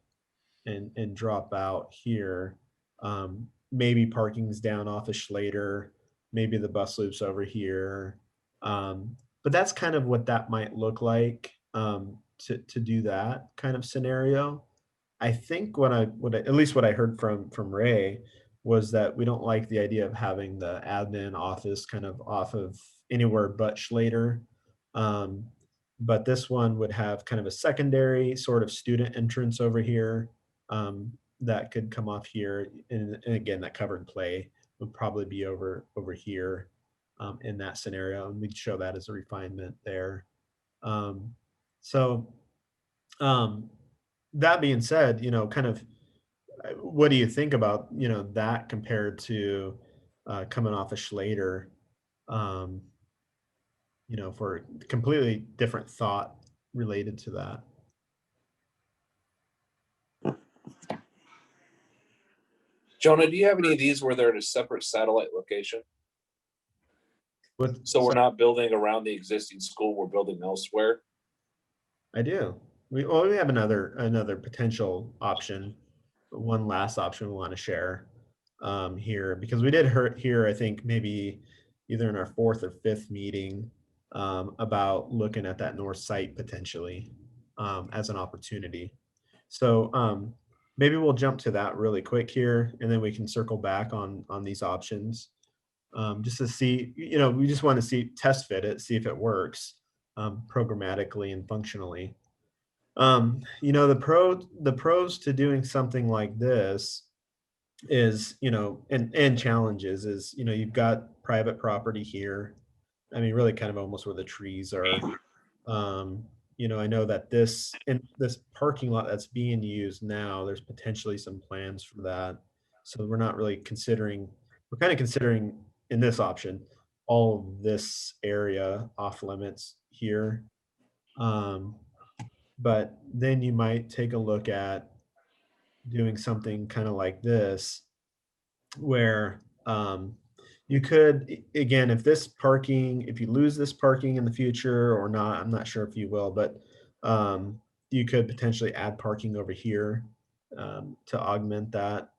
A: and drop out here. Maybe parking's down off of Slater, maybe the bus loop's over here. But that's kind of what that might look like, to do that kind of scenario. I think at least what I heard from Ray was that we don't like the idea of having the admin office kind of off of anywhere but Slater. But this one would have kind of a secondary sort of student entrance over here, that could come off here. And again, that covered play would probably be over here, in that scenario. And we'd show that as a refinement there. So that being said, kind of, what do you think about, that compared to coming off of Schlater, for completely different thought related to that?
C: Jonah, do you have any of these where they're at a separate satellite location? So we're not building around the existing school, we're building elsewhere?
A: I do. We have another potential option, one last option we want to share here, because we did hear, I think maybe either in our 4th or 5th meeting, about looking at that north site potentially as an opportunity. So maybe we'll jump to that really quick here, and then we can circle back on these options, just to see, we just want to test fit it, see if it works programmatically and functionally. The pros to doing something like this is, and challenges is, you've got private property here. I mean, really kind of almost where the trees are. I know that this parking lot that's being used now, there's potentially some plans for that. So we're not really considering, we're kind of considering in this option, all of this area off limits here. But then you might take a look at doing something kind of like this, where you could, again, if you lose this parking in the future or not, I'm not sure if you will, but you could potentially add parking over here to augment that.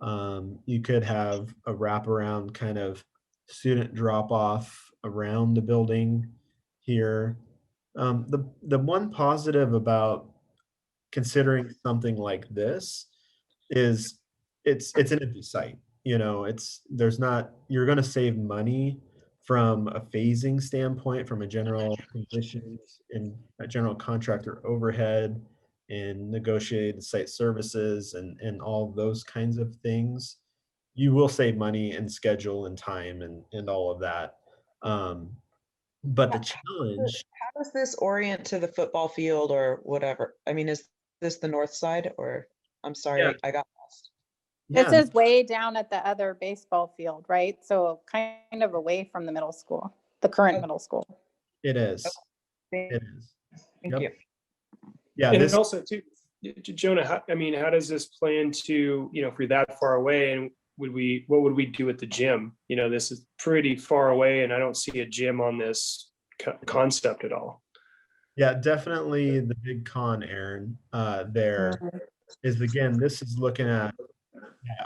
A: You could have a wraparound kind of student drop off around the building here. The one positive about considering something like this is it's an empty site. You're going to save money from a phasing standpoint, from a general conditions and a general contractor overhead and negotiated site services and all those kinds of things. You will save money and schedule and time and all of that. But the challenge,
J: How does this orient to the football field or whatever? I mean, is this the north side, or I'm sorry,
A: Yeah.
J: I got lost.
I: This is way down at the other baseball field, right? So kind of away from the middle school, the current middle school.
A: it is. It is.
J: Thank you.
A: Yeah.
L: And also too, Jonah, how does this play into, if we're that far away, and what would we do at the gym? This is pretty far away and I don't see a gym on this concept at all.
A: Yeah, definitely the big con, Aaron, there is, again, this is looking at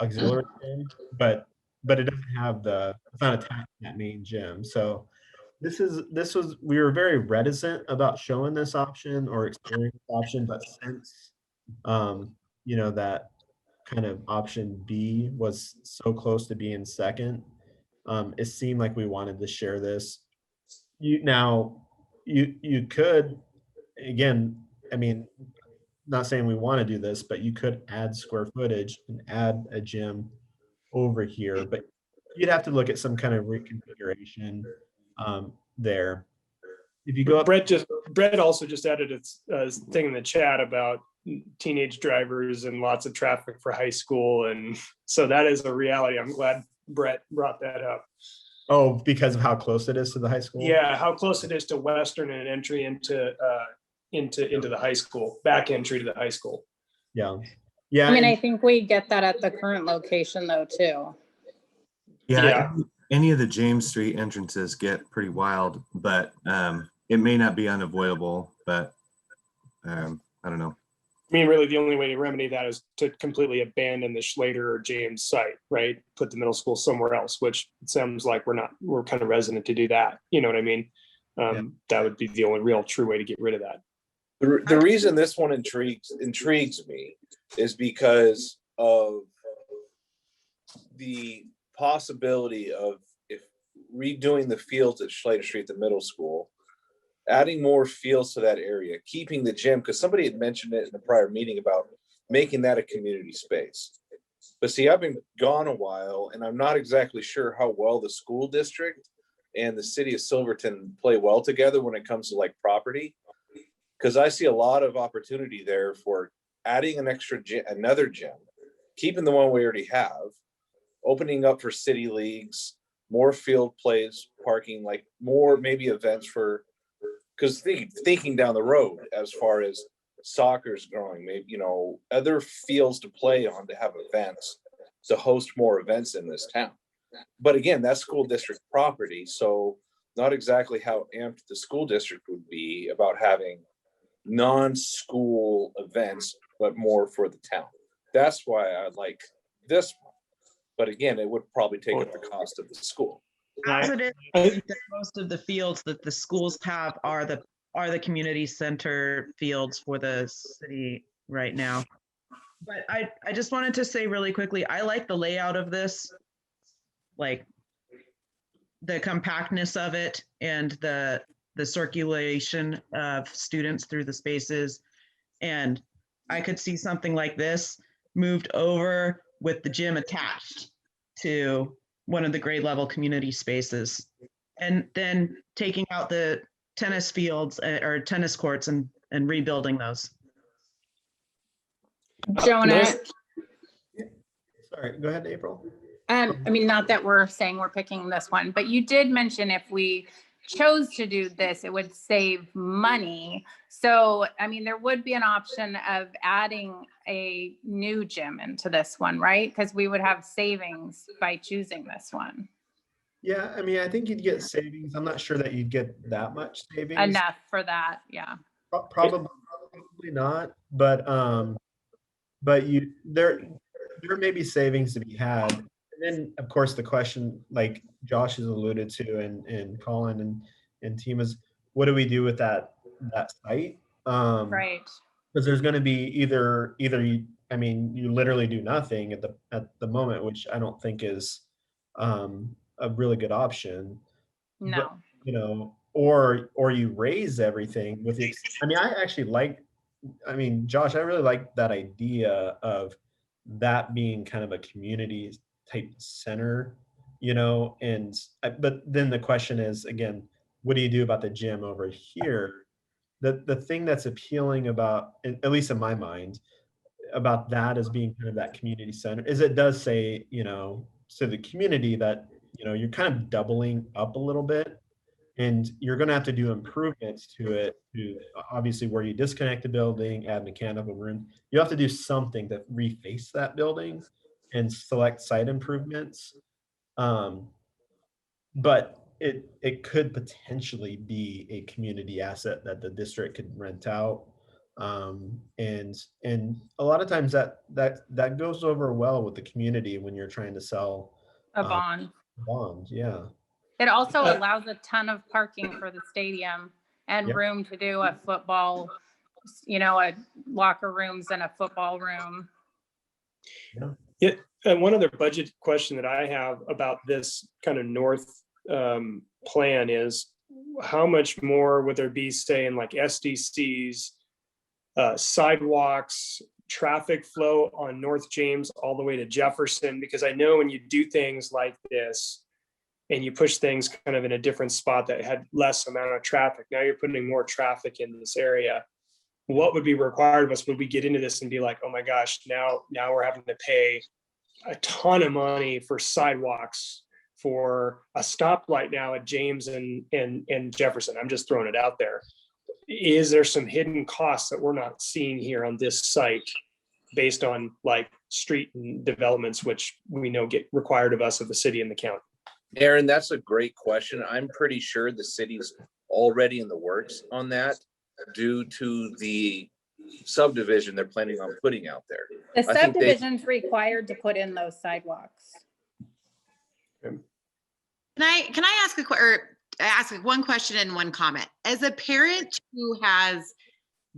A: auxiliary gym, but it doesn't have it's not attached to that main gym. So we were very reticent about showing this option or exploring this option, but since that kind of option B was so close to being second, it seemed like we wanted to share this. You could, again, I mean, not saying we want to do this, but you could add square footage and add a gym over here, but you'd have to look at some kind of reconfiguration there. If you go up,
L: Brett also just added a thing in the chat about teenage drivers and lots of traffic for high school. And so that is a reality. I'm glad Brett brought that up.
A: oh, because of how close it is to the high school?
L: Yeah, how close it is to Western and entry into the high school, back entry to the high school.
A: Yeah. Yeah.
I: I mean, I think we get that at the current location though, too.
A: Yeah.
G: Any of the James Street entrances get pretty wild, but it may not be unavoidable, but I don't know.
L: I mean, really, the only way to remedy that is to completely abandon the Slater or James site, right? Put the middle school somewhere else, which it sounds like we're kind of resident to do that. You know what I mean? That would be the only real true way to get rid of that.
C: The reason this one intrigues me is because of the possibility of if redoing the fields at Slater Street, the middle school, adding more fields to that area, keeping the gym, because somebody had mentioned it in the prior meeting about making that a community space. But see, I've been gone a while and I'm not exactly sure how well the school district and the city of Silverton play well together when it comes to like property. Because I see a lot of opportunity there for adding an extra gym, another gym, keeping the one we already have, opening up for city leagues, more field plays, parking, like more maybe events for, because thinking down the road as far as soccer's growing, maybe, you know, other fields to play on, to have events, to host more events in this town. But again, that's school district property, so not exactly how amped the school district would be about having non-school events, but more for the town. That's why I like this one. But again, it would probably take up the cost of the school.
J: As it is, I think that most of the fields that the schools have are the community center fields for the city right now. But I just wanted to say really quickly, I like the layout of this, like the compactness of it and the circulation of students through the spaces. And I could see something like this moved over with the gym attached to one of the grade level community spaces, and then taking out the tennis fields or tennis courts and rebuilding those.
I: Jonah,
A: Sorry, go ahead, April.
I: I mean, not that we're saying we're picking this one, but you did mention if we chose to do this, it would save money. So, I mean, there would be an option of adding a new gym into this one, right? Because we would have savings by choosing this one.
A: Yeah, I mean, I think you'd get savings. I'm not sure that you'd get that much savings.
I: Enough for that, yeah.
A: Probably not, but you there may be savings to be had. And then of course the question, like Josh has alluded to, and Colin and team, is what do we do with that site?
I: Right.
A: Because there's going to be either you, I mean, you literally do nothing at the moment, which I don't think is a really good option.
I: No.
A: But, you know, or you raise everything with the, I mean, Josh, I really like that idea of that being kind of a community type center, you know, but then the question is, again, what do you do about the gym over here? The thing that's appealing about, at least in my mind, about that as being kind of that community center is it does say, you know, to the community that, you know, you're kind of doubling up a little bit, and you're going to have to do improvements to it, to obviously where you disconnect the building, add mechanical room. You have to do something to reface that building and select site improvements. But it could potentially be a community asset that the district could rent out. And a lot of times that goes over well with the community when you're trying to sell
I: A bond.
A: Bond, yeah.
I: It also allows a ton of parking for the stadium and
A: Yep.
I: room to do a football, you know, a locker rooms and a football room.
L: Yeah, and one other budget question that I have about this kind of north plan is how much more would there be, say, in like SDCs, sidewalks, traffic flow on North James all the way to Jefferson? Because I know when you do things like this and you push things kind of in a different spot that had less amount of traffic, now you're putting more traffic in this area. What would be required of us? Would we get into this and be like, oh my gosh, now we're having to pay a ton of money for sidewalks, for a stoplight now at James and Jefferson? I'm just throwing it out there. Is there some hidden costs that we're not seeing here on this site based on like street and developments, which we know get required of us of the city and the county?
C: Aaron, that's a great question. I'm pretty sure the city's already in the works on that due to the subdivision they're planning on putting out there.
I: The subdivision's required to put in those sidewalks.
W: Can I ask one question and one comment? As a parent who has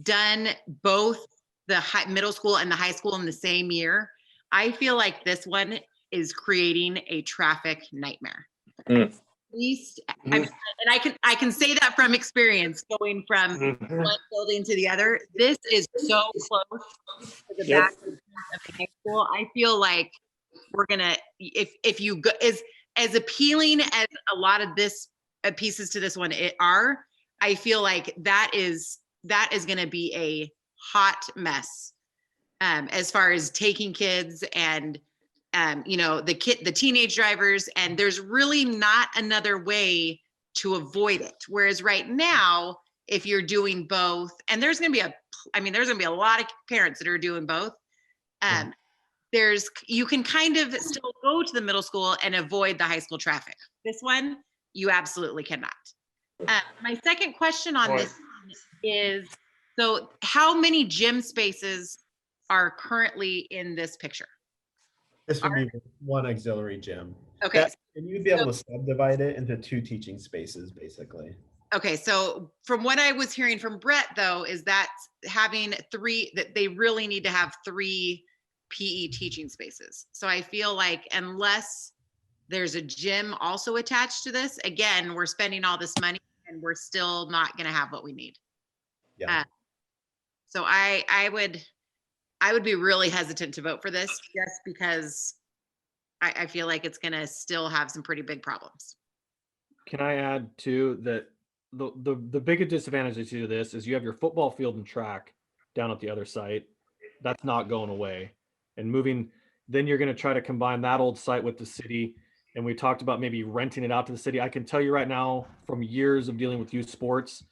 W: done both the middle school and the high school in the same year, I feel like this one is creating a traffic nightmare. At least, and I can say that from experience, going from one building to the other. This is so close to the back of the high school. I feel like we're gonna, if you go, as appealing as a lot of this pieces to this one are, I feel like that is going to be a hot mess as far as taking kids and the teenage drivers, and there's really not another way to avoid it. Whereas right now, if you're doing both, and there's going to be a lot of parents that are doing both. You can kind of still go to the middle school and avoid the high school traffic. This one, you absolutely cannot. My second question on this is, so how many gym spaces are currently in this picture?
A: This would be one auxiliary gym.
W: Okay.
A: And you'd be able to subdivide it into 2 teaching spaces, basically.
W: Okay, so from what I was hearing from Brett, though, is that having 3, that they really need to have 3 PE teaching spaces. So I feel like unless there's a gym also attached to this, again, we're spending all this money and we're still not going to have what we need.
A: Yeah.
W: So I would be really hesitant to vote for this just because I feel like it's going to still have some pretty big problems.
P: Can I add too that the biggest disadvantage to this is you have your football field and track down at the other site. That's not going away. And moving, then you're going to try to combine that old site with the city. And we talked about maybe renting it out to the city. I can tell you right now, from years of dealing with youth sports,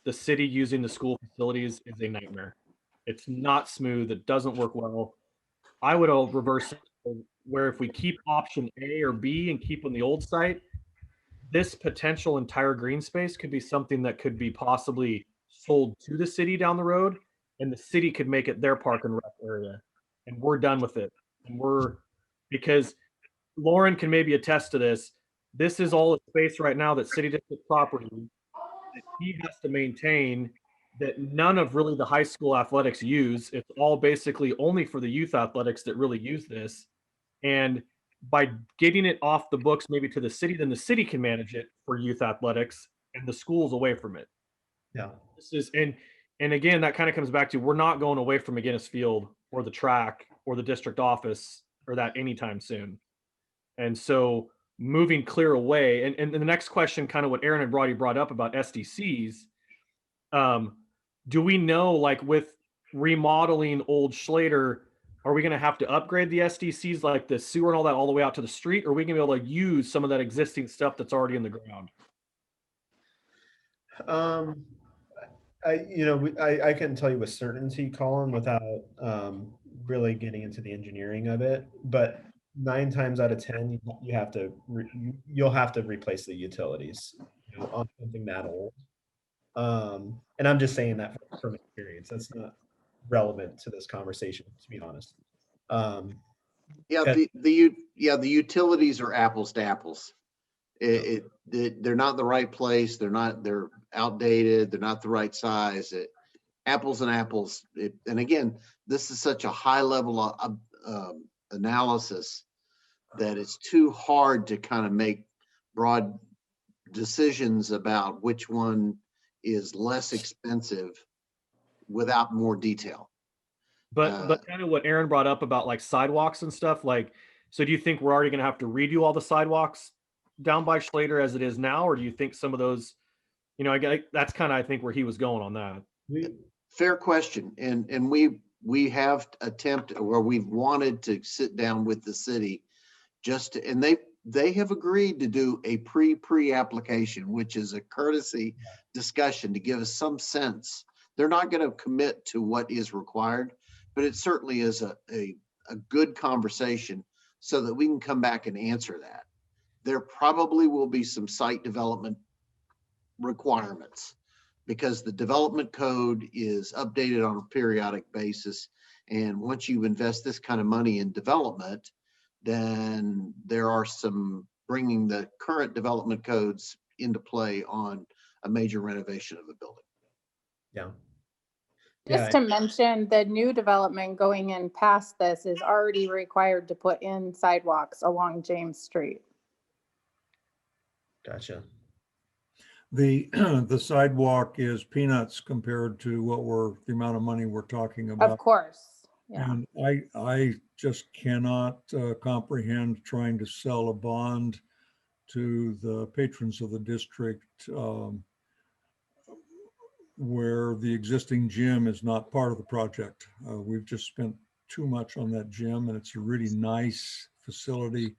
P: the city using the school facilities is a nightmare. It's not smooth. It doesn't work well. I would reverse it, where if we keep option A or B and keep on the old site, this potential entire green space could be something that could be possibly sold to the city down the road, and the city could make it their park and rec area. And we're done with it. And because Lauren can maybe attest to this. This is all a space right now that city district property that he has to maintain, that none of really the high school athletics use. It's all basically only for the youth athletics that really use this. And by getting it off the books, maybe to the city, then the city can manage it for youth athletics and the schools away from it.
A: Yeah.
P: This is, and again, that kind of comes back to, we're not going away from McGinnis Field or the track or the district office or that anytime soon. And so moving clear away, and the next question, kind of what Aaron had already brought up about SDCs, do we know, like with remodeling old Slater, are we going to have to upgrade the SDCs, like the sewer and all that, all the way out to the street? Or are we going to be able to use some of that existing stuff that's already in the ground?
A: I couldn't tell you with certainty, Colin, without really getting into the engineering of it. But 9 times out of 10, you'll have to replace the utilities on something that old. And I'm just saying that from experience. That's not relevant to this conversation, to be honest.
T: The utilities are apples to apples. They're not the right place. They're outdated. They're not the right size. Apples and apples. And again, this is such a high level of analysis that it's too hard to kind of make broad decisions about which one is less expensive without more detail.
P: But kind of what Aaron brought up about like sidewalks and stuff, like, so do you think we're already going to have to redo all the sidewalks down by Slater as it is now, or do you think some of those, that's kind of, I think, where he was going on that.
T: Fair question. And we have attempted, or we've wanted to sit down with the city and they have agreed to do a pre-application, which is a courtesy discussion to give us some sense. They're not going to commit to what is required, but it certainly is a good conversation so that we can come back and answer that. There probably will be some site development requirements because the development code is updated on a periodic basis. And once you invest this kind of money in development, then there are some bringing the current development codes into play on a major renovation of the building.
A: Yeah.
I: Just to mention, the new development going in past this is already required to put in sidewalks along James Street.
A: Gotcha.
F: The the sidewalk is peanuts compared to the amount of money we're talking about.
I: Of course. Yeah.
F: And I just cannot comprehend trying to sell a bond to the patrons of the district where the existing gym is not part of the project. We've just spent too much on that gym, and it's a really nice facility.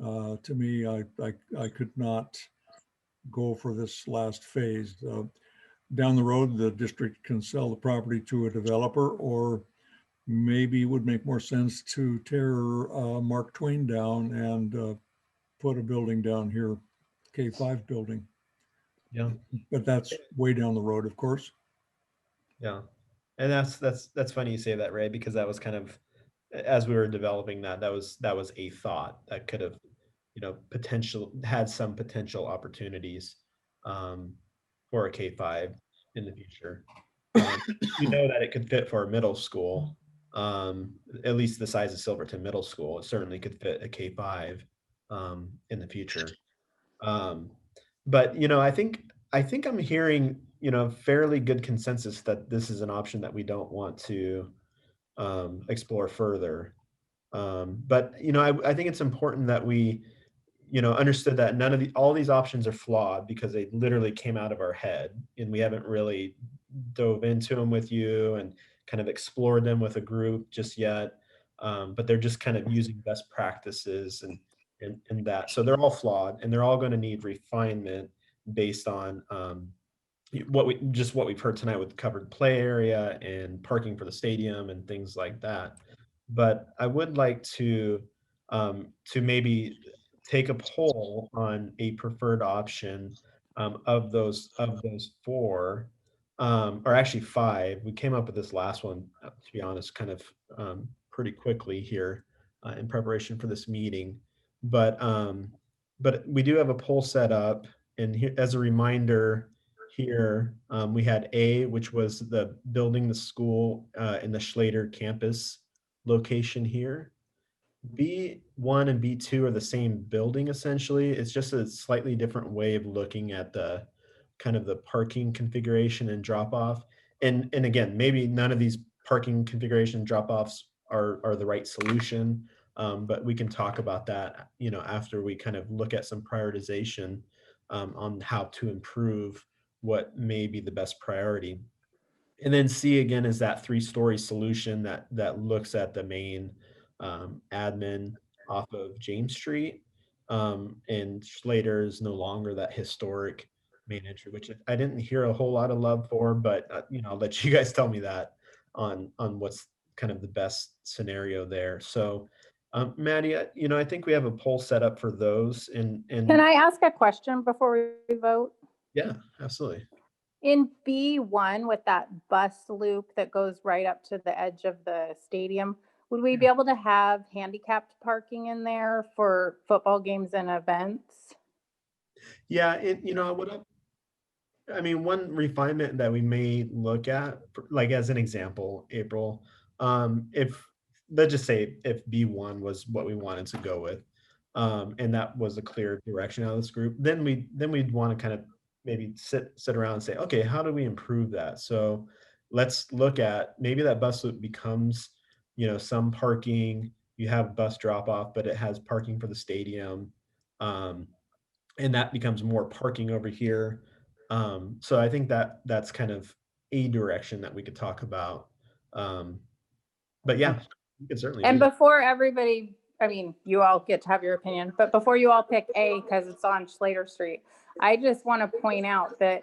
F: To me, I could not go for this last phase. Down the road, the district can sell the property to a developer, or maybe it would make more sense to tear Mark Twain down and put a building down here, K5 building.
A: Yeah.
F: But that's way down the road, of course.
A: Yeah. And that's funny you say that, Ray, because that was kind of, as we were developing that was a thought that could have, had some potential opportunities for a K5 in the future. We know that it could fit for a middle school, at least the size of Silverton Middle School. It certainly could fit a K5 in the future. But I think I'm hearing fairly good consensus that this is an option that we don't want to explore further. But I think it's important that we understood that all these options are flawed because they literally came out of our head, and we haven't really dove into them with you and kind of explored them with a group just yet. But they're just kind of using best practices and that. So they're all flawed, and they're all going to need refinement based on what we've heard tonight with covered play area and parking for the stadium and things like that. But I would like to maybe take a poll on a preferred option of those four, or actually five. We came up with this last one, to be honest, kind of pretty quickly here in preparation for this meeting. But we do have a poll set up, and here, as a reminder, here we had A, which was the building the school in the Slater campus location here. B1 and B2 are the same building essentially. It's just a slightly different way of looking at the kind of the parking configuration and drop off. And again, maybe none of these parking configuration drop offs are the right solution, but we can talk about that, after we kind of look at some prioritization on how to improve what may be the best priority. And then C again is that 3-story solution that looks at the main admin off of James Street. And Slater is no longer that historic main entry, which I didn't hear a whole lot of love for, but I'll let you guys tell me that on what's kind of the best scenario there. So Maddie, I think we have a poll set up for those. And
I: Can I ask a question before we vote?
A: Yeah, absolutely.
I: In B1 with that bus loop that goes right up to the edge of the stadium, would we be able to have handicapped parking in there for football games and events?
A: Yeah, one refinement that we may look at, like as an example, April, if let's just say if B1 was what we wanted to go with, and that was a clear direction out of this group, then we'd want to kind of maybe sit around and say, okay, how do we improve that? So let's look at maybe that bus loop becomes, some parking, you have bus drop off, but it has parking for the stadium. And that becomes more parking over here. So I think that's kind of a direction that we could talk about. But yeah, you could certainly
I: And
A: do that.
I: before everybody, I mean, you all get to have your opinion, but before you all pick A, because it's on Slater Street, I just want to point out that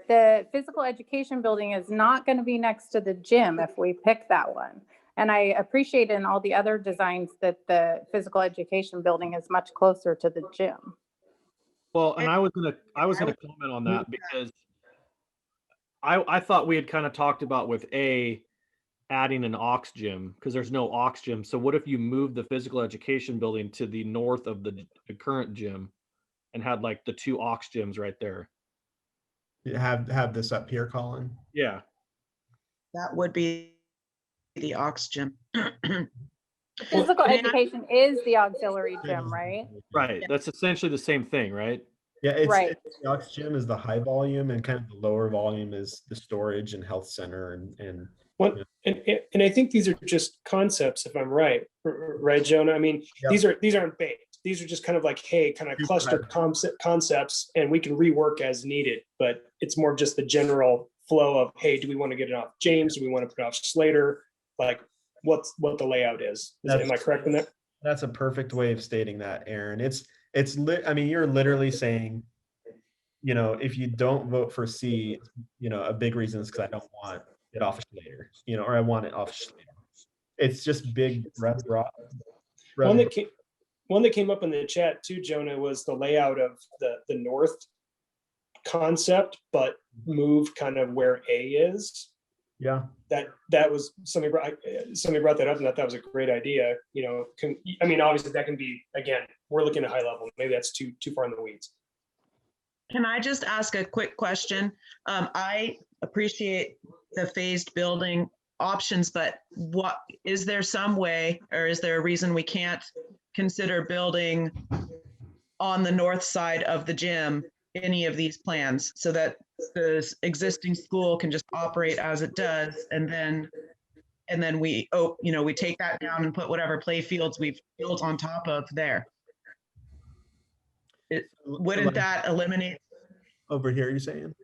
I: the physical education building is not going to be next to the gym if we pick that one. And I appreciate in all the other designs that the physical education building is much closer to the gym.
P: Well, and I was gonna comment on that because I thought we had kind of talked about with A adding an aux gym because there's no aux gym. So what if you move the physical education building to the north of the current gym and had like the two aux gyms right there?
A: Have this up here, Colin.
P: Yeah.
J: That would be the aux gym.
I: Physical education is the auxiliary gym, right?
P: Right. That's essentially the same thing, right?
A: Yeah,
I: Right.
A: the aux gym is the high volume, and kind of the lower volume is the storage and health center and
L: What, and I think these are just concepts, if I'm right, right, Jonah? I mean, these aren't baked. These are just kind of like, hey, kind of cluster concepts, and we can rework as needed. But it's more just the general flow of, hey, do we want to get it off James? Do we want to put it off Slater? Like, what the layout is. Am I correct in that?
A: That's a perfect way of stating that, Aaron. I mean, you're literally saying, if you don't vote for C, a big reason is because I don't want it off Slater, or I want it off Slater. It's just big red rock.
L: One that came up in the chat too, Jonah, was the layout of the north concept, but move kind of where A is.
A: Yeah.
L: That was somebody brought that up, and that was a great idea. I mean, obviously that can be, again, we're looking at high level. Maybe that's too far in the weeds.
J: Can I just ask a quick question? I appreciate the phased building options, but is there some way, or is there a reason we can't consider building on the north side of the gym any of these plans so that the existing school can just operate as it does, and then we take that down and put whatever play fields we've built on top of there? Wouldn't that eliminate?
A: Over here, you're saying?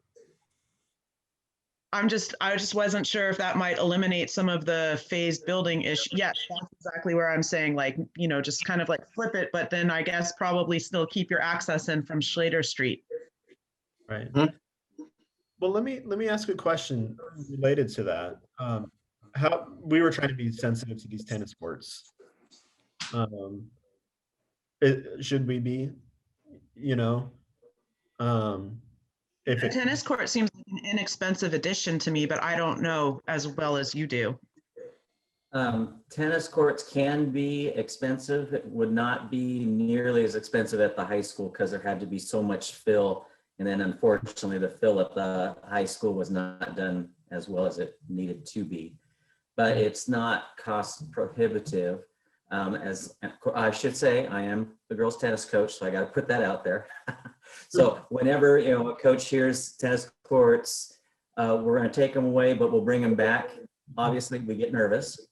J: I just wasn't sure if that might eliminate some of the phased building issue. Yes, that's exactly where I'm saying, like, just kind of like flip it, but then I guess probably still keep your access in from Slater Street.
A: Right. Well, let me ask a question related to that. How we were trying to be sensitive to these tennis courts. Should we be, if
J: The tennis court seems like an inexpensive addition to me, but I don't know as well as you do.
B: Tennis courts can be expensive. It would not be nearly as expensive at the high school because there had to be so much fill. And then unfortunately, the fill at the high school was not done as well as it needed to be. But it's not cost prohibitive. As I should say, I am the girls' tennis coach, so I got to put that out there. So whenever a coach hears tennis courts, we're going to take them away, but we'll bring them back. Obviously, we get nervous.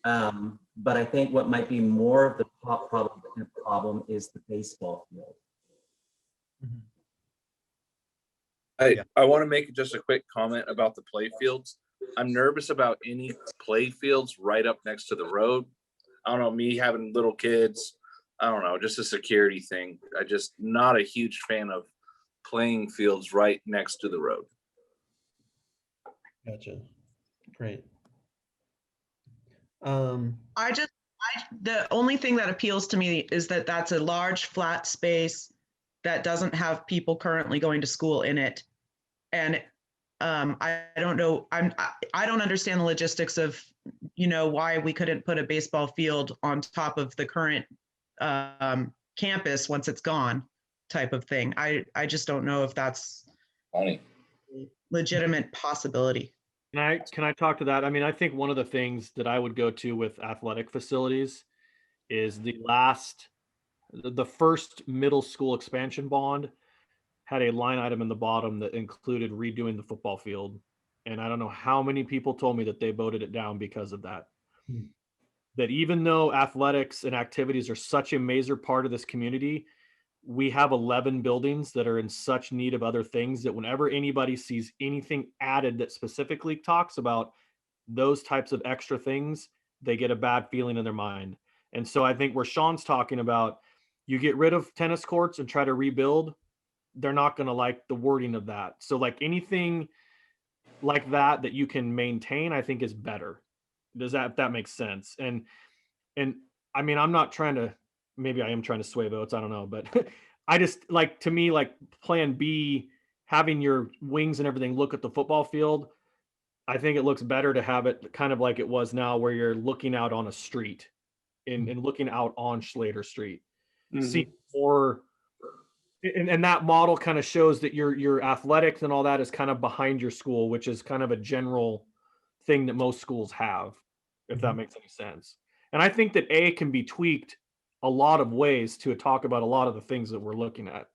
B: But I think what might be more of the problem is the baseball field.
C: I want to make just a quick comment about the play fields. I'm nervous about any play fields right up next to the road. I don't know, me having little kids, I don't know, just a security thing. I just not a huge fan of playing fields right next to the road.
A: Gotcha. Great.
J: The only thing that appeals to me is that that's a large flat space that doesn't have people currently going to school in it. And I don't know, I don't understand the logistics of, why we couldn't put a baseball field on top of the current campus once it's gone, type of thing. I just don't know if that's a legitimate possibility.
P: Can I talk to that? I mean, I think one of the things that I would go to with athletic facilities is the first middle school expansion bond had a line item in the bottom that included redoing the football field. And I don't know how many people told me that they voted it down because of that.
A: Hmm.
P: That even though athletics and activities are such a major part of this community, we have 11 buildings that are in such need of other things that whenever anybody sees anything added that specifically talks about those types of extra things, they get a bad feeling in their mind. And so I think where Sean's talking about, you get rid of tennis courts and try to rebuild, they're not going to like the wording of that. So like anything like that that you can maintain, I think is better. Does that, if that makes sense? And I mean, I'm not trying to, maybe I am trying to sway votes, I don't know, but I just like, to me, like plan B, having your wings and everything look at the football field, I think it looks better to have it kind of like it was now, where you're looking out on a street and looking out on Slater Street. See more, and that model kind of shows that your athletics and all that is kind of behind your school, which is kind of a general thing that most schools have, if that makes any sense. And I think that A can be tweaked a lot of ways to talk about a lot of the things that we're looking at.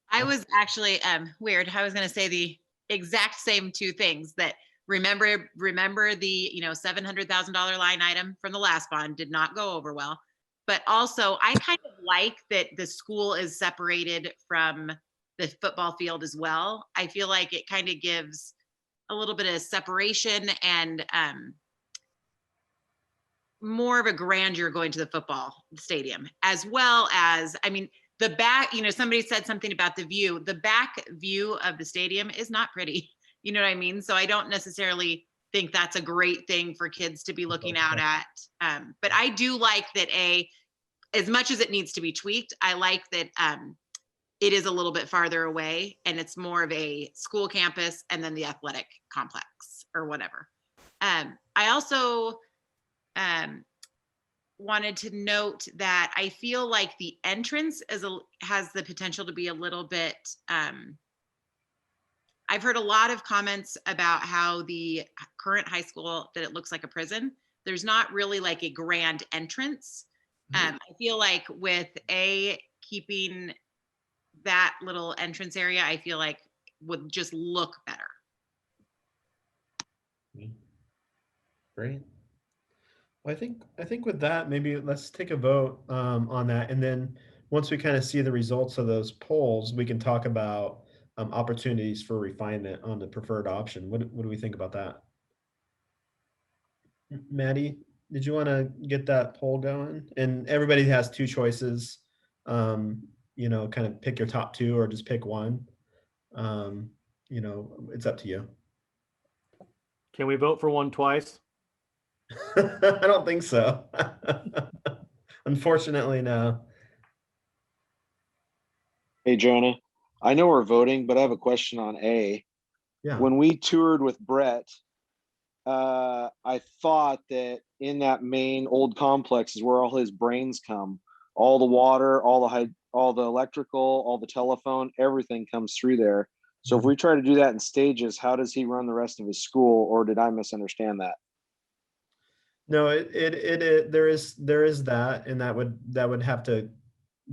W: I was actually weird. I was going to say the exact same two things. That remember the $700,000 line item from the last bond did not go over well. But also, I kind of like that the school is separated from the football field as well. I feel like it kind of gives a little bit of separation and more of a grandeur going to the football stadium, as well as, I mean, the back, somebody said something about the view. The back view of the stadium is not pretty. You know what I mean? So I don't necessarily think that's a great thing for kids to be looking out at. But I do like that as much as it needs to be tweaked, I like that it is a little bit farther away and it's more of a school campus and then the athletic complex or whatever. I also wanted to note that I feel like the entrance has the potential to be a little bit, I've heard a lot of comments about how the current high school, that it looks like a prison. There's not really like a grand entrance. I feel like with keeping that little entrance area, I feel like would just look better.
A: Great. Well, I think with that, maybe let's take a vote on that, and then once we kind of see the results of those polls, we can talk about opportunities for refinement on the preferred option. What do we think about that? Maddie, did you want to get that poll going? And everybody has two choices. Kind of pick your top two or just pick one. It's up to you.
P: Can we vote for one twice?
A: I don't think so. Unfortunately, no.
N: Hey, Jonah, I know we're voting, but I have a question on A.
A: Yeah.
N: When we toured with Brett, I thought that in that main old complex is where all his brains come. All the water, all the electrical, all the telephone, everything comes through there. So if we try to do that in stages, how does he run the rest of his school, or did I misunderstand that?
A: No, there is that, and that would have to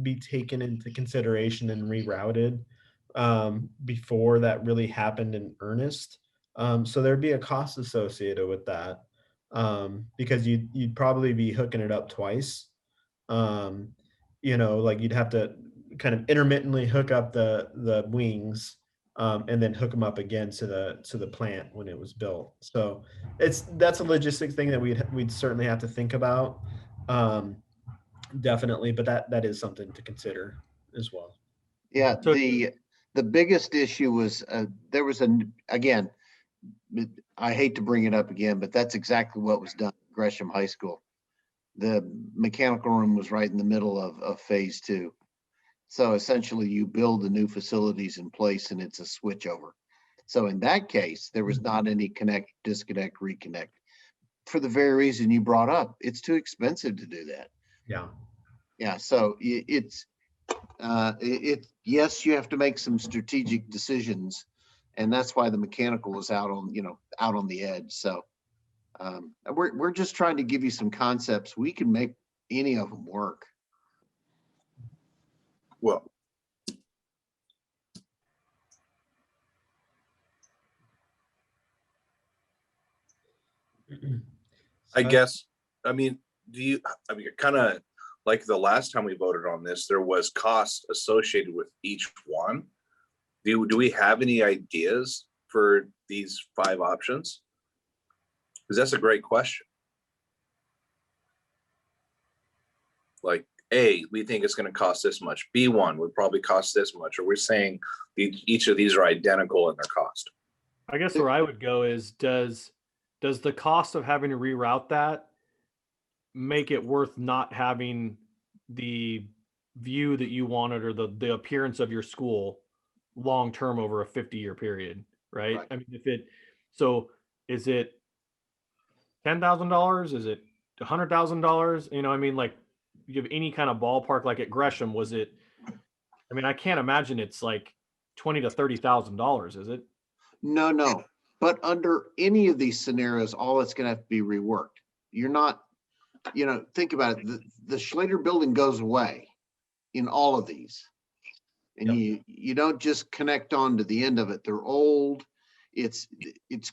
A: be taken into consideration and rerouted before that really happened in earnest. So there'd be a cost associated with that because you'd probably be hooking it up twice. Like you'd have to kind of intermittently hook up the wings and then hook them up again to the plant when it was built. So that's a logistic thing that we'd certainly have to think about. Definitely, but that is something to consider as well.
T: Yeah, the biggest issue was there was again, I hate to bring it up again, but that's exactly what was done at Gresham High School. The mechanical room was right in the middle of phase 2. So essentially you build the new facilities in place and it's a switchover. So in that case, there was not any connect, disconnect, reconnect. For the very reason you brought up, it's too expensive to do that.
A: Yeah.
T: Yeah, so yes, you have to make some strategic decisions, and that's why the mechanical is out on the edge. So we're just trying to give you some concepts. We can make any of them work.
C: Well, I guess, I mean, kind of like the last time we voted on this, there was cost associated with each one. Do we have any ideas for these 5 options? Because that's a great question. Like A, we think it's going to cost this much. B1 would probably cost this much. Or we're saying each of these are identical in their cost.
P: I guess where I would go is, does the cost of having to reroute that make it worth not having the view that you wanted, or the appearance of your school long term over a 50-year period, right? I mean, so is it $10,000? Is it $100,000? You know, I mean, like, you have any kind of ballpark, like at Gresham, was it, I mean, I can't imagine it's like $20,000 to $30,000, is it?
T: No. But under any of these scenarios, all it's going to have to be reworked. You're not, think about it. The Slater Building goes away in all of these. And you don't just connect on to the end of it. They're old. It's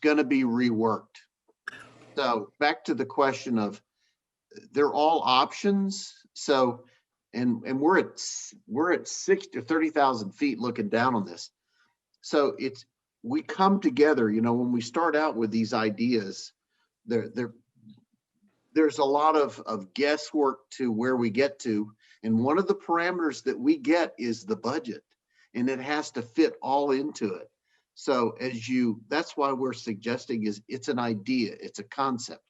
T: going to be reworked. So back to the question of, they're all options. So, and we're at 60 to 30,000 feet looking down on this. So we come together, when we start out with these ideas, there's a lot of guesswork to where we get to. And one of the parameters that we get is the budget, and it has to fit all into it. So that's why we're suggesting is it's an idea, it's a concept.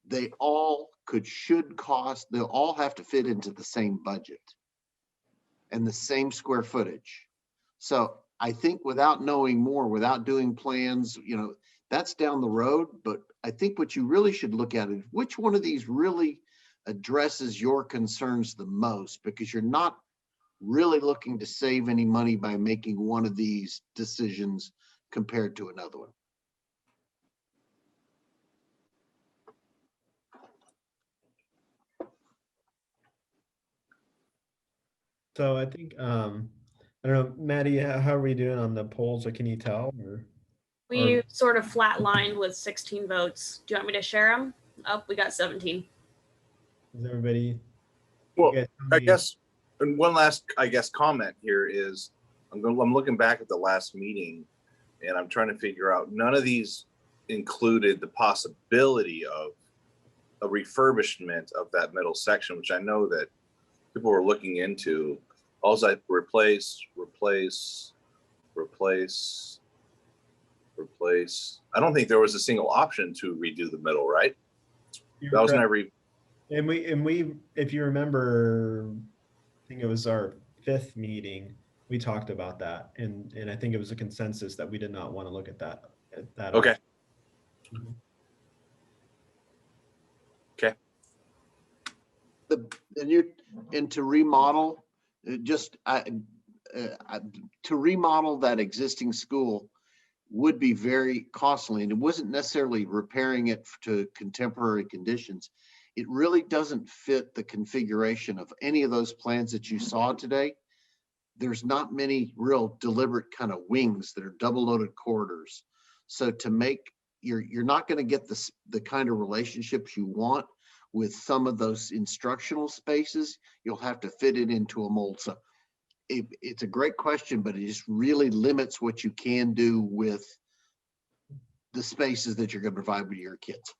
T: They all should cost, they'll all have to fit into the same budget and the same square footage. So I think without knowing more, without doing plans, that's down the road. But I think what you really should look at is which one of these really addresses your concerns the most, because you're not really looking to save any money by making one of these decisions compared to another one.
A: So I think, I don't know, Maddie, how are we doing on the polls, or can you tell?
R: We sort of flatlined with 16 votes. Do you want me to share them? Oh, we got 17.
A: Is everybody?
C: Well, I guess, and one last, comment here is, I'm looking back at the last meeting, and I'm trying to figure out, none of these included the possibility of a refurbishment of that middle section, which I know that people were looking into. Also, I replace. I don't think there was a single option to redo the middle, right? That was never.
A: And we, if you remember, I think it was our 5th meeting, we talked about that, and I think it was a consensus that we did not want to look at that.
C: Okay. Okay.
T: And to remodel, to remodel that existing school would be very costly, and it wasn't necessarily repairing it to contemporary conditions. It really doesn't fit the configuration of any of those plans that you saw today. There's not many real deliberate kind of wings that are double loaded corridors. So to make, you're not going to get the kind of relationships you want with some of those instructional spaces. You'll have to fit it into a mold. So it's a great question, but it just really limits what you can do with the spaces that you're going to provide with your kids.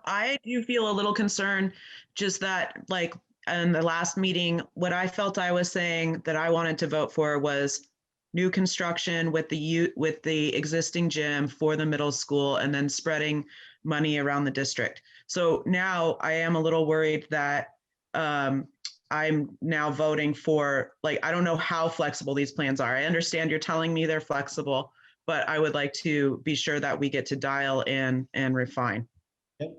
J: I do feel a little concerned, just that, like, in the last meeting, what I felt I was saying that I wanted to vote for was new construction with the existing gym for the middle school, and then spreading money around the district. So now I am a little worried that I'm now voting for, like, I don't know how flexible these plans are. I understand you're telling me they're flexible, but I would like to be sure that we get to dial in and refine.
A: Yep,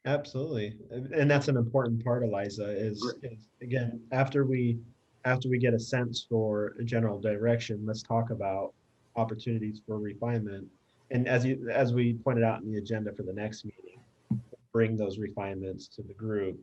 A: absolutely. And that's an important part, Eliza, is again, after we get a sense for a general direction, let's talk about opportunities for refinement. And as we pointed out in the agenda for the next meeting, bring those refinements to the group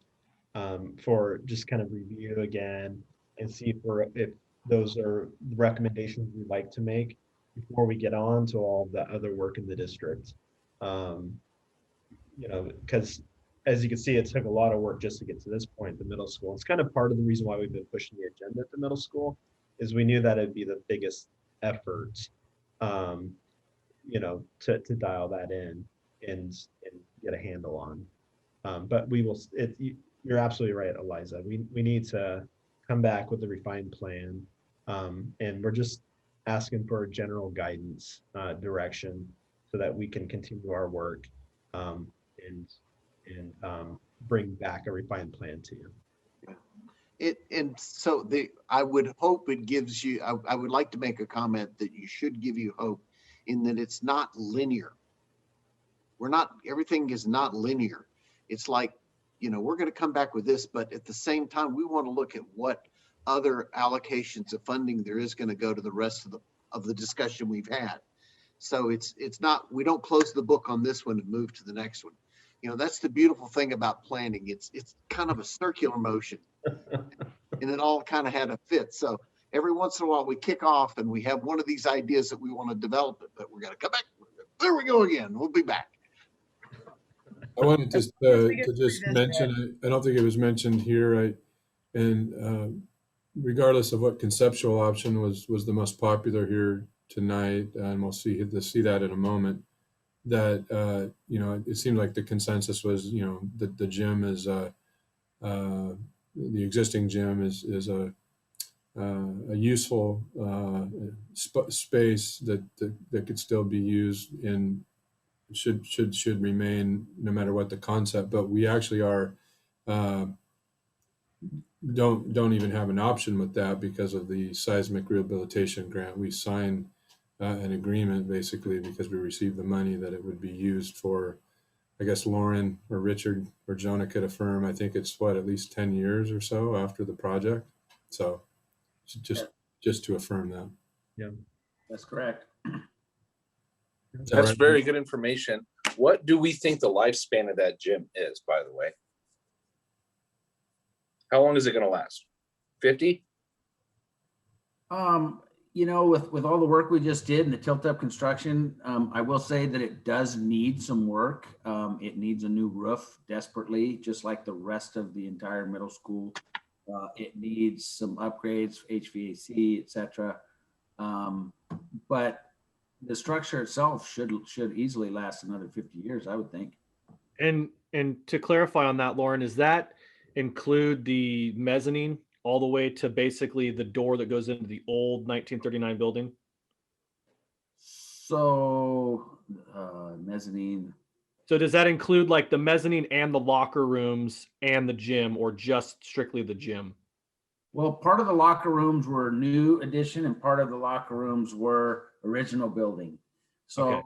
A: for just kind of review again, and see if those are the recommendations we'd like to make before we get on to all the other work in the district. You know, because as you can see, it took a lot of work just to get to this point, the middle school. It's kind of part of the reason why we've been pushing the agenda at the middle school, is we knew that it'd be the biggest effort, you know, to dial that in and get a handle on. But we will, you're absolutely right, Eliza. We need to come back with a refined plan. And we're just asking for a general guidance, direction, so that we can continue our work, and bring back a refined plan to you.
T: And so I would hope it gives you, I would like to make a comment that you should give you hope in that it's not linear. Everything is not linear. It's like, you know, we're going to come back with this, but at the same time, we want to look at what other allocations of funding there is going to go to the rest of the discussion we've had. So it's not, we don't close the book on this one and move to the next one. You know, that's the beautiful thing about planning. It's kind of a circular motion, and it all kind of had a fit. So every once in a while we kick off and we have one of these ideas that we want to develop it, but we're going to come back. There we go again. We'll be back.
D: I wanted to just mention, I don't think it was mentioned here, and regardless of what conceptual option was the most popular here tonight, and we'll see that in a moment, that you know, it seemed like the consensus was, you know, that the gym is the existing gym is a useful space that could still be used and should remain no matter what the concept. But we actually are don't even have an option with that because of the seismic rehabilitation grant. We signed an agreement basically because we received the money that it would be used for, I guess Lauren or Richard or Jonah could affirm, I think it's at least 10 years or so after the project. So just to affirm that.
A: Yeah,
Q: That's correct.
C: That's
D: right?
C: very good information. What do we think the lifespan of that gym is, by the way? How long is it going to last? 50?
Q: You know, with all the work we just did and the tilt-up construction, I will say that it does need some work. It needs a new roof desperately, just like the rest of the entire middle school. It needs some upgrades, HVAC, etc. But the structure itself should easily last another 50 years, I would think.
P: And to clarify on that, Lauren, does that include the mezzanine all the way to basically the door that goes into the old 1939 building?
Q: So mezzanine.
P: So does that include like the mezzanine and the locker rooms and the gym, or just strictly the gym?
Q: Well, part of the locker rooms were new addition and part of the locker rooms were original building. So,
P: Okay.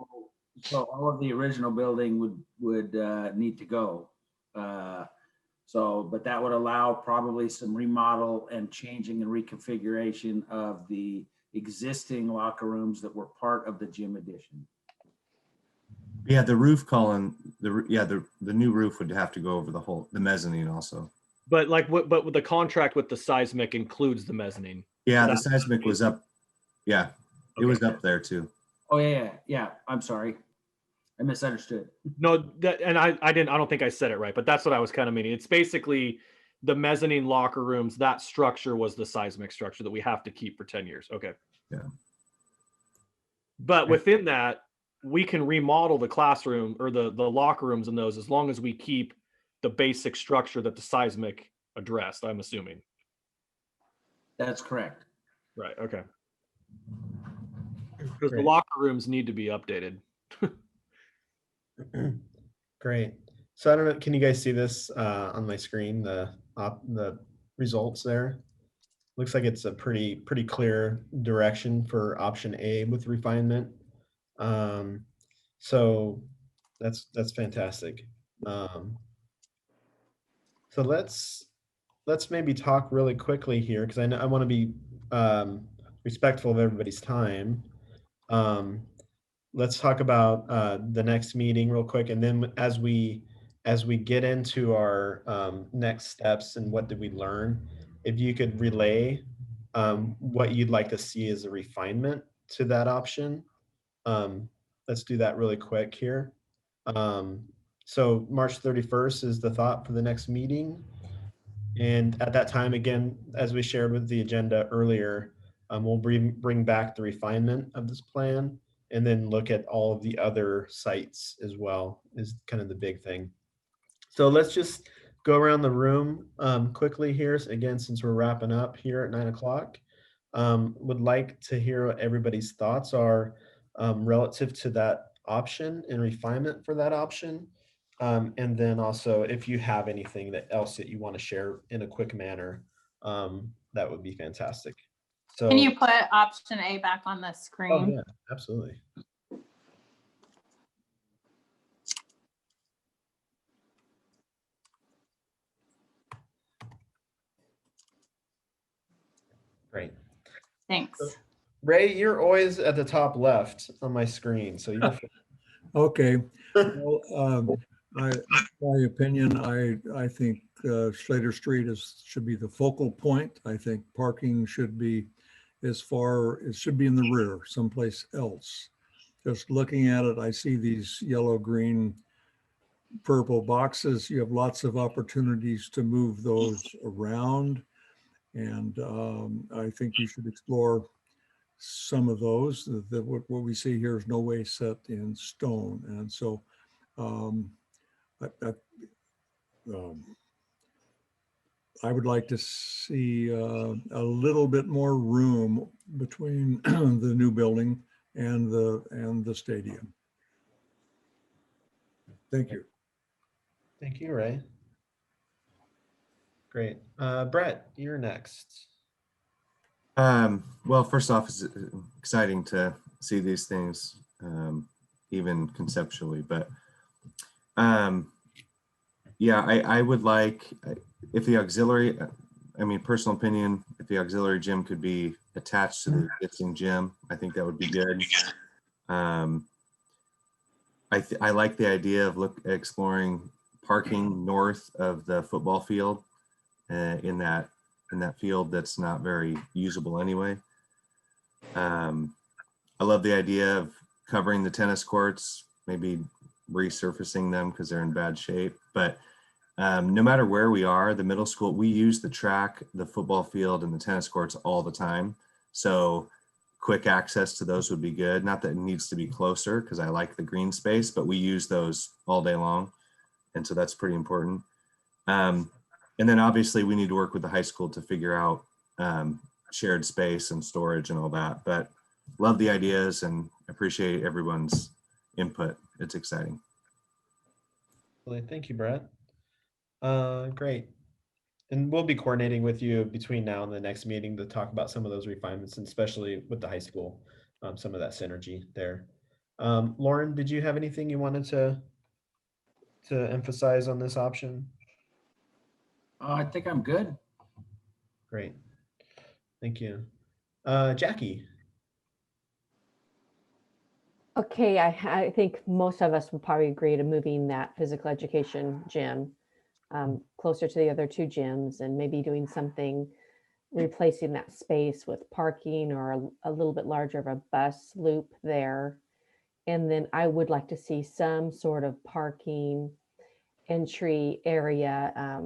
Q: So all of the original building would need to go. But that would allow probably some remodel and changing and reconfiguration of the existing locker rooms that were part of the gym addition.
G: Yeah, the roof, Colin, the new roof would have to go over the mezzanine also.
P: But like but with the contract with the seismic includes the mezzanine.
G: Yeah,
P: So
G: the seismic was up. Yeah, it was up there too.
Q: Oh yeah. I'm sorry. I misunderstood.
P: No, I don't think I said it right, but that's what I was kind of meaning. It's basically the mezzanine locker rooms. That structure was the seismic structure that we have to keep for 10 years. Okay.
G: Yeah.
P: But within that, we can remodel the classroom or the locker rooms in those as long as we keep the basic structure that the seismic addressed, I'm assuming.
Q: That's correct.
P: Right. Okay. Because the locker rooms need to be updated.
A: Great. So I don't know, can you guys see this on my screen, the results there? Looks like it's a pretty clear direction for option A with refinement. So that's fantastic. So let's maybe talk really quickly here, because I want to be respectful of everybody's time. Let's talk about the next meeting real quick, and then as we get into our next steps and what did we learn, if you could relay what you'd like to see as a refinement to that option. Let's do that really quick here. So March 31st is the thought for the next meeting. And at that time, again, as we shared with the agenda earlier, we'll bring back the refinement of this plan and then look at all of the other sites as well is kind of the big thing. So let's just go around the room quickly here. Again, since we're wrapping up here at 9 o'clock, would like to hear what everybody's thoughts are relative to that option and refinement for that option. And then also if you have anything else that you want to share in a quick manner, that would be fantastic. So
I: Can you put option A back on the
A: oh,
I: screen?
A: yeah, absolutely. Great.
I: Thanks.
A: Ray, you're always at the top left on my screen, so you're
F: Okay. Well, my opinion, I think Slater Street should be the focal point. I think parking should be it should be in the rear, someplace else. Just looking at it, I see these yellow, green, purple boxes. You have lots of opportunities to move those around. And I think you should explore some of those. What we see here is no way set in stone. And so I would like to see a little bit more room between the new building and the stadium. Thank you.
A: Thank you, Ray. Great. Brett, you're next.
G: Well, first off, it's exciting to see these things, even conceptually, but yeah, I would like, if the auxiliary, personal opinion, if the auxiliary gym could be attached to the existing gym, I think that would be good. I like the idea of exploring parking north of the football field in that field that's not very usable anyway. I love the idea of covering the tennis courts, maybe resurfacing them because they're in bad shape. But no matter where we are, the middle school, we use the track, the football field, and the tennis courts all the time. So quick access to those would be good. Not that it needs to be closer because I like the green space, but we use those all day long. And so that's pretty important. And then obviously we need to work with the high school to figure out shared space and storage and all that. But love the ideas and appreciate everyone's input. It's exciting.
A: Thank you, Brett. Great. And we'll be coordinating with you between now and the next meeting to talk about some of those refinements, and especially with the high school, some of that synergy there. Lauren, did you have anything you wanted to emphasize on this option?
Q: I think I'm good.
A: Great. Thank you. Jackie.
O: Okay, I think most of us would probably agree to moving that physical education gym closer to the other two gyms and maybe doing something, replacing that space with parking or a little bit larger of a bus loop there. And then I would like to see some sort of parking entry area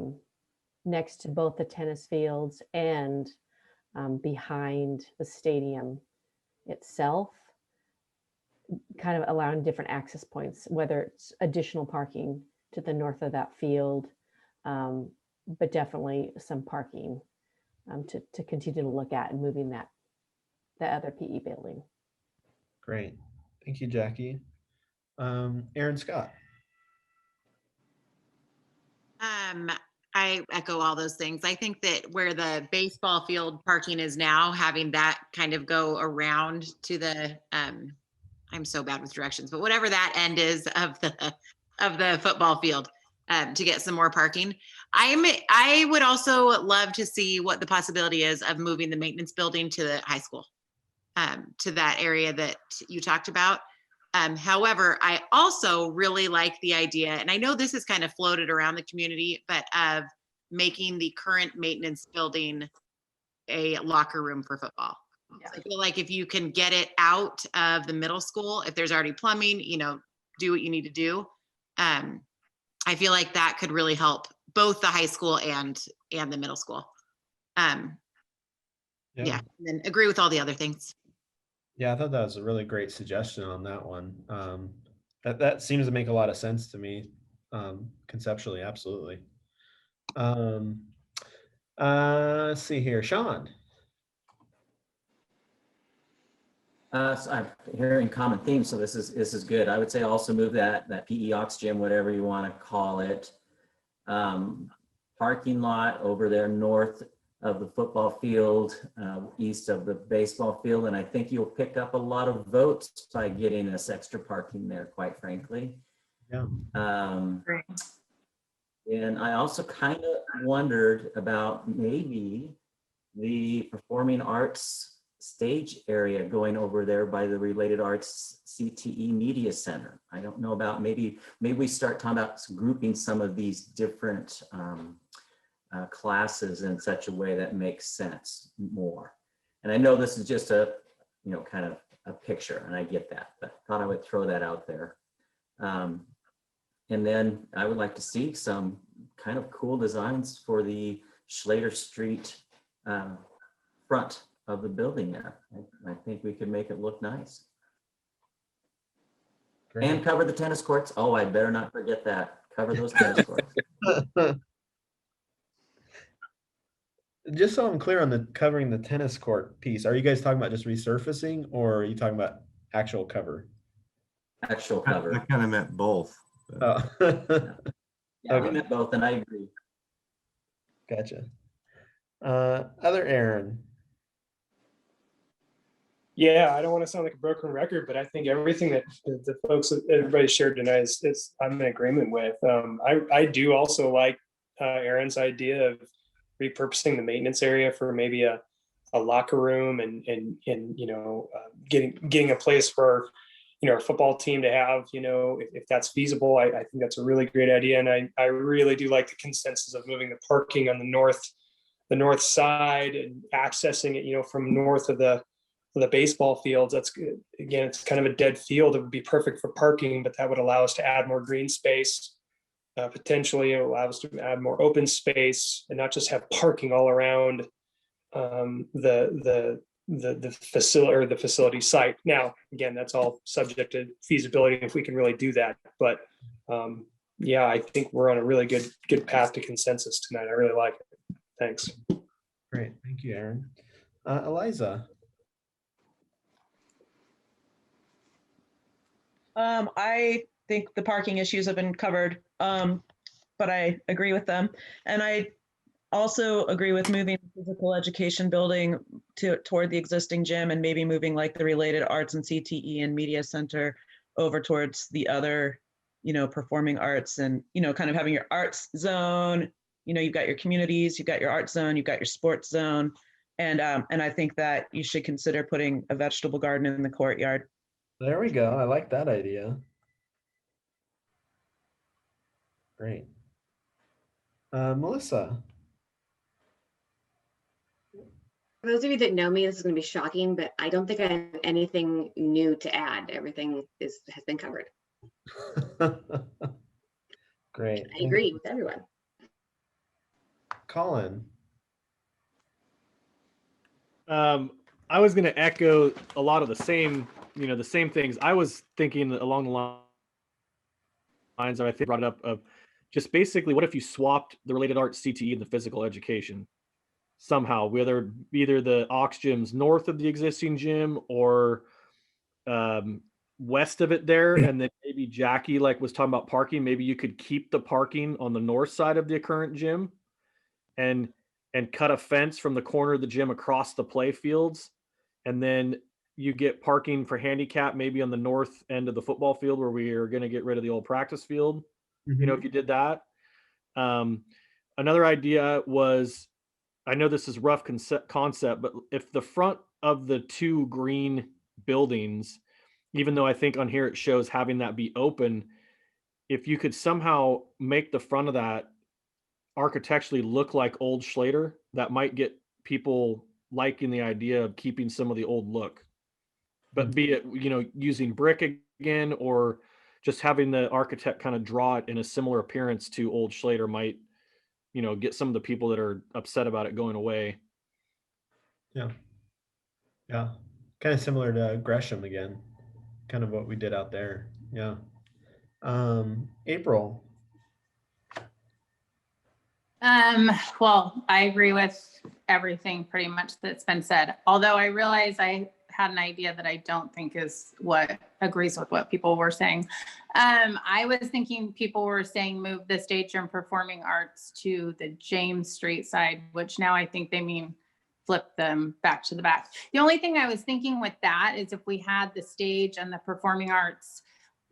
O: next to both the tennis fields and behind the stadium itself, kind of allowing different access points, whether it's additional parking to the north of that field, but definitely some parking to continue to look at and moving that other PE building.
A: Great. Thank you, Jackie. Aaron Scott.
W: I echo all those things. I think that where the baseball field parking is now, having that kind of go around to the, I'm so bad with directions, but whatever that end is of the football field, to get some more parking. I would also love to see what the possibility is of moving the maintenance building to the high school, to that area that you talked about. However, I also really like the idea, and I know this is kind of floated around the community, but of making the current maintenance building a locker room for football. So I feel like if you can get it out of the middle school, if there's already plumbing, do what you need to do. I feel like that could really help both the high school and the middle school. Yeah, and then agree with all the other things.
A: Yeah, I thought that was a really great suggestion on that one. That seems to make a lot of sense to me, conceptually, absolutely. Let's see here, Sean.
B: So I'm hearing common themes, so this is good. I would say also move that PE Ox gym, whatever you want to call it, parking lot over there north of the football field, east of the baseball field, and I think you'll pick up a lot of votes by getting us extra parking there, quite frankly.
A: Yeah.
B: And I also kind of wondered about maybe the performing arts stage area going over there by the Related Arts CTE Media Center. I don't know about, maybe we start talking about grouping some of these different classes in such a way that makes sense more. And I know this is just a, kind of a picture, and I get that, but thought I would throw that out there. And then I would like to see some kind of cool designs for the Slater Street front of the building there. I think we could make it look nice.
A: Great.
B: And cover the tennis courts. Oh, I better not forget that. Cover those tennis courts.
A: Just so I'm clear on the covering the tennis court piece, are you guys talking about just resurfacing, or are you talking about actual cover?
B: Actual cover.
G: I kind of meant both.
A: Oh.
B: Yeah, I meant both, and I agree.
A: Gotcha. Other Aaron.
L: Yeah, I don't want to sound like a broken record, but I think everything that the folks, everybody shared tonight is I'm in agreement with. I do also like Aaron's idea of repurposing the maintenance area for maybe a locker room and getting a place for our football team to have, if that's feasible. I think that's a really great idea, and I really do like the consensus of moving the parking on the north side and accessing it, from north of the baseball fields. That's good. Again, it's kind of a dead field. It would be perfect for parking, but that would allow us to add more green space. Potentially, it will allow us to add more open space and not just have parking all around the facility or the facility site. Now, again, that's all subject to feasibility if we can really do that. But yeah, I think we're on a really good path to consensus tonight. I really like it. Thanks.
A: Great, thank you, Aaron. Eliza.
J: I think the parking issues have been covered, but I agree with them. And I also agree with moving the physical education building toward the existing gym, and maybe moving like the Related Arts and CTE and Media Center over towards the other, performing arts, and, kind of having your arts zone. You've got your communities, you've got your art zone, you've got your sports zone. And I think that you should consider putting a vegetable garden in the courtyard.
A: There we go. I like that idea. Great. Melissa.
H: For those of you that know me, this is going to be shocking, but I don't think I have anything new to add. Everything has been covered.
A: Great.
H: I agree with everyone.
A: Colin.
P: I was going to echo a lot of the same, the same things. I was thinking along the lines of, I think brought it up, of just basically, what if you swapped the Related Arts CTE and the physical education somehow, whether either the Ox gyms north of the existing gym or west of it there, and then maybe Jackie was talking about parking. Maybe you could keep the parking on the north side of the current gym and cut a fence from the corner of the gym across the play fields, and then you get parking for handicap maybe on the north end of the football field where we are going to get rid of the old practice field. If you did that. Another idea was, I know this is rough concept, but if the front of the two green buildings, even though I think on here it shows having that be open, if you could somehow make the front of that architecturally look like old Slater, that might get people liking the idea of keeping some of the old look, but be it, using brick again, or just having the architect kind of draw it in a similar appearance to old Slater might, get some of the people that are upset about it going away.
A: Yeah. Yeah. Kind of similar to Gresham again, kind of what we did out there. Yeah. April.
I: Well, I agree with everything pretty much that's been said. Although I realize I had an idea that I don't think is what agrees with what people were saying. I was thinking people were saying move the stage and performing arts to the James Street side, which now I think they mean flip them back to the back. The only thing I was thinking with that is if we had the stage and the performing arts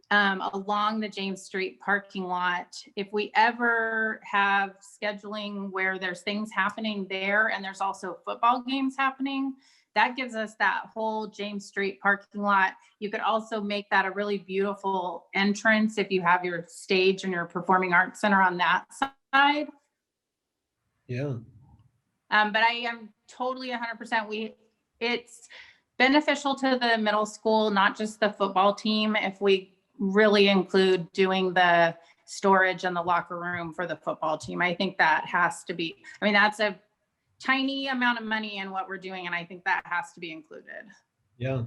I: along the James Street parking lot, if we ever have scheduling where there's things happening there and there's also football games happening, that gives us that whole James Street parking lot. You could also make that a really beautiful entrance if you have your stage and your performing arts center on that side.
A: Yeah.
I: But I am totally 100%. It's beneficial to the middle school, not just the football team, if we really include doing the storage and the locker room for the football team. I think that has to be, that's a tiny amount of money in what we're doing, and I think that has to be included.
A: Yeah.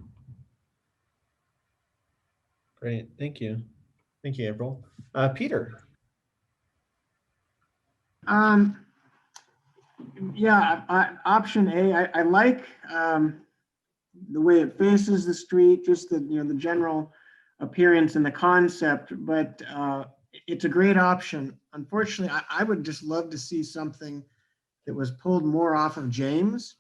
A: Great. Thank you. Thank you, April. Peter.
E: Yeah, option A, I like the way it faces the street, just the general appearance and the concept, but it's a great option. Unfortunately, I would just love to see something that was pulled more off of James.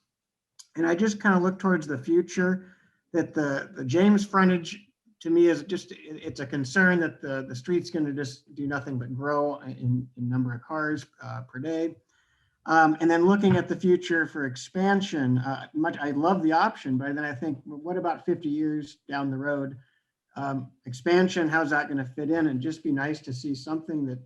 E: And I just kind of look towards the future, that the James frontage to me is just, it's a concern that the street's going to just do nothing but grow in number of cars per day. And then looking at the future for expansion, I love the option, but then I think, well, what about 50 years down the road? Expansion, how's that going to fit in? And just be nice to see something that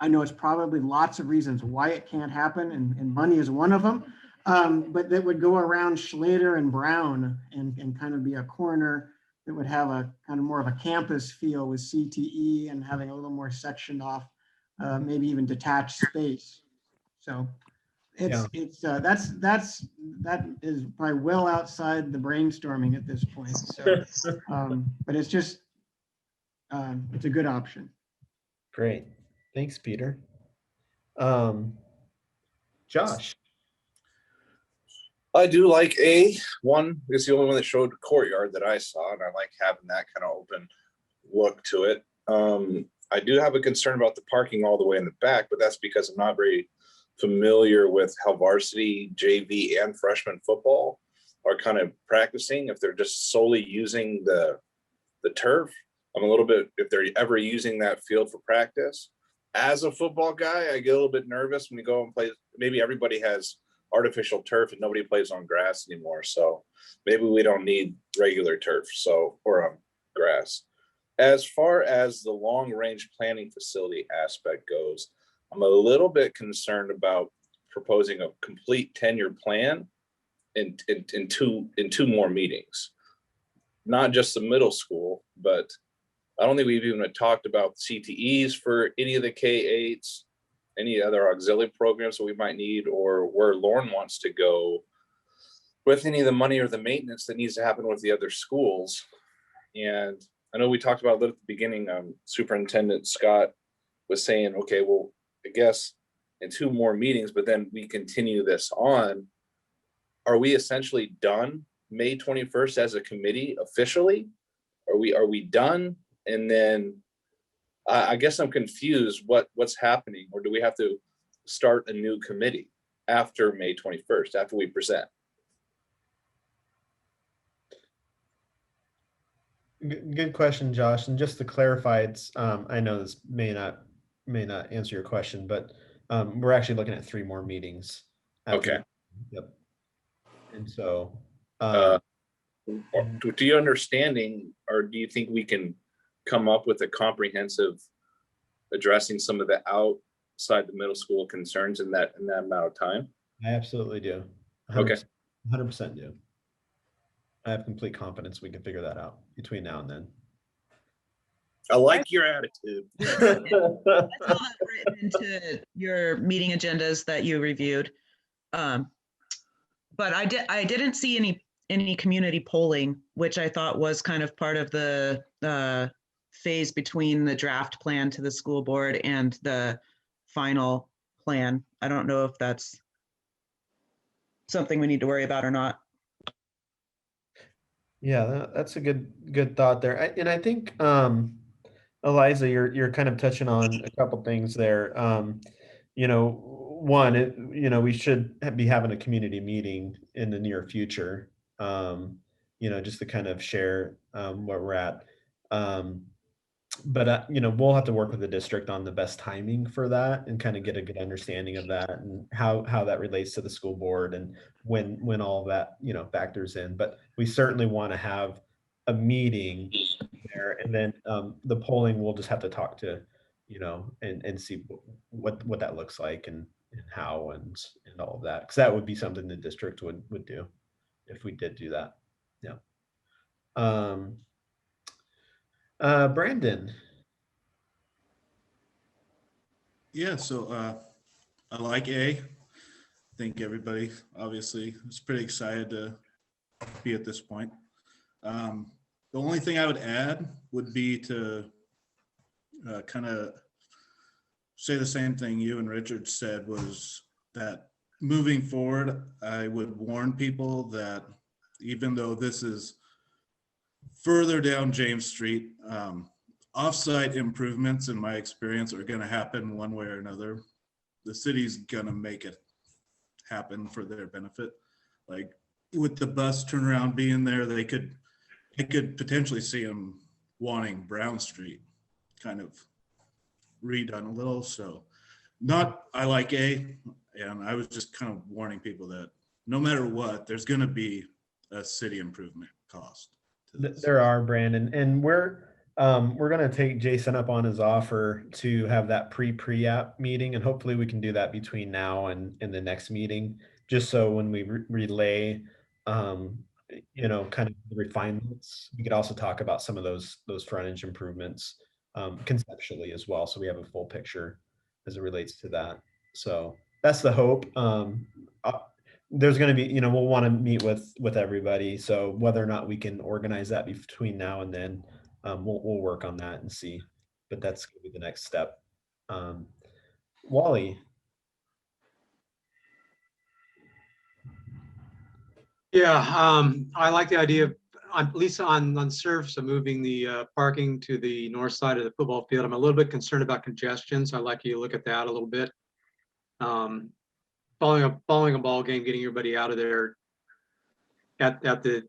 E: I know it's probably lots of reasons why it can't happen, and money is one of them, but that would go around Slater and Brown and kind of be a corner that would have a kind of more of a campus feel with CTE and having a little more sectioned off, maybe even detached space. So that is probably well outside the brainstorming at this point. So, but it's just, it's a good option.
A: Great. Thanks, Peter. Josh.
C: I do like A1. It's the only one that showed courtyard that I saw, and I like having that kind of open look to it. I do have a concern about the parking all the way in the back, but that's because I'm not very familiar with how varsity, JV, and freshman football are kind of practicing. If they're just solely using the turf, I'm a little bit, if they're ever using that field for practice. As a football guy, I get a little bit nervous when you go and play. Maybe everybody has artificial turf and nobody plays on grass anymore. So maybe we don't need regular turf, or grass. As far as the long range planning facility aspect goes, I'm a little bit concerned about proposing a complete 10-year plan in two more meetings. Not just the middle school, but I don't think we've even talked about CTEs for any of the K-8s, any other auxiliary programs that we might need, or where Lauren wants to go with any of the money or the maintenance that needs to happen with the other schools. And I know we talked about it at the beginning. Superintendent Scott was saying, okay, well, I guess in two more meetings, but then we continue this on. Are we essentially done May 21st as a committee officially? Are we done? And then I guess I'm confused what's happening, or do we have to start a new committee after May 21st, after we present?
A: Good question, Josh. And just to clarify, it's I know this may not answer your question, but we're actually looking at 3 more meetings.
C: Okay.
A: Yep. And so,
C: to your understanding, or do you think we can come up with a comprehensive addressing some of the outside the middle school concerns in that amount of time?
A: I absolutely do.
C: Okay.
A: 100% do. I have complete confidence we can figure that out between now and then.
C: I like your attitude.
J: That's all that written into your meeting agendas that you reviewed. But I didn't see any community polling, which I thought was kind of part of the phase between the draft plan to the school board and the final plan. I don't know if that's something we need to worry about or not.
A: Yeah, that's a good thought there. And I think Eliza, you're kind of touching on a couple things there. One, we should be having a community meeting in the near future. Just to kind of share where we're at. But we'll have to work with the district on the best timing for that and kind of get a good understanding of that and how that relates to the school board and when all of that factors in. But we certainly want to have a meeting there, and then the polling we'll just have to talk to and see what that looks like and how and all of that, because that would be something the district would do if we did do that. Yeah. Brandon.
S: Yeah, so I like A. I think everybody obviously is pretty excited to be at this point. The only thing I would add would be to kind of say the same thing you and Richard said, was that moving forward, I would warn people that even though this is further down James Street, offsite improvements, in my experience, are going to happen one way or another. The city's going to make it happen for their benefit. Like with the bus turnaround being there, I could potentially see them wanting Brown Street kind of redone a little. So I like A, and I was just kind of warning people that no matter what, there's going to be a city improvement cost.
A: There are, Brandon, and we're going to take Jason up on his offer to have that pre-app meeting, and hopefully we can do that between now and the next meeting, just so when we relay, kind of the refinements, we could also talk about some of those frontage improvements conceptually as well, so we have a full picture as it relates to that. So that's the hope. There's going to be, we'll want to meet with everybody. So whether or not we can organize that between now and then, we'll work on that and see. But that's going to be the next step. Wally.
M: Yeah, I like the idea of, at least on surface, of moving the parking to the north side of the football field. I'm a little bit concerned about congestion, so I'd like you to look at that a little bit. Following a ball game, getting everybody out of there at the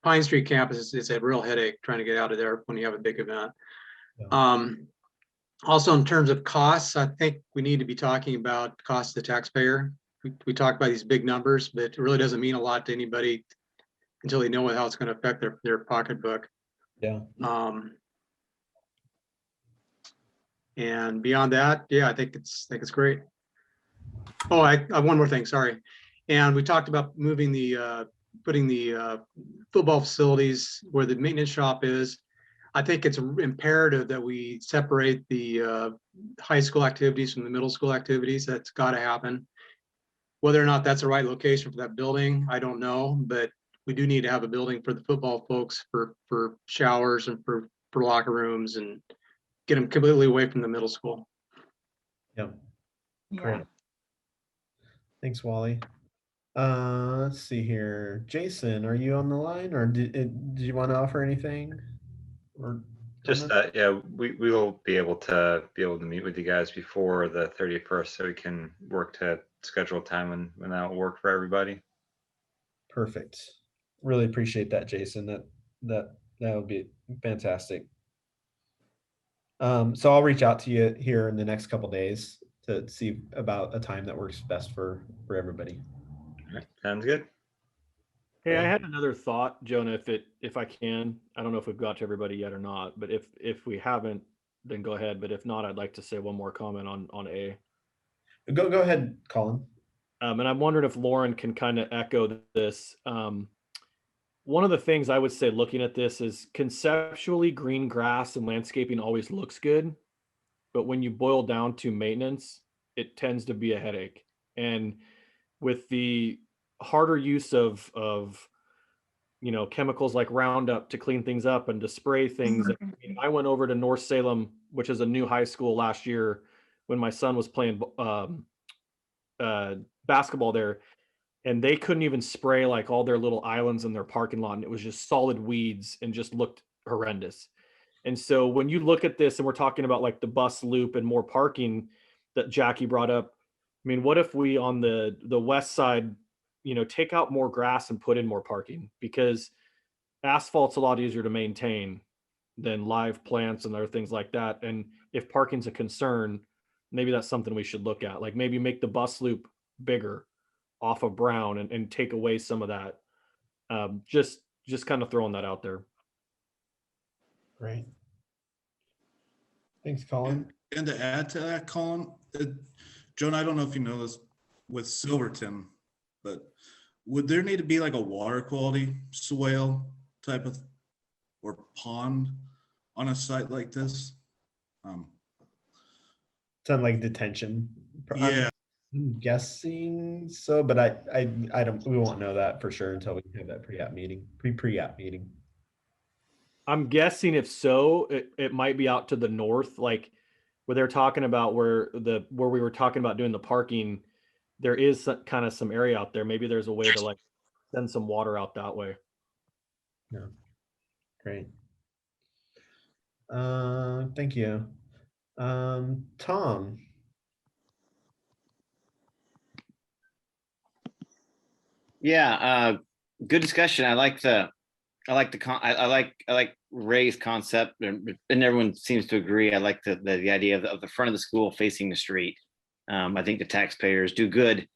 M: Pine Street campus is a real headache trying to get out of there when you have a big event. Yeah. Also, in terms of costs, I think we need to be talking about cost to the taxpayer. We talk about these big numbers, but it really doesn't mean a lot to anybody until they know how it's going to affect their pocketbook.
A: Yeah.
M: And beyond that, yeah, I think it's great. Oh, I have one more thing. Sorry. And we talked about moving putting the football facilities where the maintenance shop is. I think it's imperative that we separate the high school activities from the middle school activities. That's got to happen. Whether or not that's the right location for that building, I don't know, but we do need to have a building for the football folks for showers and for locker rooms, and get them completely away from the middle school.
A: Yep.
I: Yeah.
A: Great. Thanks, Wally. Let's see here. Jason, are you on the line, or did you want to offer anything? Or
U: just that, yeah, we will be able to meet with you guys before the 31st, so we can work to schedule a time when that will work for everybody.
A: Perfect. Really appreciate that, Jason. That would be fantastic. So I'll reach out to you here in the next couple of days to see about a time that works best for everybody.
U: All right, sounds good.
P: Hey, I had another thought, Jonah, if I can. I don't know if we've got to everybody yet or not, but if we haven't, then go ahead. But if not, I'd like to say one more comment on A.
A: Go ahead, Colin.
P: And I'm wondering if Lauren can kind of echo this. One of the things I would say looking at this is conceptually green grass and landscaping always looks good, but when you boil down to maintenance, it tends to be a headache. And with the harder use of chemicals like Roundup to clean things up and to spray things. I went over to North Salem, which is a new high school, last year when my son was playing basketball there, and they couldn't even spray like all their little islands in their parking lot, and it was just solid weeds and just looked horrendous. And so when you look at this, and we're talking about like the bus loop and more parking that Jackie brought up, I mean, what if we on the west side, take out more grass and put in more parking? Because asphalt's a lot easier to maintain than live plants and other things like that. And if parking's a concern, maybe that's something we should look at. Like maybe make the bus loop bigger off of Brown and take away some of that. Just kind of throwing that out there.
A: Great. Thanks, Colin.
S: And to add to that, Colin, Joan, I don't know if you know this with Silverton, but would there need to be like a water quality swale type of or pond on a site like this?
A: Sound like detention.
S: Yeah.
A: I'm guessing so, but I don't. We won't know that for sure until we have that pre-app meeting.
P: I'm guessing if so, it might be out to the north, like where they're talking about where we were talking about doing the parking. There is kind of some area out there. Maybe there's a way to like send some water out that way.
A: Yeah. Great. Thank you. Tom.
K: Yeah, good discussion. I like Ray's concept, and everyone seems to agree. I like the idea of the front of the school facing the street. I think the taxpayers do good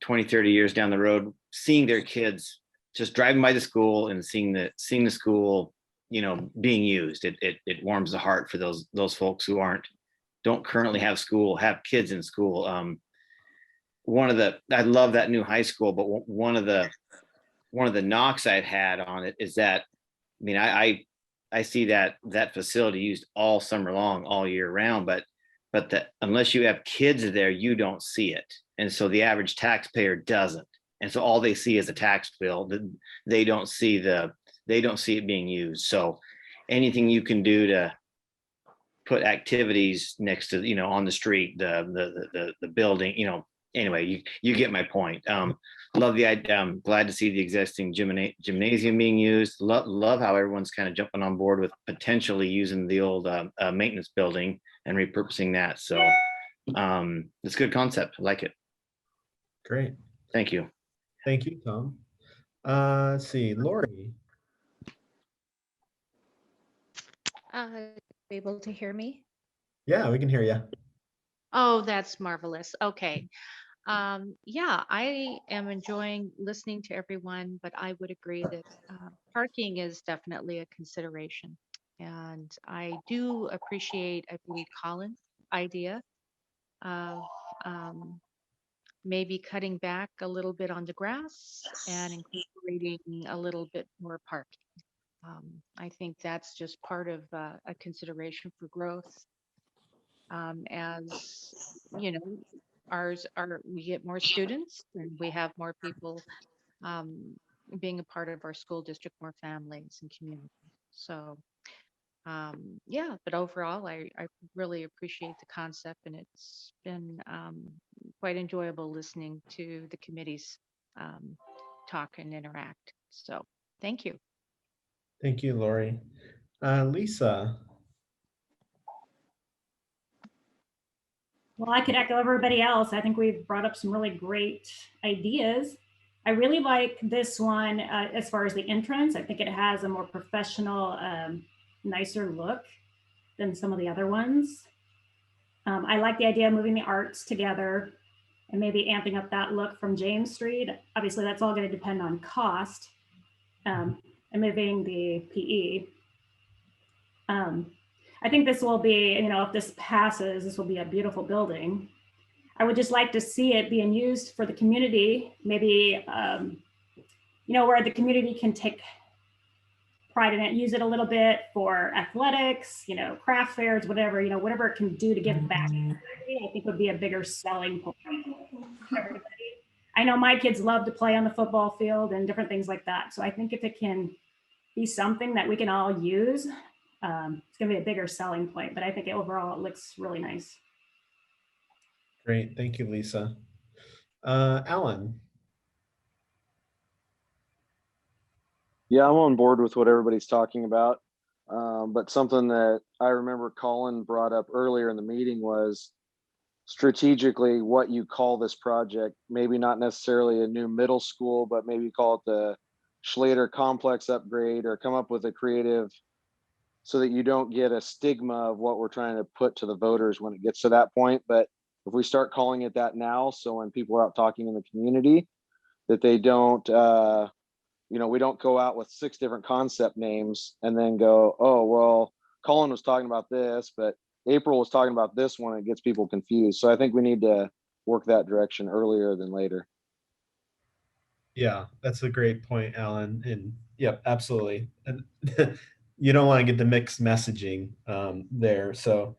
K: 20, 30 years down the road, seeing their kids just driving by the school and seeing the school, being used. It warms the heart for those folks who don't currently have kids in school. I love that new high school, but one of the knocks I've had on it is that, I see that facility used all summer long, all year round, but unless you have kids there, you don't see it. And so the average taxpayer doesn't. And so all they see is a tax bill. They don't see it being used. So anything you can do to put activities next to, on the street, the building, anyway, you get my point. Love the idea. I'm glad to see the existing gymnasium being used. Love how everyone's kind of jumping on board with potentially using the old maintenance building and repurposing that. So it's a good concept. I like it.
A: Great.
K: Thank you.
A: Thank you, Tom. Let's see, Lori.
N: Able to hear me?
A: Yeah, we can hear you.
N: Oh, that's marvelous. Okay. Yeah, I am enjoying listening to everyone, but I would agree that parking is definitely a consideration. And I do appreciate, I believe, Colin's idea of maybe cutting back a little bit on the grass and incorporating a little bit more parking. I think that's just part of a consideration for growth. As you know, we get more students and we have more people being a part of our school district, more families and communities. So yeah, but overall, I really appreciate the concept, and it's been quite enjoyable listening to the committees talk and interact. So thank you.
A: Thank you, Lori. Lisa.
V: Well, I could echo everybody else. I think we've brought up some really great ideas. I really like this one as far as the entrance. I think it has a more professional, nicer look than some of the other ones. I like the idea of moving the arts together and maybe amping up that look from James Street. Obviously, that's all going to depend on cost and moving the PE. I think this will be, if this passes, this will be a beautiful building. I would just like to see it being used for the community, maybe, where the community can take pride in it, use it a little bit for athletics, craft fairs, whatever, whatever it can do to give back. I think would be a bigger selling point for everybody. I know my kids love to play on the football field and different things like that. So I think if it can be something that we can all use, it's going to be a bigger selling point. But I think overall it looks really nice.
A: Great. Thank you, Lisa. Alan.
D: Yeah, I'm on board with what everybody's talking about. But something that I remember Colin brought up earlier in the meeting was strategically what you call this project. Maybe not necessarily a new middle school, but maybe call it the Slater complex upgrade, or come up with a creative so that you don't get a stigma of what we're trying to put to the voters when it gets to that point. But if we start calling it that now, so when people are out talking in the community, that they don't, we don't go out with 6 different concept names and then go, oh, well, Colin was talking about this, but April was talking about this one. It gets people confused. So I think we need to work that direction earlier than later.
A: Yeah, that's a great point, Alan. And yep, absolutely. And you don't want to get the mixed messaging there. So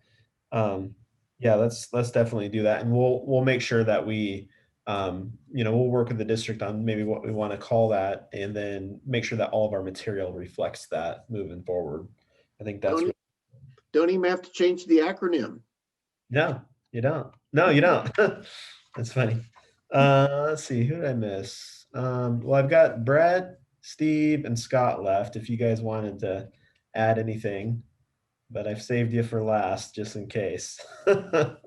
A: yeah, let's definitely do that. And we'll make sure that we we'll work with the district on maybe what we want to call that, and then make sure that all of our material reflects that moving forward. I think that's
R: don't even have to change the acronym.
A: No, you don't. No, you don't. That's funny. Let's see, who did I miss? Well, I've got Brett, Steve, and Scott left if you guys wanted to add anything, but I've saved you for last just in case.
T: Brett,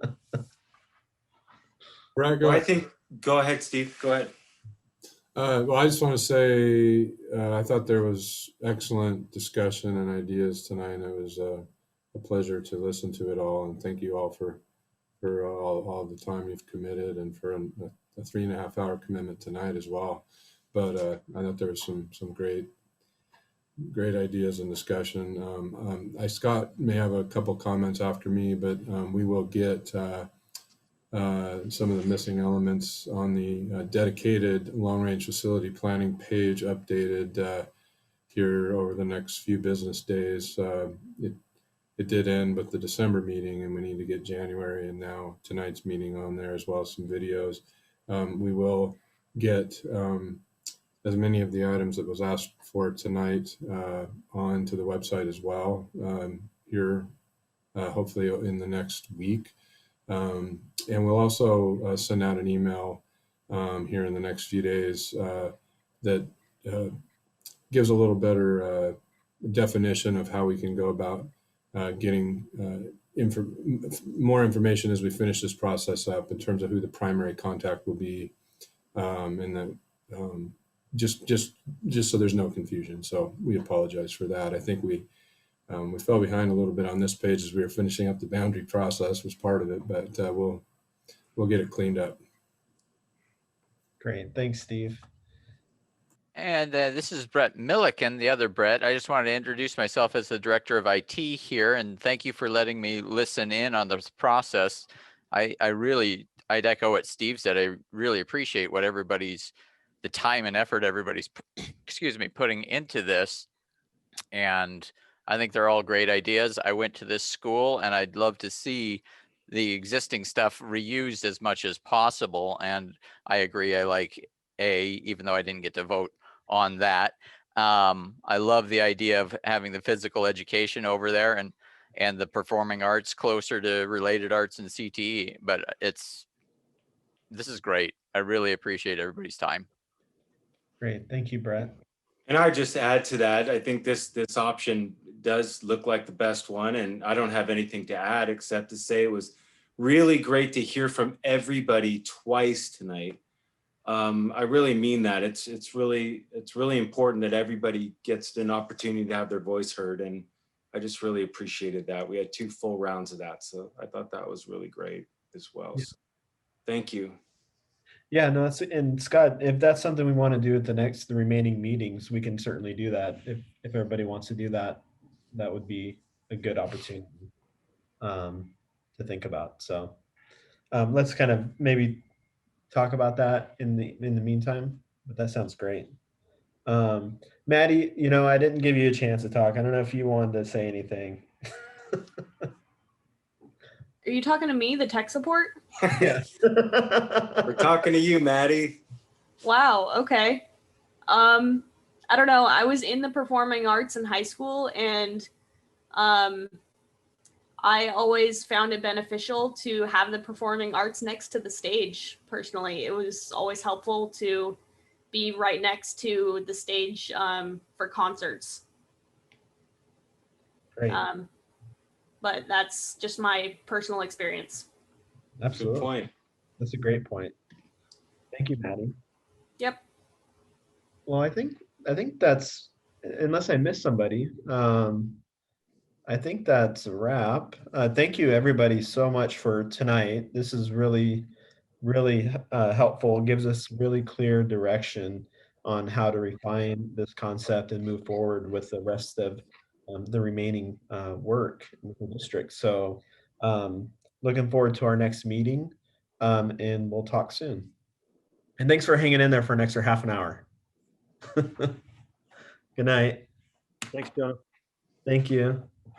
X: well, I think, go ahead, Steve, go ahead.
T: Well, I just want to say I thought there was excellent discussion and ideas tonight, and it was a pleasure to listen to it all. And thank you all for all the time you've committed, and for a 3.5 hour commitment tonight as well. But I thought there was some great ideas and discussion. Scott may have a couple comments after me, but we will get some of the missing elements on the dedicated long-range facility planning page updated here over the next few business days. It did end with the December meeting, and we need to get January and now tonight's meeting on there, as well as some videos. We will get as many of the items that was asked for tonight onto the website as well here, hopefully in the next week. And we'll also send out an email here in the next few days that gives a little better definition of how we can go about getting more information as we finish this process up, in terms of who the primary contact will be, and that just so there's no confusion. So we apologize for that. I think we fell behind a little bit on this page as we were finishing up the boundary process, was part of it, but we'll get it cleaned up.
A: Great, thanks, Steve.
Y: And this is Brett Milliken, the other Brett. I just wanted to introduce myself as the Director of IT here, and thank you for letting me listen in on this process. I'd echo what Steve said. I really appreciate what the time and effort everybody's, putting into this. And I think they're all great ideas. I went to this school, and I'd love to see the existing stuff reused as much as possible. And I agree, I like A, even though I didn't get to vote on that. I love the idea of having the physical education over there and the performing arts closer to related arts and CTE, but this is great. I really appreciate everybody's time.
A: Great, thank you, Brett.
X: And I just add to that, I think this option does look like the best one, and I don't have anything to add except to say it was really great to hear from everybody twice tonight. I really mean that. It's really important that everybody gets an opportunity to have their voice heard, and I just really appreciated that. We had 2 full rounds of that, so I thought that was really great as well.
A: Yeah.
X: So, thank you.
A: Yeah, no, and Scott, if that's something we want to do at the remaining meetings, we can certainly do that. If everybody wants to do that, that would be a good opportunity to think about. So let's kind of maybe talk about that in the meantime. But that sounds great. Maddie, I didn't give you a chance to talk. I don't know if you wanted to say anything.
F: Are you talking to me, the tech support?
A: Yes.
X: We're talking to you, Maddie.
F: Wow, okay. I don't know. I was in the performing arts in high school, and I always found it beneficial to have the performing arts next to the stage. Personally, it was always helpful to be right next to the stage for concerts.
A: Great.
F: But that's just my personal experience.
A: Absolutely.
X: Good point.
A: That's a great point. Thank you, Maddie.
F: Yep.
A: Well, I think that's, unless I missed somebody, I think that's a wrap. Thank you everybody so much for tonight. This is really, really helpful. It gives us really clear direction on how to refine this concept and move forward with the rest of the remaining work in the district. So looking forward to our next meeting, and we'll talk soon. And thanks for hanging in there for an extra half an hour. Good night.
P: Thanks, Jonah.
A: Thank you.